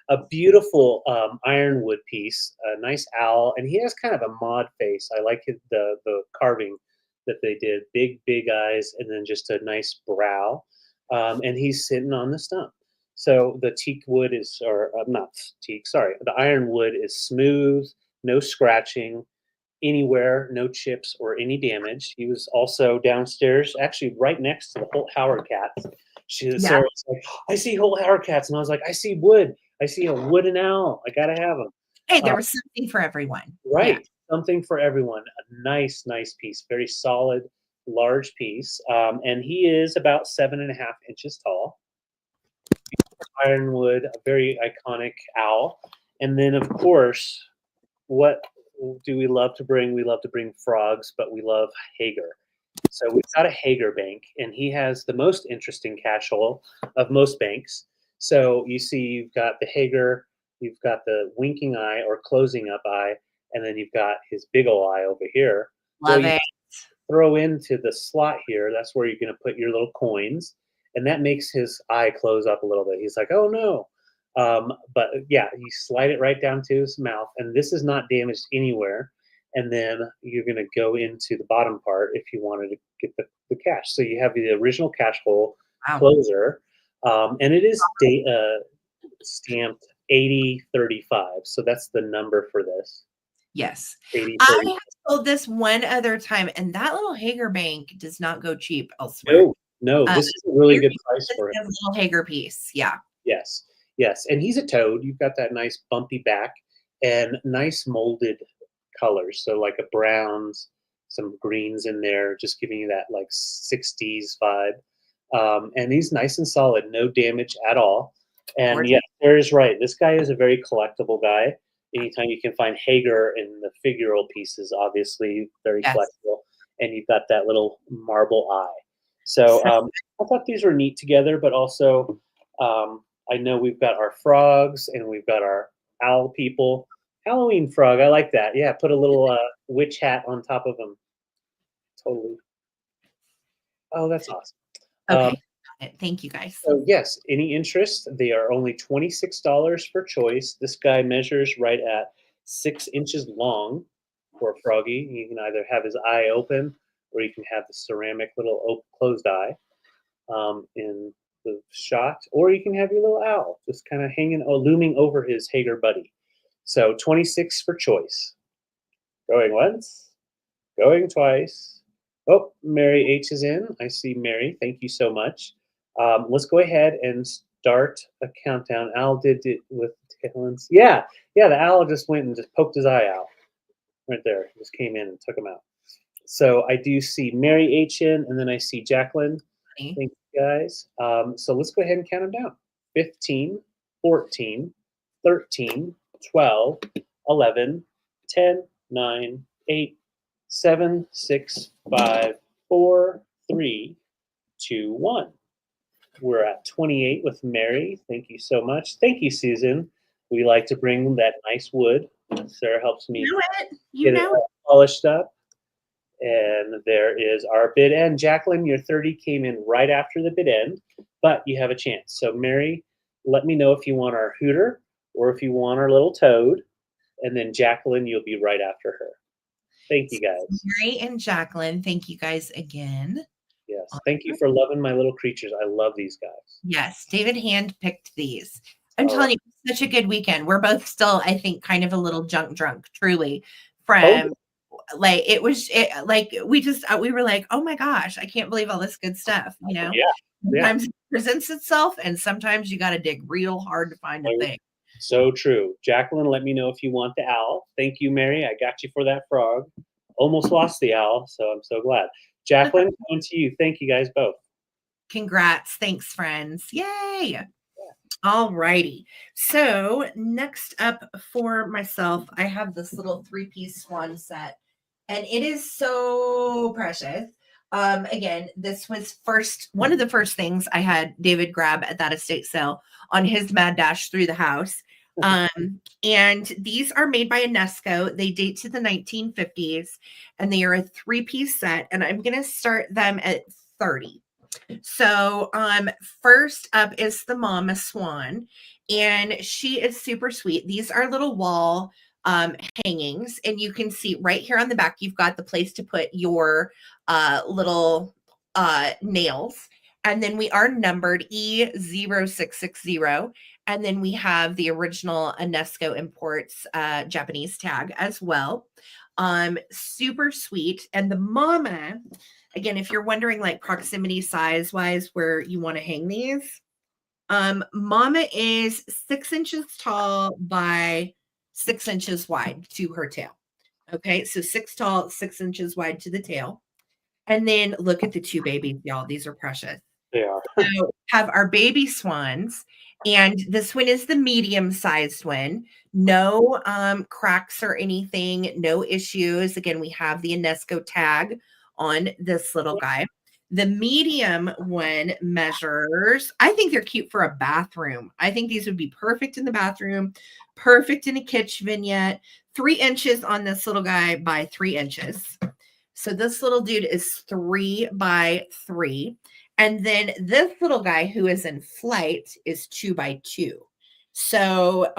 A beautiful ironwood piece, a nice owl, and he has kind of a mod face. I like the carving that they did. Big eyes, and then just a nice brow. And he's sitting on the stump. So the teak wood is, or not teak, sorry, the ironwood is smooth, no scratching anywhere, no chips or any damage. He was also downstairs, actually right next to the Holt Howard cats. Sarah was like, I see Holt Howard cats. And I was like, I see wood. I see a wooden owl. I got to have them. Hey, there was something for everyone. Right. Yeah. Something for everyone. A nice piece. Very solid, large piece. And he is about 7.5 inches tall. Ironwood, a very iconic owl. And then, of course, what do we love to bring? We love to bring frogs, but we love Hager. So we've got a Hager bank, and he has the most interesting cash hole of most banks. So you see you've got the Hager, you've got the winking eye or closing up eye, and then you've got his big ol' eye over here. Love it. Throw into the slot here, that's where you're going to put your little coins, and that makes his eye close up a little bit. He's like, oh no. But yeah, you slide it right down to his mouth, and this is not damaged anywhere. and then you're going to go into the bottom part if you wanted to get the cash. So you have the original cash hole Wow. closer, and it is stamped 8035. So that's the number for this. Yes. 8030. I have sold this one other time, and that little Hager bank does not go cheap elsewhere. No, this is a really good price for him. Little Hager piece. Yeah. Yes, yes, and he's a toad. You've got that nice bumpy back and nice molded colors. So like a browns, some greens in there, just giving you that like 60s vibe. And he's nice and solid, no damage at all. And Gorgeous. yeah, Sarah's right. This guy is a very collectible guy. Anytime you can find Hager in the figural pieces, obviously very Yes. collectible. And you've got that little marble eye. So I thought these were neat together, but also I know we've got our frogs and we've got our owl people. Halloween frog, I like that. Yeah, put a little witch hat on top of them. Totally. Oh, that's awesome. Okay. Got it. Thank you, guys. So yes, any interest? They are only $26 for choice. This guy measures right at 6 inches long for a froggy. You can either have his eye open, or you can have the ceramic little closed eye in the shot, or you can have your little owl just kind of hanging, looming over his Hager buddy. So 26 for choice. Going once, going twice. Oh, Mary H is in. I see Mary. Thank you so much. Let's go ahead and start a countdown. Al did it with talons. Yeah, the owl just went and just poked his eye out. Right there. Just came in and took him out. So I do see Mary H in, and then I see Jacqueline. Thank you, guys. So let's go ahead and count them down. 15, 14, 13, 12, 11, 10, 9, 8, 7, 6, 5, 4, 3, 2, 1. We're at 28 with Mary. Thank you so much. Thank you, Susan. We like to bring that nice wood. Sarah helps me get it polished up. And there is our bid end. Jacqueline, your 30 came in right after the bid end, but you have a chance. So Mary, let me know if you want our hooter or if you want our little toad. And then Jacqueline, you'll be right after her. Thank you, guys. Mary and Jacqueline, thank you guys again. Yes, thank you for loving my little creatures. I love these guys. Yes, David handpicked these. I'm telling you, such a good weekend. We're both still, I think, kind of a little junk drunk, truly, from like it was like we were like, oh my gosh, I can't believe all this good stuff, you know. Sometimes it presents itself, and sometimes you got to dig real hard to find a thing. So true. Jacqueline, let me know if you want the owl. Thank you, Mary. I got you for that frog. Almost lost the owl, so I'm so glad. Jacqueline, on to you. Thank you guys both. Congrats. Thanks, friends. Yay. All righty. So next up for myself, I have this little 3-piece swan set, and it is so precious. Again, this was one of the first things I had David grab at that estate sale on his mad dash through the house. And these are made by Unesco. They date to the 1950s, and they are a 3-piece set, and I'm going to start them at 30. So first up is the Mama Swan, and she is super sweet. These are little wall hangings, and you can see right here on the back, you've got the place to put your little nails. And then we are numbered E0660. And then we have the original Unesco Imports Japanese tag as well. Super sweet. And the Mama, again, if you're wondering like proximity size wise where you want to hang these, Mama is 6 inches tall by 6 inches wide to her tail. Okay, so 6 tall, 6 inches wide to the tail. And then look at the two babies, y'all. These are precious. They are. So have our baby swans, and this one is the medium-sized one. No cracks or anything, no issues. Again, we have the Unesco tag on this little guy. The medium one measures, I think they're cute for a bathroom. I think these would be perfect in the bathroom, perfect in a kitchen vignette. 3 inches on this little guy by 3 inches. So this little dude is 3 by 3. And then this little guy who is in flight is 2 by 2. So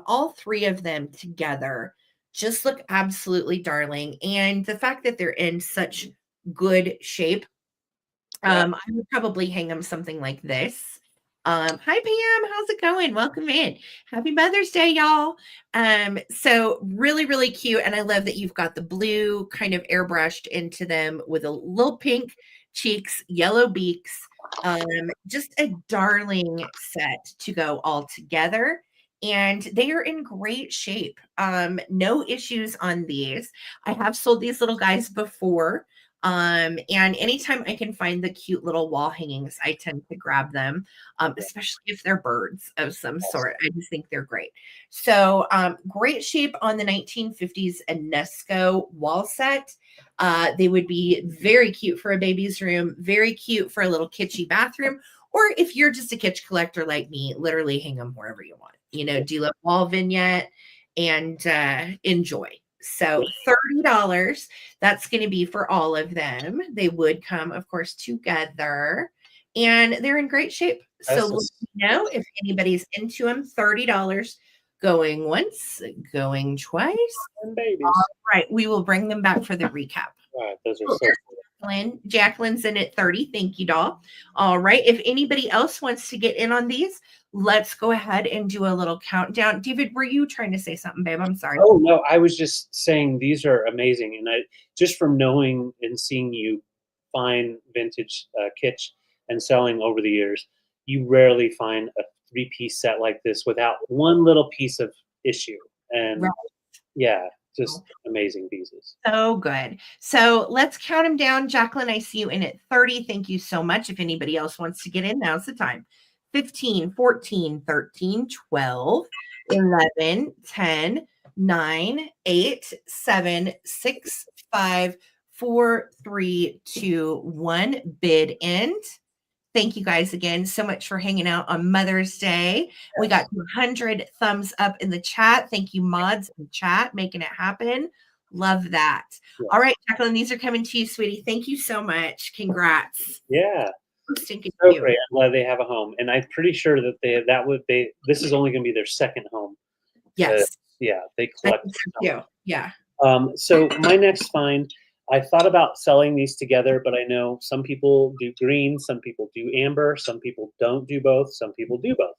all three of them together just look absolutely darling. And the fact that they're in such good shape, Yeah. I would probably hang them something like this. Hi Pam, how's it going? Welcome in. Happy Mother's Day, y'all. So really, really cute. And I love that you've got the blue kind of airbrushed into them with a little pink cheeks, yellow beaks. Just a darling set to go all together. And they are in great shape. No issues on these. I have sold these little guys before. And anytime I can find the cute little wall hangings, I tend to grab them, especially if they're birds of some sort. I just think they're great. So, great shape on the 1950s UNESCO wall set. They would be very cute for a baby's room, very cute for a little kitschy bathroom, or if you're just a kitsch collector like me, literally hang them wherever you want. Do a wall vignette and enjoy. So $30, that's going to be for all of them. They would come, of course, together, and they're in great shape. So let me know if anybody's into them. $30 going once, going twice. Babies. All right, we will bring them back for the recap. All right, those are so cool. Jacqueline's in at 30. Thank you, doll. All right. If anybody else wants to get in on these, let's go ahead and do a little countdown. David, were you trying to say something, babe? I'm sorry. Oh no, I was just saying these are amazing, and I just from knowing and seeing you find vintage kitsch and selling over the years, you rarely find a three-piece set like this without one little piece of issue. And Right. yeah, just amazing pieces. So good. So let's count them down. Jacqueline, I see you in at 30. Thank you so much. If anybody else wants to get in, now's the time. 15, 14, 13, 12, 11, 10, 9, 8, 7, 6, 5, 4, 3, 2, 1. Bid end. Thank you guys again so much for hanging out on Mother's Day. We got 200 thumbs up in the chat. Thank you, mods in chat, making it happen. Love that. Yeah. All right, Jacqueline, these are coming to you, sweetie. Thank you so much. Congrats. Yeah. Stinking So cute. great. I'm glad they have a home. And I'm pretty sure that this is only gonna be their second home. Yes. Yeah, they I collect. think so too. Yeah. So my next find, I thought about selling these together, but I know some people do green, some people do amber, some people don't do both, some people do both.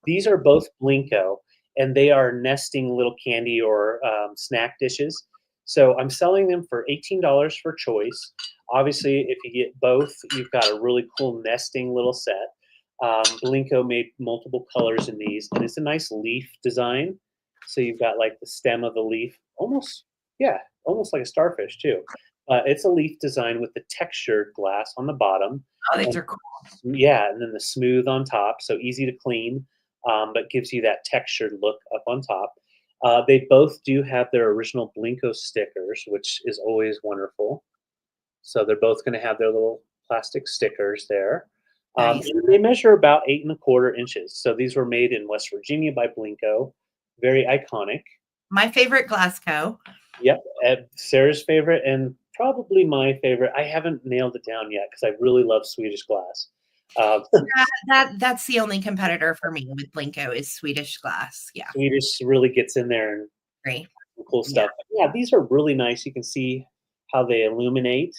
These are both Blinko, and they are nesting little candy or snack dishes. So I'm selling them for $18 for choice. Obviously, if you get both, you've got a really cool nesting little set. Blinko made multiple colors in these, and it's a nice leaf design. So you've got like the stem of the leaf, almost like a starfish too. It's a leaf design with the textured glass on the bottom. Oh, these are cool. Yeah, and then the smooth on top, so easy to clean, but gives you that textured look up on top. They both do have their original Blinko stickers, which is always wonderful. So they're both going to have their little plastic stickers there. Nice. They measure about 8.25 inches. So these were made in West Virginia by Blinko. Very iconic. My favorite Glasgow. Yep, Sarah's favorite and probably my favorite. I haven't nailed it down yet because I really love Swedish glass. That's the only competitor for me with Blinko is Swedish glass. Yeah. Swedish really gets in there and Great. cool stuff. Yeah, these are really nice. You can see how they illuminate.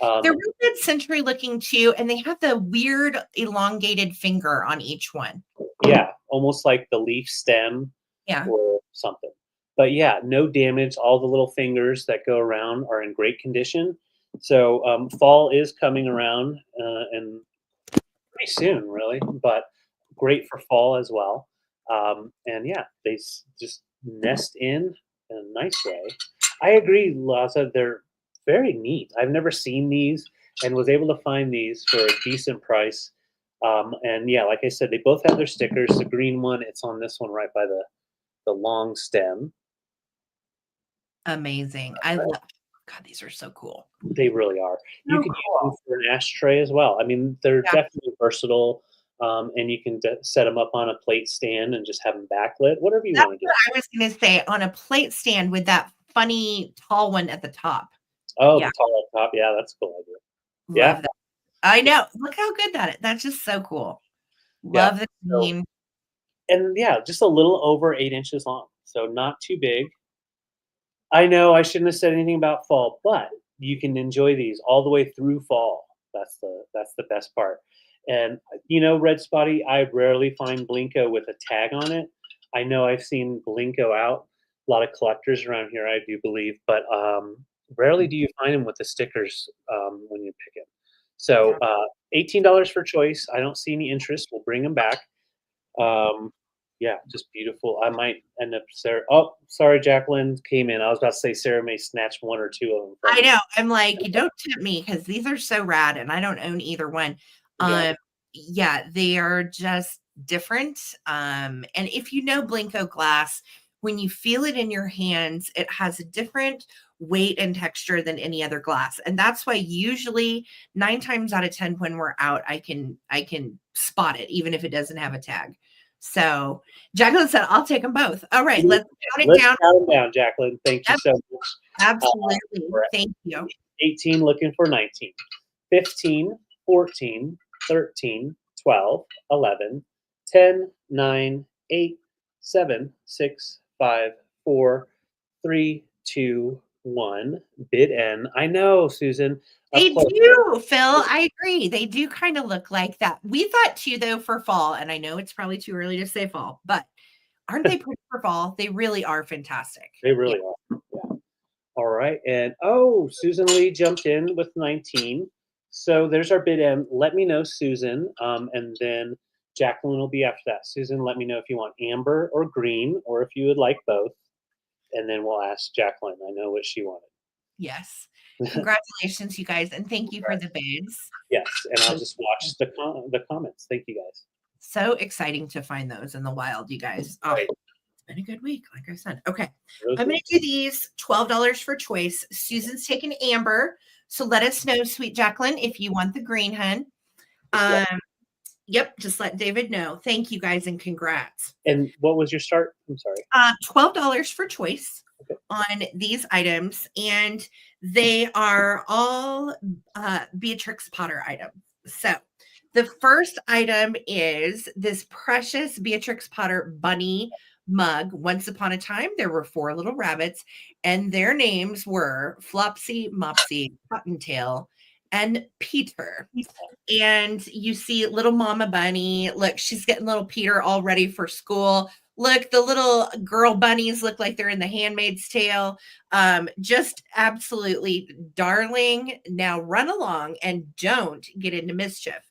They're really mid-century looking too, and they have the weird elongated finger on each one. Yeah, almost like the leaf stem or something. But yeah, no damage. All the little fingers that go around are in great condition. So fall is coming around and pretty soon, really, but great for fall as well. And yeah, they just nest in a nice way. I agree, Laza. They're very neat. I've never seen these and was able to find these for a decent price. And yeah, like I said, they both have their stickers. The green one, it's on this one right by the long stem. Amazing. I love. God, these are so cool. They really are. You can use them for an ashtray as well. I mean, they're definitely versatile. And you can set them up on a plate stand and just have them backlit, whatever you want to do. I was going to say on a plate stand with that funny tall one at the top. Oh, the tall at the top. Yeah, that's a cool idea. Love that. I know. Look how good that is. That's just so cool. Love the green. And yeah, just a little over 8 inches long. So not too big. I know I shouldn't have said anything about fall, but you can enjoy these all the way through fall. That's the best part. And Red Spotty, I rarely find Blinko with a tag on it. I know I've seen Blinko out. A lot of collectors around here, I do believe, but rarely do you find them with the stickers when you pick it. So Yeah. $18 for choice. I don't see any interest. We'll bring them back. Um, yeah, just beautiful. I might end up Sarah. Oh, sorry, Jacqueline came in. I was about to say Sarah may snatch one or two of them from I me. know. I'm like, don't tip me because these are so rad and I don't own either one. Yeah, Yeah, they are just different. And if you know Blinko glass, when you feel it in your hands, it has a different weight and texture than any other glass. And that's why usually 9 times out of 10 when we're out, I can spot it, even if it doesn't have a tag. So Jacqueline said, I'll take them both. All right, let's count it let's down. count them down, Jacqueline. Thank you Yep, so much. absolutely. We're at Thank you. 18, looking for 19, 15, 14, 13, 12, 11, 10, 9, 8, 7, 6, 5, 4, 3, 2, 1. Bid N. I know, Susan. Up They close. do, Phil. I agree. They do kind of look like that. We thought too, though, for fall, and I know it's probably too early to say fall, but aren't they pretty for fall? They really are fantastic. They Yeah. really are. Yeah. All right. And Susan Lee jumped in with 19. So there's our bid N. Let me know, Susan. And then Jacqueline will be after that. Susan, let me know if you want amber or green, or if you would like both. And then we'll ask Jacqueline. I know what she wanted. Yes. Congratulations, you guys, and thank you for the bids. Yes, and I'll just watch the comments. Thank you guys. So exciting to find those in the wild, you guys. Oh, Right. it's been a good week, like I said. Okay. Those I'm were- going to do these $12 for choice. Susan's taking amber. So let us know, sweet Jacqueline, if you want the green, hun. Yep, just let David know. Thank you guys and congrats. And what was your start? I'm sorry. $12 for choice Okay. on these items, and they are all Beatrix Potter items. So the first item is this precious Beatrix Potter bunny mug. Once upon a time, there were 4 little rabbits, and their names were Flopsy, Mopsy, Cottontail, and Peter. And you see little Mama Bunny. Look, she's getting little Peter all ready for school. Look, the little girl bunnies look like they're in the Handmaid's Tale. Just absolutely darling. Now run along and don't get into mischief.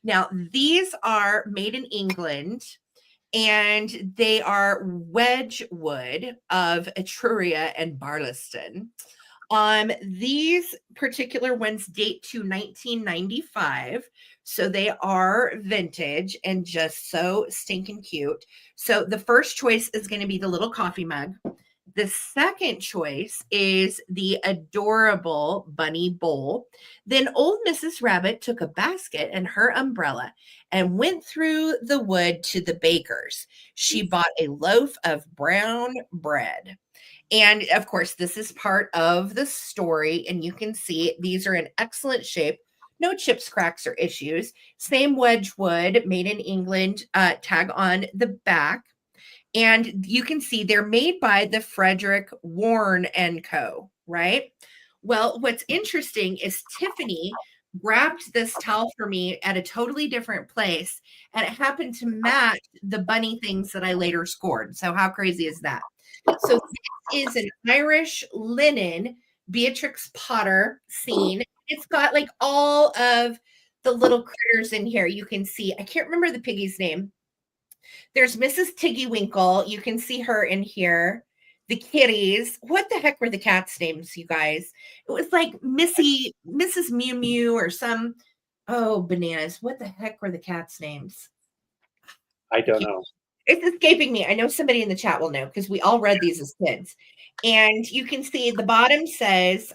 Now, these are made in England and they are Wedgwood of Etruria and Barlaston. These particular ones date to 1995. So they are vintage and just so stinking cute. So the first choice is going to be the little coffee mug. The second choice is the adorable bunny bowl. Then old Mrs. Rabbit took a basket and her umbrella and went through the wood to the baker's. She bought a loaf of brown bread. And of course, this is part of the story, and you can see these are in excellent shape. No chips, cracks, or issues. Same Wedgwood, made in England, tag on the back. And you can see they're made by the Frederick Warne and Co., right? Well, what's interesting is Tiffany grabbed this towel for me at a totally different place, and it happened to match the bunny things that I later scored. So, how crazy is that? So, this is an Irish linen Beatrix Potter scene. It's got like all of the little critters in here. You can see, I can't remember the piggy's name. There's Mrs. Tiggy Winkle. You can see her in here. The kitties. What the heck were the cats' names, you guys? It was like Mrs. Mew Mew or some. Oh, bananas. What the heck were the cats' names? I don't know. It's escaping me. I know somebody in the chat will know because we all read these as kids. And you can see the bottom says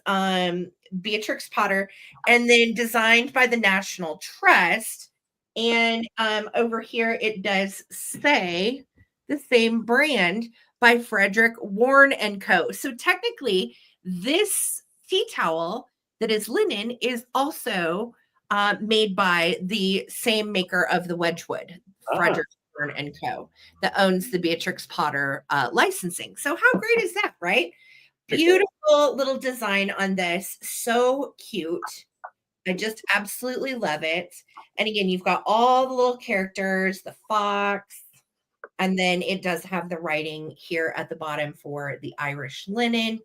Beatrix Potter and then designed by the National Trust. And over here it does say the same brand by Frederick Warne and Co. So technically, this tea towel that is linen is also made by the same maker of the Wedgwood, Frederick Warne and Co., that owns the Beatrix Potter licensing. So how great is that, right? Beautiful little design on this. So cute. I just absolutely love it. And again, you've got all the little characters, the fox, and then it does have the writing here at the bottom for the Irish linen.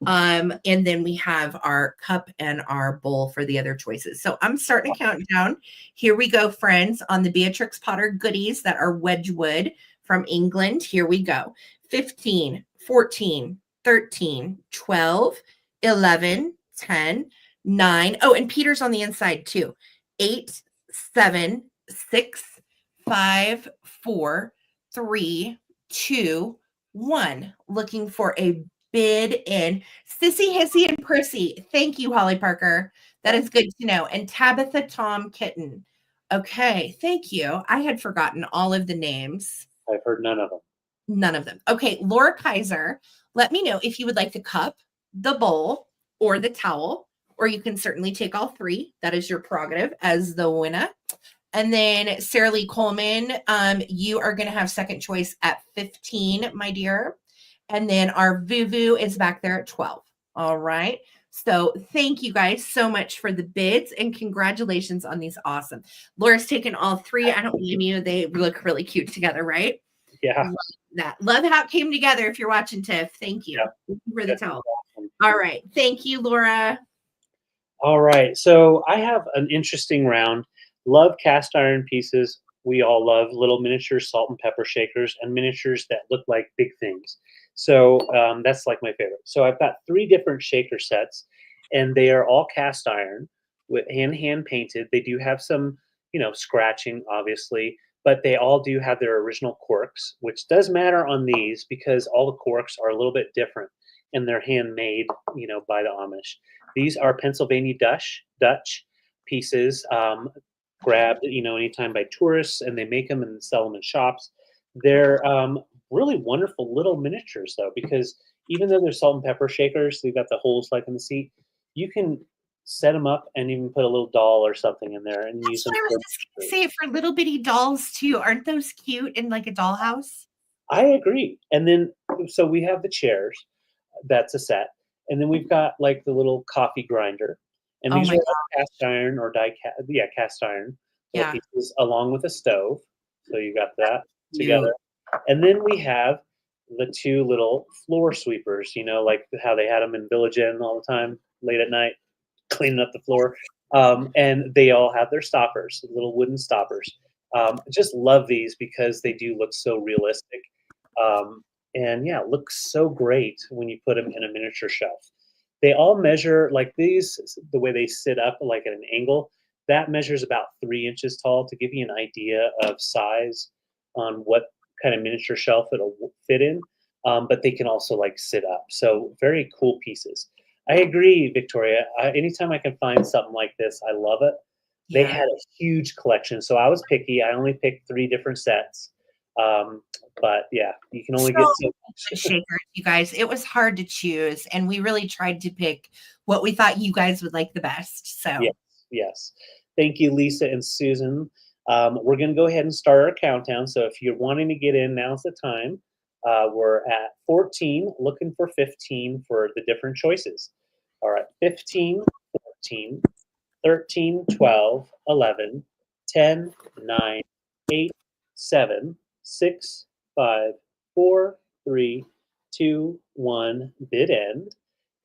And then we have our cup and our bowl for the other choices. So I'm starting to count down. Here we go, friends, on the Beatrix Potter goodies that are Wedgwood from England. Here we go. 15, 14, 13, 12, 11, 10, 9. Oh, and Peter's on the inside too. 8, 7, 6, 5, 4, 3, 2, 1. Looking for a bid in. Sissy, Hissy, and Prissy. Thank you, Holly Parker. That is good to know. And Tabitha Tom Kitten. Okay, thank you. I had forgotten all of the names. I've heard none of them. None of them. Okay, Laura Kaiser, let me know if you would like the cup, the bowl, or the towel, or you can certainly take all three. That is your prerogative as the winner. And then Sarah Lee Coleman, you are going to have second choice at 15, my dear. And then our Vuvu is back there at 12. All right. So thank you guys so much for the bids and congratulations on these awesome. Laura's taken all three. I don't blame you. They look really cute together, right? Yeah. Love that. Love how it came together. If you're watching, Tiff, thank you. Yeah. Thank you for the towel. All right. Thank you, Laura. All right. So I have an interesting round. Love cast iron pieces. We all love little miniature salt and pepper shakers and miniatures that look like big things. So that's like my favorite. So I've got 3 different shaker sets, and they are all cast iron with hand painted. They do have some, scratching, obviously, but they all do have their original corks, which does matter on these because all the corks are a little bit different and they're handmade, by the Amish. These are Pennsylvania Dutch pieces, grabbed, anytime by tourists, and they make them and sell them in shops. They're really wonderful little miniatures, though, because even though they're salt and pepper shakers, they've got the holes like in the seat. You can set them up and even put a little doll or something in there and use them. I was just going to say for little bitty dolls too. Aren't those cute in like a dollhouse? I agree. And then, so we have the chairs. That's a set. And then we've got like the little coffee grinder. And these are all cast iron or cast iron pieces along with a stove. So you got that together. And then we have the 2 little floor sweepers, like how they had them in Village Inn all the time, late at night, cleaning up the floor. And they all have their stoppers, little wooden stoppers. Just love these because they do look so realistic. And yeah, it looks so great when you put them in a miniature shelf. They all measure like these, the way they sit up like at an angle, that measures about 3 inches tall to give you an idea of size on what kind of miniature shelf it'll fit in. But they can also like sit up. So very cool pieces. I agree, Victoria. Anytime I can find something like this, I love it. They had a huge collection. So I was picky. I only picked 3 different sets. But yeah, you can only get so much. Shakers, you guys. It was hard to choose, and we really tried to pick what we thought you guys would like the best. So yes. Thank you, Lisa and Susan. We're going to go ahead and start our countdown. So if you're wanting to get in, now's the time. We're at 14, looking for 15 for the different choices. All right, 15, 14, 13, 12, 11, 10, 9, 8, 7, 6, 5, 4, 3, 2, 1, bid end.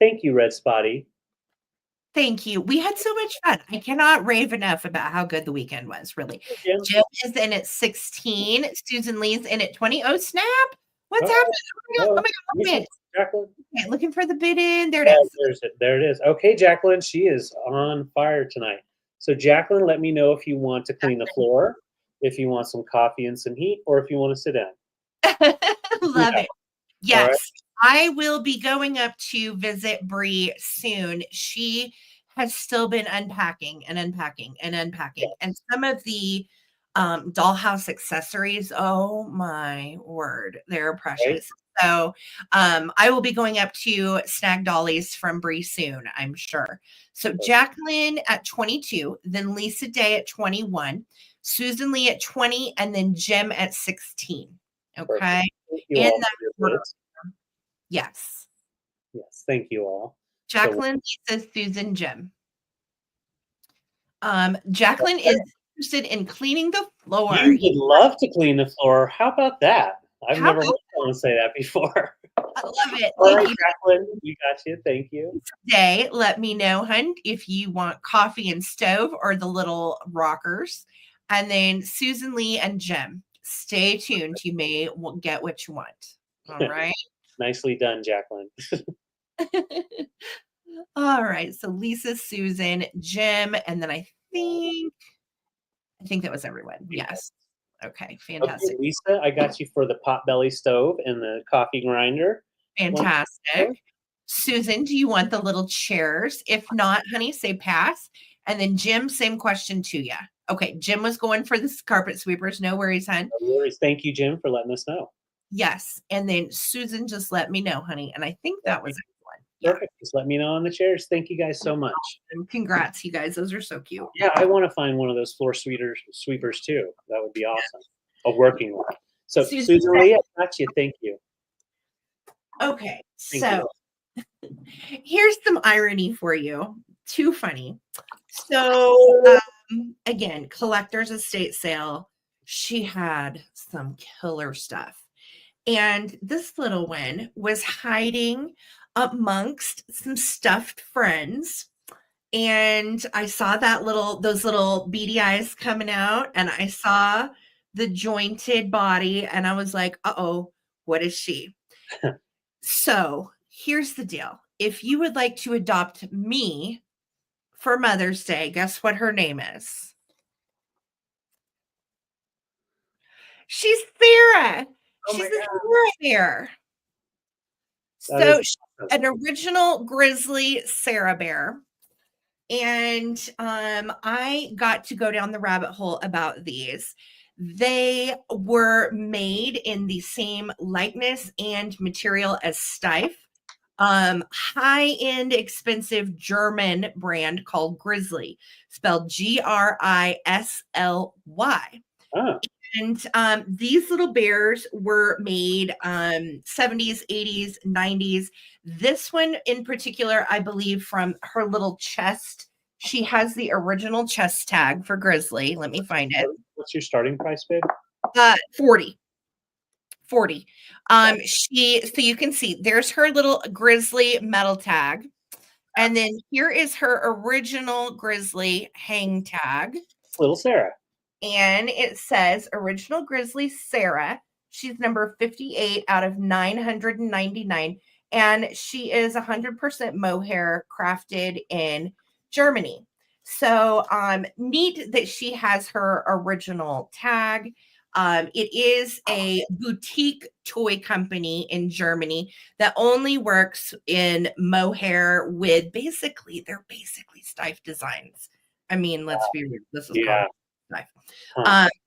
Thank you, Red Spotty. Thank you. We had so much fun. I cannot rave enough about how good the weekend was, really. Jim is in at 16. Susan Lee's in at 20. Oh, snap. What's happening? Oh my God. Jacqueline. Okay, looking for the bid in. There it is. There it is. Okay, Jacqueline, she is on fire tonight. So, Jacqueline, let me know if you want to clean the floor, if you want some coffee and some heat, or if you want to sit down. Love it. Yes. I will be going up to visit Bree soon. She has still been unpacking and unpacking and unpacking. And some of the dollhouse accessories, oh my word, they're precious. So I will be going up to snag dollies from Bree soon, I'm sure. So Jacqueline at 22, then Lisa Day at 21, Susan Lee at 20, and then Jim at 16. Okay. In that order. Yes. Yes, thank you all. So Jacqueline, Lisa, Susan, Jim. Jacqueline is interested in cleaning the floor. you would love to clean the floor. How about that? I've How never about heard someone say that before. I love it. All If right, you Jacqueline, we got you. Thank you. today, let me know, hun, if you want coffee and stove or the little rockers. And then Susan Lee and Jim, stay tuned. You may get what you want. All right. Nicely done, Jacqueline. All right. So Lisa, Susan, Jim, and then I think that was everyone. Yes. Okay. Okay, Fantastic. Lisa, I got you for the potbelly stove and the coffee grinder. Fantastic. Susan, do you want the little chairs? If not, honey, say pass. And then Jim, same question to you. Okay, Jim was going for the carpet sweepers. No worries, hun. No worries. Thank you, Jim, for letting us know. Yes. And then Susan, just let me know, honey. And I think that was everyone. Yeah. Perfect. Just let me know on the chairs. Thank you guys so much. And congrats, you guys. Those are so cute. Yeah, I want to find one of those floor sweepers too. That would be awesome. A working one. So Susan Lee, I got you. Thank you. Okay. Thank So here's some irony for you. Too funny. So again, collector's estate sale. She had some killer stuff. And this little one was hiding amongst some stuffed friends. And I saw those little beady eyes coming out, and I saw the jointed body, and I was like, uh-oh, what is she? So here's the deal. If you would like to adopt me for Mother's Day, guess what her name is? She's Sarah. She's a Sarah bear. So she's an original grizzly Sarah bear. And I got to go down the rabbit hole about these. They were made in the same likeness and material as Steiff. High-end, expensive German brand called Grizzly, spelled Grisly. Oh. And these little bears were made 70s, 80s, 90s. This one in particular, I believe, from her little chest. She has the original chest tag for Grizzly. Let me find it. What's your starting price, babe? 40. So you can see there's her little Grizzly metal tag. And then here is her original Grizzly hang tag. Little Sarah. And it says original Grizzly Sarah. She's number 58 out of 999. And she is 100% mohair crafted in Germany. So neat that she has her original tag. It is a boutique toy company in Germany that only works in mohair with they're basically Steiff designs. I mean, let's be real. This is Steiff.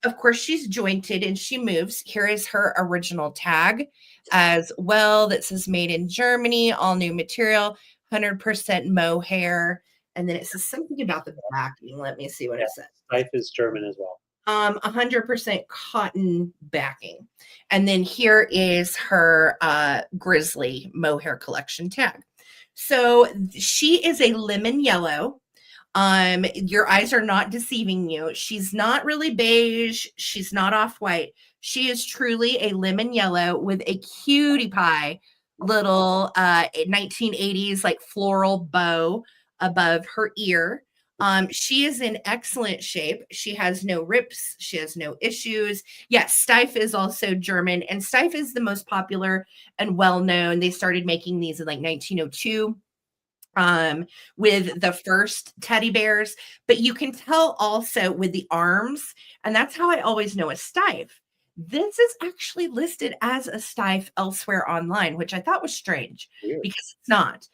Of course, she's jointed and she moves. Here is her original tag as well that says made in Germany, all new material, 100% mohair. And then it says something about the backing. Let me see what it says. Steiff is German as well. 100% cotton backing. And then here is her Grizzly mohair collection tag. So she is a lemon yellow. Your eyes are not deceiving you. She's not really beige. She's not off-white. She is truly a lemon yellow with a cutie pie little 1980s like floral bow above her ear. She is in excellent shape. She has no rips. She has no issues. Yes, Steiff is also German, and Steiff is the most popular and well-known. They started making these in like 1902 with the first teddy bears, but you can tell also with the arms, and that's how I always know a Steiff. This is actually listed as a Steiff elsewhere online, which I thought was strange because it's not.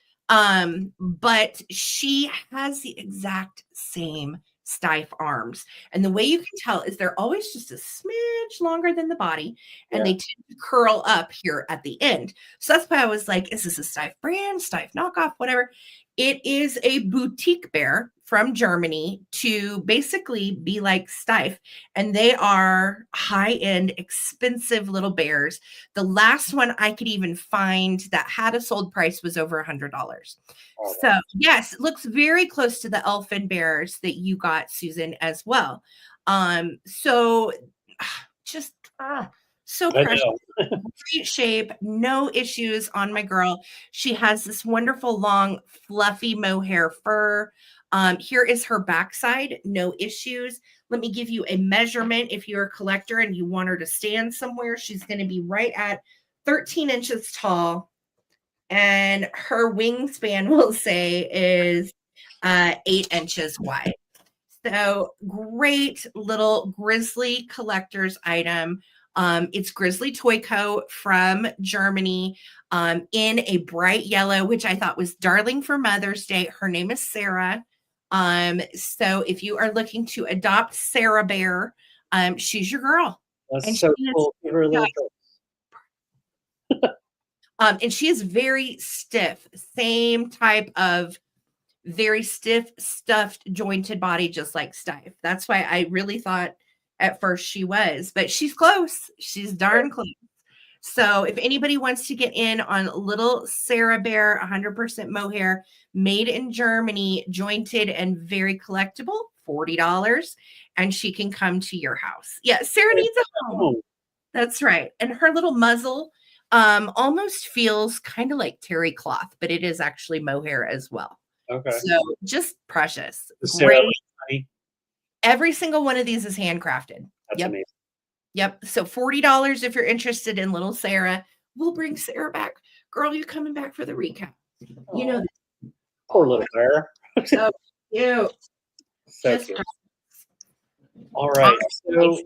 But she has the exact same Steiff arms. And the way you can tell is they're always just a smidge longer than the body, and they tend to curl up here at the end. So that's why I was like, is this a Steiff brand, Steiff knockoff, whatever? It is a boutique bear from Germany to basically be like Steiff. And they are high-end, expensive little bears. The last one I could even find that had a sold price was over $100. Oh, So yes, it looks very close to the elfin bears that you got, Susan, as well. So just so I precious, know. great shape, no issues on my girl. She has this wonderful long fluffy mohair fur. Here is her backside, no issues. Let me give you a measurement. If you're a collector and you want her to stand somewhere, she's going to be right at 13 inches tall, and her wingspan, we'll say, is 8 inches wide. So great little Grizzly collector's item. It's Grizzly Toy Co. from Germany, in a bright yellow, which I thought was darling for Mother's Day. Her name is Sarah. So if you are looking to adopt Sarah Bear, she's your girl. That's And so she is, cool. Give her a little and she is very stiff, same type of very stiff, stuffed, jointed body, just like Steiff. That's why I really thought at first she was, but she's close. She's darn close. So if anybody wants to get in on little Sarah Bear, 100% mohair, made in Germany, jointed and very collectible, $40, and she can come to your house. Yeah, Sarah needs a home. That's right. And her little muzzle almost feels kind of like terry cloth, but it is actually mohair as well. Okay. So just precious. Sarah, Great. Every single one of these is handcrafted. that's Yep. amazing. Yep. So $40 if you're interested in little Sarah. We'll bring Sarah back. Girl, you coming back for the recap. You know that. Poor little bear. So cute. So Just cute. All right. So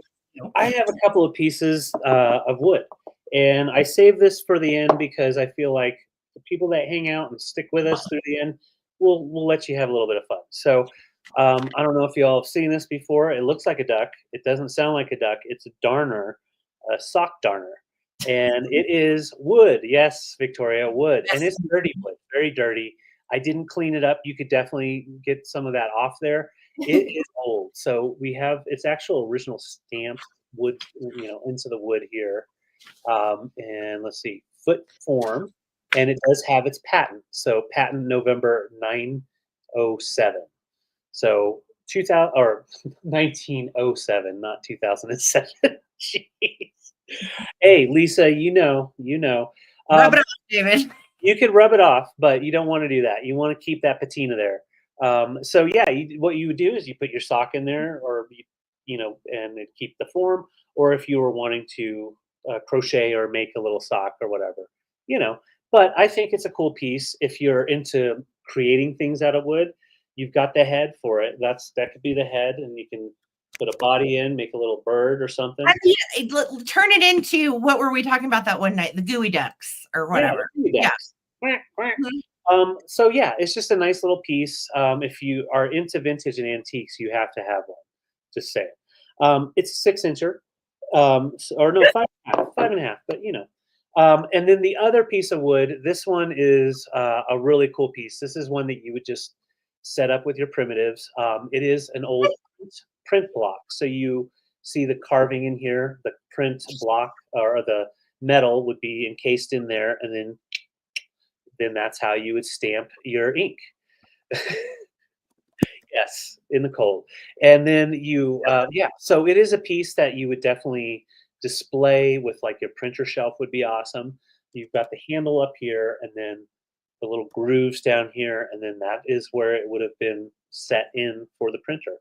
I have a couple of pieces of wood, and I saved this for the end because I feel like the people that hang out and stick with us through the end, we'll let you have a little bit of fun. So I don't know if you all have seen this before. It looks like a duck. It doesn't sound like a duck. It's a darner, a sock darner, and it is wood. Yes, Victoria, wood, and it's dirty wood, very dirty. I didn't clean it up. You could definitely get some of that off there. It is old, so we have its actual original stamped wood, into the wood here. And let's see, foot form, and it does have its patent. So patent November 907. So 2000 or 1907, not 2007. Jeez. Hey, Lisa, rub it off, David. you could rub it off, but you don't want to do that. You want to keep that patina there. So yeah, what you would do is you put your sock in there, or and it'd keep the form. Or if you were wanting to crochet or make a little sock or whatever, you know. But I think it's a cool piece if you're into creating things out of wood. You've got the head for it. That could be the head, and you can put a body in, make a little bird or something. Turn it into, what were we talking about that one night? The gooey ducks or whatever. Yeah. So yeah, it's just a nice little piece. If you are into vintage and antiques, you have to have one. Just say it. It's a 6-incher, or no, 5.5, but and then the other piece of wood, this one is a really cool piece. This is one that you would just set up with your primitives. It is an old print block. So you see the carving in here, the print block or the metal would be encased in there, and then that's how you would stamp your ink. Yes, in the cold. And then so it is a piece that you would definitely display with, like, your printer shelf would be awesome. You've got the handle up here, and then the little grooves down here, and then that is where it would have been set in for the printer.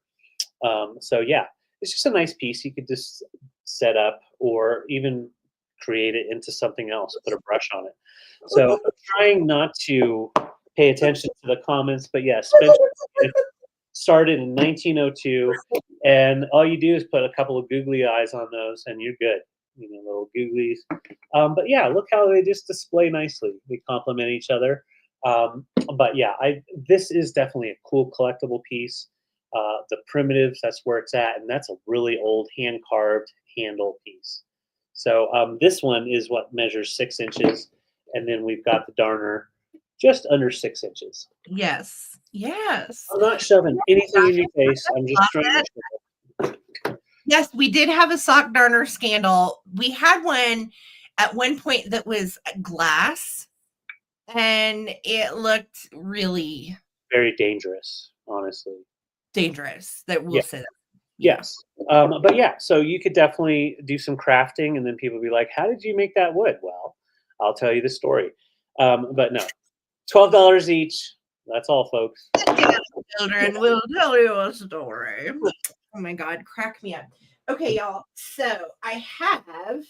So yeah, it's just a nice piece. You could just set up or even create it into something else, put a brush on it. So I'm trying not to pay attention to the comments, but yes, started in 1902, and all you do is put a couple of googly eyes on those, and you're good. Little googlies. But yeah, look how they just display nicely. They complement each other. But yeah, this is definitely a cool collectible piece. The primitives, that's where it's at, and that's a really old hand carved handle piece. So this one is what measures 6 inches, and then we've got the darner just under 6 inches. Yes. Yes. I'm not shoving anything in your face. I'm just trying to show. Yes, we did have a sock darner scandal. We had one at one point that was glass, and it looked really Very dangerous, honestly. dangerous. That we'll Yeah. say that. Yes. But yeah, so you could definitely do some crafting, and then people will be like, how did you make that wood? Well, I'll tell you the story. But no, $12 each. That's all, folks. Children will tell you a story. Oh my God, crack me up. Okay, y'all. So I have,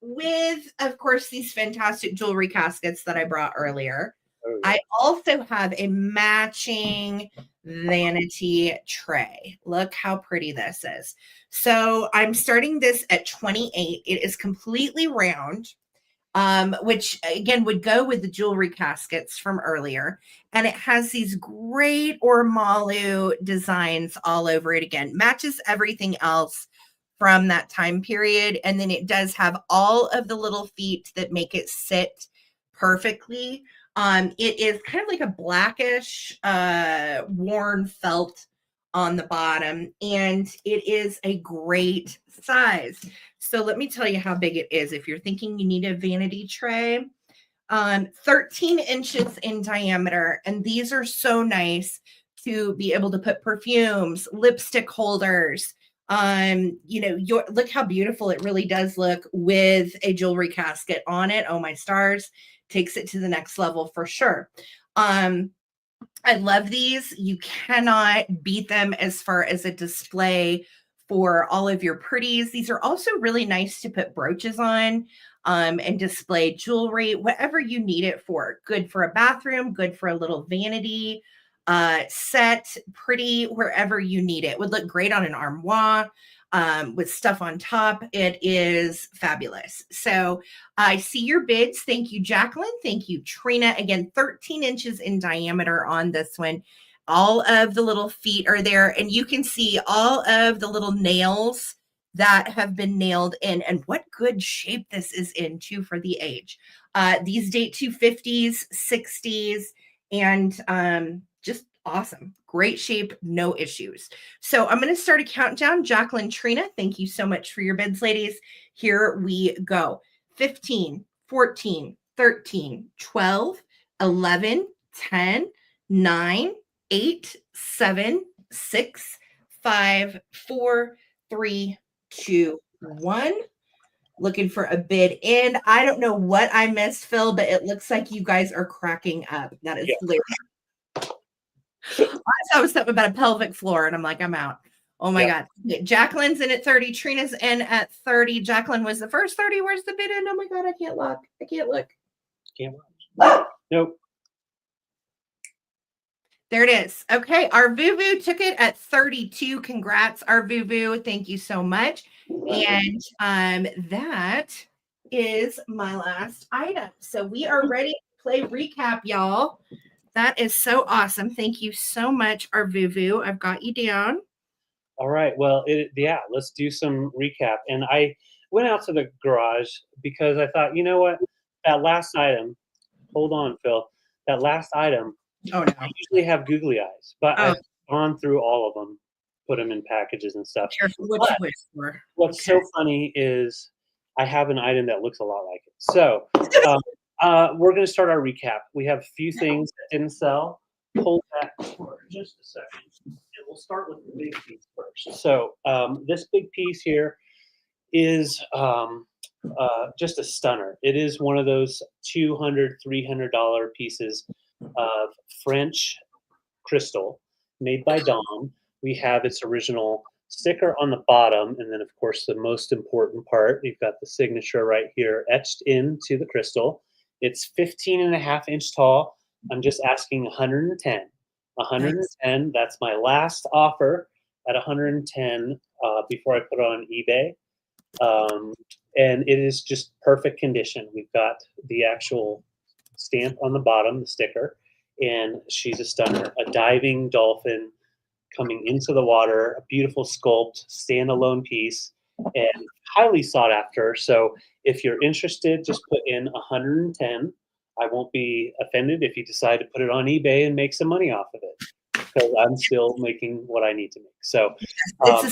with, of course, these fantastic jewelry caskets that I brought earlier, Oh, yeah. I also have a matching vanity tray. Look how pretty this is. So I'm starting this at 28. It is completely round, which again would go with the jewelry caskets from earlier. And it has these great Ormalu designs all over it again. Matches everything else from that time period. And then it does have all of the little feet that make it sit perfectly. It is kind of like a blackish, worn felt on the bottom, and it is a great size. So let me tell you how big it is. If you're thinking you need a vanity tray, 13 inches in diameter. And these are so nice to be able to put perfumes, lipstick holders. Look how beautiful it really does look with a jewelry casket on it. Oh, my stars. Takes it to the next level for sure. I love these. You cannot beat them as far as a display for all of your pretties. These are also really nice to put brooches on, and display jewelry, whatever you need it for. Good for a bathroom, good for a little vanity set, pretty wherever you need it. Would look great on an armoire, with stuff on top. It is fabulous. So I see your bids. Thank you, Jacqueline. Thank you, Trina. Again, 13 inches in diameter on this one. All of the little feet are there, and you can see all of the little nails that have been nailed in, and what good shape this is in too for the age. These date to 50s, 60s, and just awesome. Great shape, no issues. So I'm going to start a countdown. Jacqueline, Trina, thank you so much for your bids, ladies. Here we go. 15, 14, 13, 12, 11, 10, 9, 8, 7, 6, 5, 4, 3, 2, 1. Looking for a bid in. I don't know what I missed, Phil, but it looks like you guys are cracking up. That is hilarious. I was something about a pelvic floor, and I'm like, I'm out. Oh my God. Jacqueline's in at 30. Trina's in at 30. Jacqueline was the first 30. Where's the bid in? Oh my God, I can't look. I can't look. Can't watch. Nope. There it is. Okay, our Vuvu took it at 32. Congrats, our Vuvu. Thank you so much. And that is my last item. So we are ready to play recap, y'all. That is so awesome. Thank you so much, our Vuvu. I've got you down. All right. Well, let's do some recap. And I went out to the garage because I thought, you know what? That last item, hold on, Phil. That last item, Oh no. I usually have googly eyes, but I've gone through all of them, put them in packages and stuff. Careful what you wish for. What's so funny is I have an item that looks a lot like it. So we're going to start our recap. We have a few things that didn't sell. Hold that for just a second. And we'll start with the big piece first. So this big piece here is just a stunner. It is one of those $200, $300 pieces of French crystal made by Dawn. We have its original sticker on the bottom, and then of course the most important part, we've got the signature right here etched into the crystal. It's 15.5-inch tall. I'm just asking 110. 110, that's my last offer at 110 before I put it on eBay. And it is just perfect condition. We've got the actual stamp on the bottom, the sticker, and she's a stunner. A diving dolphin coming into the water, a beautiful sculpt, standalone piece, and highly sought after. So if you're interested, just put in 110. I won't be offended if you decide to put it on eBay and make some money off of it, because I'm still making what I need to make. So It's a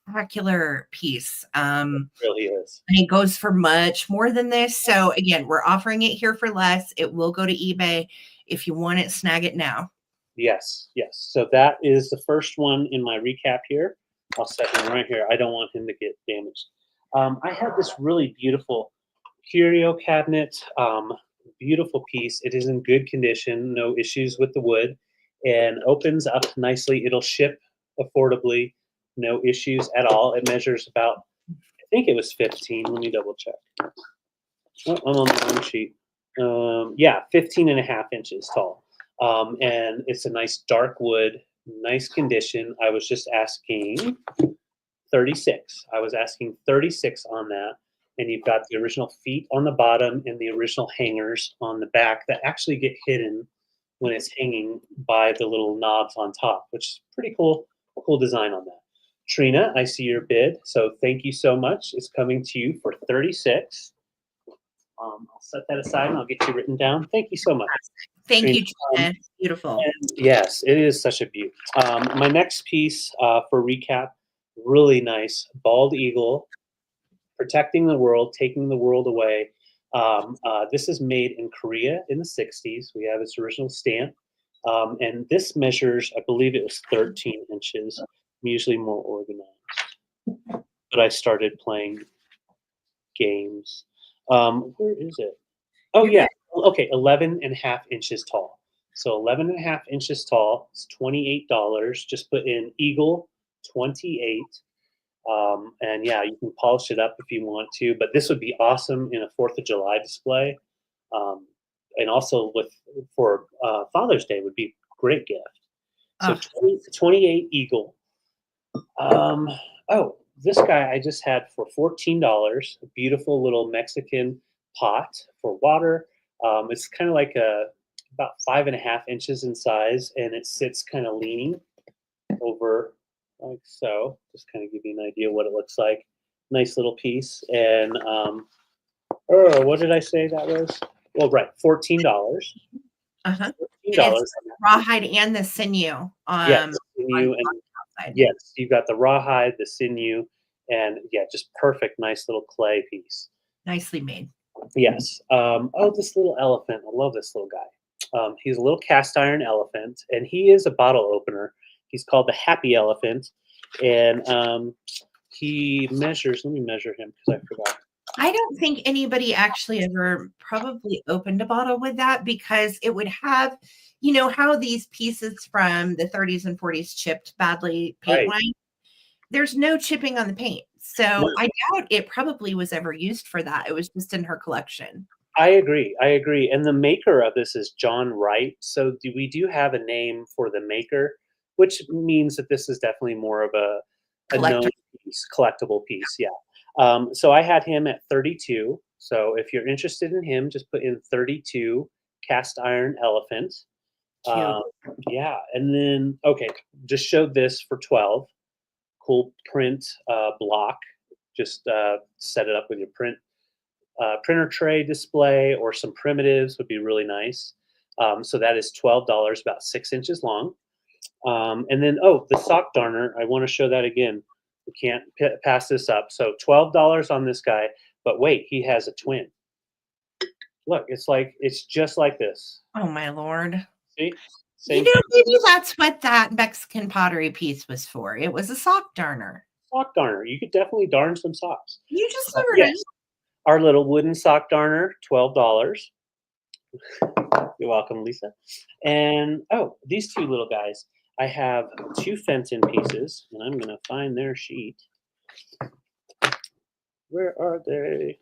spectacular piece. it really is. And it goes for much more than this. So again, we're offering it here for less. It will go to eBay. If you want it, snag it now. Yes, yes. So that is the first one in my recap here. I'll set him right here. I don't want him to get damaged. I have this really beautiful Curio Cabinet, beautiful piece. It is in good condition, no issues with the wood, and opens up nicely. It'll ship affordably, no issues at all. It measures about, I think it was 15. Let me double check. Oh, I'm on the wrong sheet. Yeah, 15 and a half inches tall. And it's a nice dark wood, nice condition. I was just asking 36. I was asking 36 on that. And you've got the original feet on the bottom and the original hangers on the back that actually get hidden when it's hanging by the little knobs on top, which is pretty cool design on that. Trina, I see your bid, so thank you so much. It's coming to you for 36. I'll set that aside and I'll get you written down. Thank you so much. Thank Trina. you, Trina. Beautiful. Yes, it is such a beauty. My next piece for recap, really nice bald eagle, protecting the world, taking the world away. This is made in Korea in the 60s. We have its original stamp. And this measures, I believe it was 13 inches. I'm usually more organized. But I started playing games. Where is it? Oh, yeah. Okay, 11 and a half inches tall. So 11 and a half inches tall. It's $28. Just put in Eagle 28. And yeah, you can polish it up if you want to, but this would be awesome in a 4th of July display. And also for Father's Day would be a great gift. So 28 Eagle. Oh, this guy I just had for $14. A beautiful little Mexican pot for water. It's kind of like about 5.5 inches in size, and it sits kind of leaning over like so. Just kind of give you an idea what it looks like. Nice little piece. And what did I say that was? Well, right, $14. Uh-huh. $14. Rawhide and the sinew. Yes, sinew and yes, you've got the rawhide, the sinew, and yeah, just perfect, nice little clay piece. Nicely made. Yes. Oh, this little elephant. I love this little guy. He's a little cast iron elephant, and he is a bottle opener. He's called the Happy Elephant, and he measures. Let me measure him because I forgot. I don't think anybody actually ever probably opened a bottle with that, because it would have, you know, how these pieces from the 30s and 40s chipped badly paint wise. There's no chipping on the paint. So I doubt it probably was ever used for that. It was just in her collection. I agree. And the maker of this is John Wright. So we do have a name for the maker, which means that this is definitely more of a known piece, collectible piece. Yeah. So I had him at 32. So if you're interested in him, just put in 32 cast iron elephant. Yeah. And then, okay, just showed this for 12. Cool print block. Just set it up with your printer tray display, or some primitives would be really nice. So that is $12, about 6 inches long. And then, the sock darner, I want to show that again. We can't pass this up. So $12 on this guy, but wait, he has a twin. Look, it's just like this. Oh my Lord. See? You know, maybe that's what that Mexican pottery piece was for. It was a sock darner. Sock darner. You could definitely darn some socks. You just never know. Our little wooden sock darner, $12. You're welcome, Lisa. And these two little guys. I have 2 Fenton pieces, and I'm going to find their sheet. Where are they?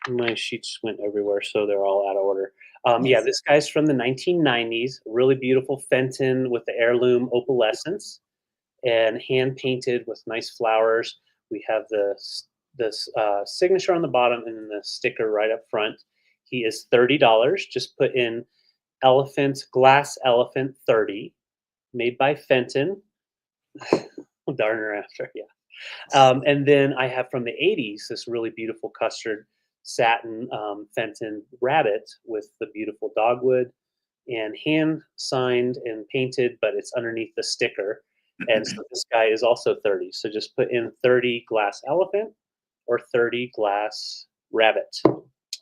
My sheets went everywhere, so they're all out of order. Yeah, this guy's from the 1990s. Really beautiful Fenton with the heirloom opalescence and hand painted with nice flowers. We have the signature on the bottom and then the sticker right up front. He is $30. Just put in glass elephant 30, made by Fenton. Darner after, yeah. And then I have from the 80s this really beautiful custard satin Fenton rabbit with the beautiful dogwood and hand signed and painted, but it's underneath the sticker. And so this guy is also 30. So just put in 30 glass elephant or 30 glass rabbit.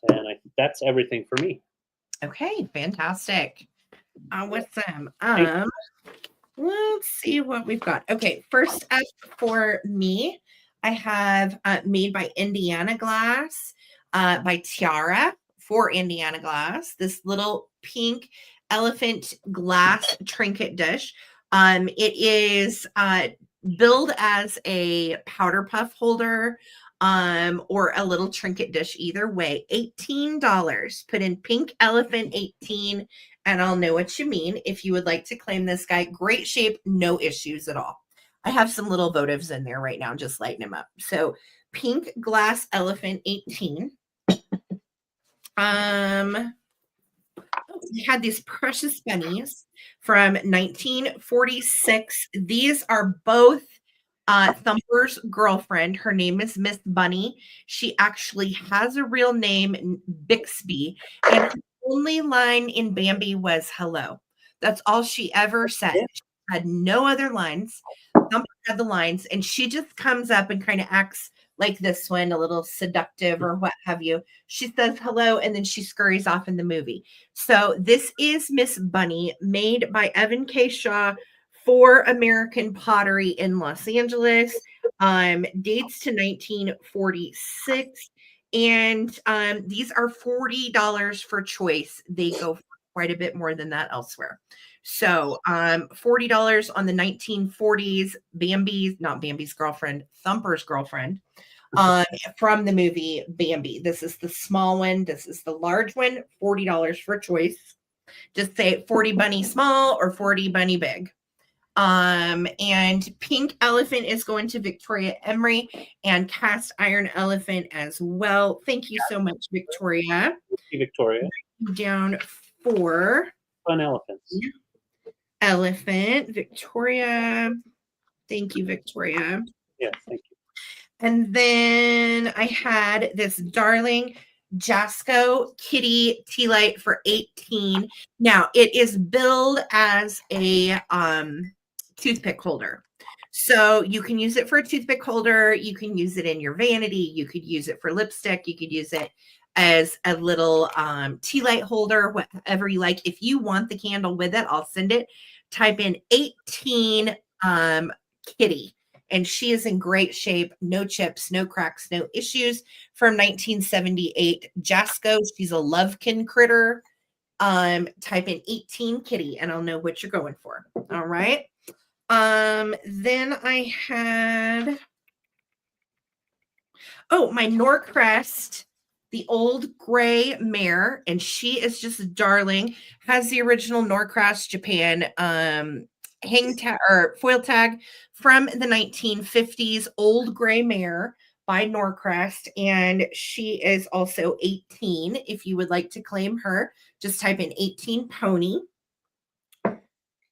And that's everything for me. Okay, fantastic. Awesome. Let's see what we've got. Okay, first up for me, I have Made by Indiana Glass by Tiara for Indiana Glass. This little pink elephant glass trinket dish. It is billed as a powder puff holder or a little trinket dish. Either way, $18. Put in pink elephant 18 and I'll know what you mean. If you would like to claim this guy, great shape, no issues at all. I have some little votives in there right now, just lighten them up. So pink glass elephant 18. We had these precious bunnies from 1946. These are both Thumper's girlfriend. Her name is Miss Bunny. She actually has a real name, Bixby, and her only line in Bambi was hello. That's all she ever said. She had no other lines. Thumper had the lines, and she just comes up and kind of acts like this one, a little seductive or what have you. She says hello, and then she scurries off in the movie. So this is Miss Bunny, made by Evan K. Shaw for American Pottery in Los Angeles. Dates to 1946. And these are $40 for choice. They go for quite a bit more than that elsewhere. So $40 on the 1940s not Bambi's girlfriend, Thumper's girlfriend, from the movie Bambi. This is the small one. This is the large one. $40 for choice. Just say 40 bunny small or 40 bunny big. And pink elephant is going to Victoria Emery and cast iron elephant as well. Thank you so much, Victoria. Thank you, Victoria. Down for fun elephants. Elephant, Victoria. Thank you, Victoria. Yeah, thank you. And then I had this darling Jasco Kitty Tea Light for 18. Now it is billed as a toothpick holder. So you can use it for a toothpick holder. You can use it in your vanity. You could use it for lipstick. You could use it as a little tea light holder, whatever you like. If you want the candle with it, I'll send it. Type in 18 Kitty. And she is in great shape. No chips, no cracks, no issues. From 1978, Jasco. She's a Lovekin critter. Type in 18 Kitty, and I'll know what you're going for. All right. Then I had my Norcrest, the old gray mare, and she is just darling. Has the original Norcrest Japan hang tag or foil tag from the 1950s, old gray mare by Norcrest, and she is also 18. If you would like to claim her, just type in 18 pony.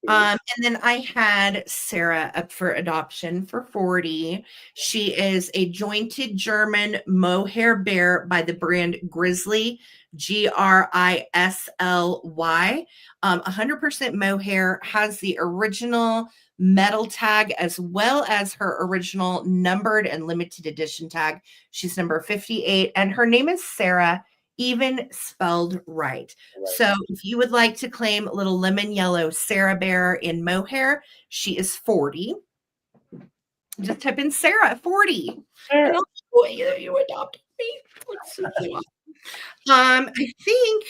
And then I had Sarah up for adoption for 40. She is a jointed German mohair bear by the brand Grizzly, Grisly. 100% mohair, has the original metal tag as well as her original numbered and limited edition tag. She's number 58, and her name is Sarah, even spelled right. So if you would like to claim little lemon yellow Sarah Bear in mohair, she is 40. Just type in Sarah 40. Sarah. And you adopted me. I think,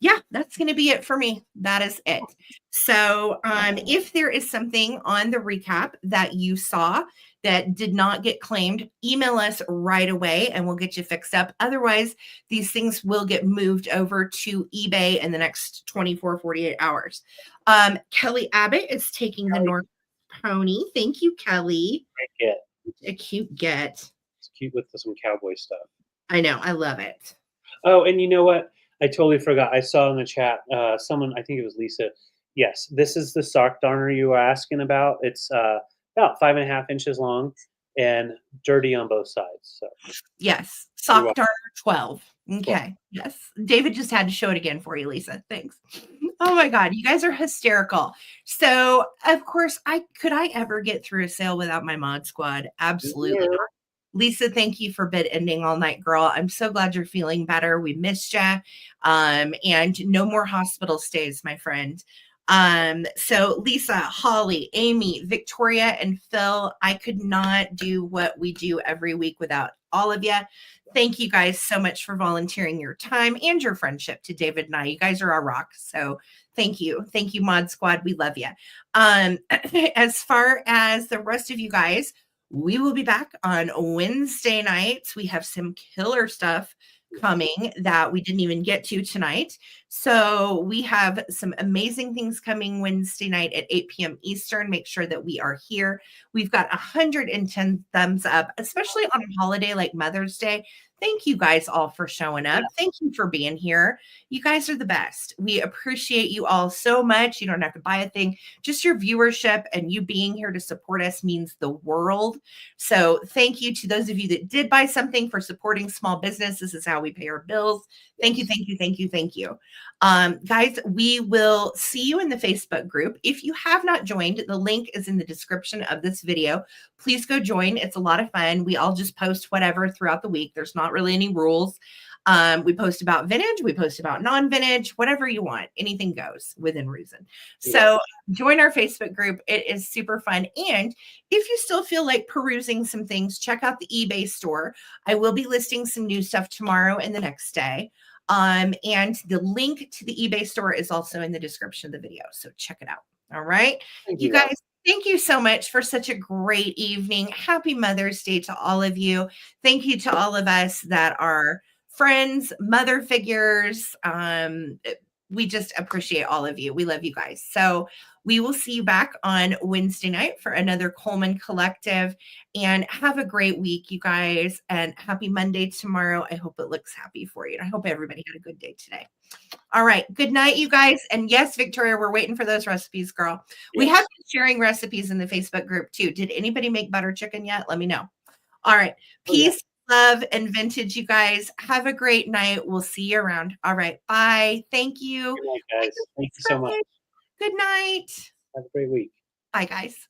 yeah, that's going to be it for me. That is it. So if there is something on the recap that you saw that did not get claimed, email us right away and we'll get you fixed up. Otherwise, these things will get moved over to eBay in the next 24, 48 hours. Kelly Abbott is taking the North Pony. Thank you, Kelly. A cute get. It's cute with some cowboy stuff. I know. I love it. Oh, and you know what? I totally forgot. I saw in the chat, someone, I think it was Lisa. Yes, this is the sock darner you were asking about. It's about 5.5 inches long. and dirty on both sides. So Yes. you're Sock welcome. Darter 12. 12. Okay. Yes. David just had to show it again for you, Lisa. Thanks. Oh my God. You guys are hysterical. So of course, could I ever get through a sale without my mod squad? Absolutely not. Lisa, thank you for bid ending all night, girl. I'm so glad you're feeling better. We missed you. And no more hospital stays, my friend. So Lisa, Holly, Amy, Victoria, and Phil, I could not do what we do every week without all of you. Thank you guys so much for volunteering your time and your friendship to David and I. You guys are our rock. So thank you. Thank you, Mod Squad. We love you. As far as the rest of you guys, we will be back on Wednesday nights. We have some killer stuff coming that we didn't even get to tonight. So we have some amazing things coming Wednesday night at 8 p.m. Eastern. Make sure that we are here. We've got 110 thumbs up, especially on a holiday like Mother's Day. Thank you guys all for showing up. Thank you for being here. You guys are the best. We appreciate you all so much. You don't have to buy a thing. Just your viewership and you being here to support us means the world. So thank you to those of you that did buy something for supporting small business. This is how we pay our bills. Thank you, thank you, thank you, thank you. Guys, we will see you in the Facebook group. If you have not joined, the link is in the description of this video. Please go join. It's a lot of fun. We all just post whatever throughout the week. There's not really any rules. We post about vintage, we post about non-vintage, whatever you want. Anything goes within reason. So join our Facebook group. It is super fun. And if you still feel like perusing some things, check out the eBay store. I will be listing some new stuff tomorrow and the next day. And the link to the eBay store is also in the description of the video. So check it out. All right. You guys, thank you so much for such a great evening. Happy Mother's Day to all of you. Thank you to all of us that are friends, mother figures. We just appreciate all of you. We love you guys. So we will see you back on Wednesday night for another Coleman Collective. And have a great week, you guys. And happy Monday tomorrow. I hope it looks happy for you. And I hope everybody had a good day today. All right. Good night, you guys. And yes, Victoria, we're waiting for those recipes, girl. Yes. We have been sharing recipes in the Facebook group too. Did anybody make butter chicken yet? Let me know. All right. Peace. Love and vintage, you guys. Have a great night. We'll see you around. All right. Bye. Thank you. Good night, guys. Thank you so much. Good night. Have a great week. Bye, guys.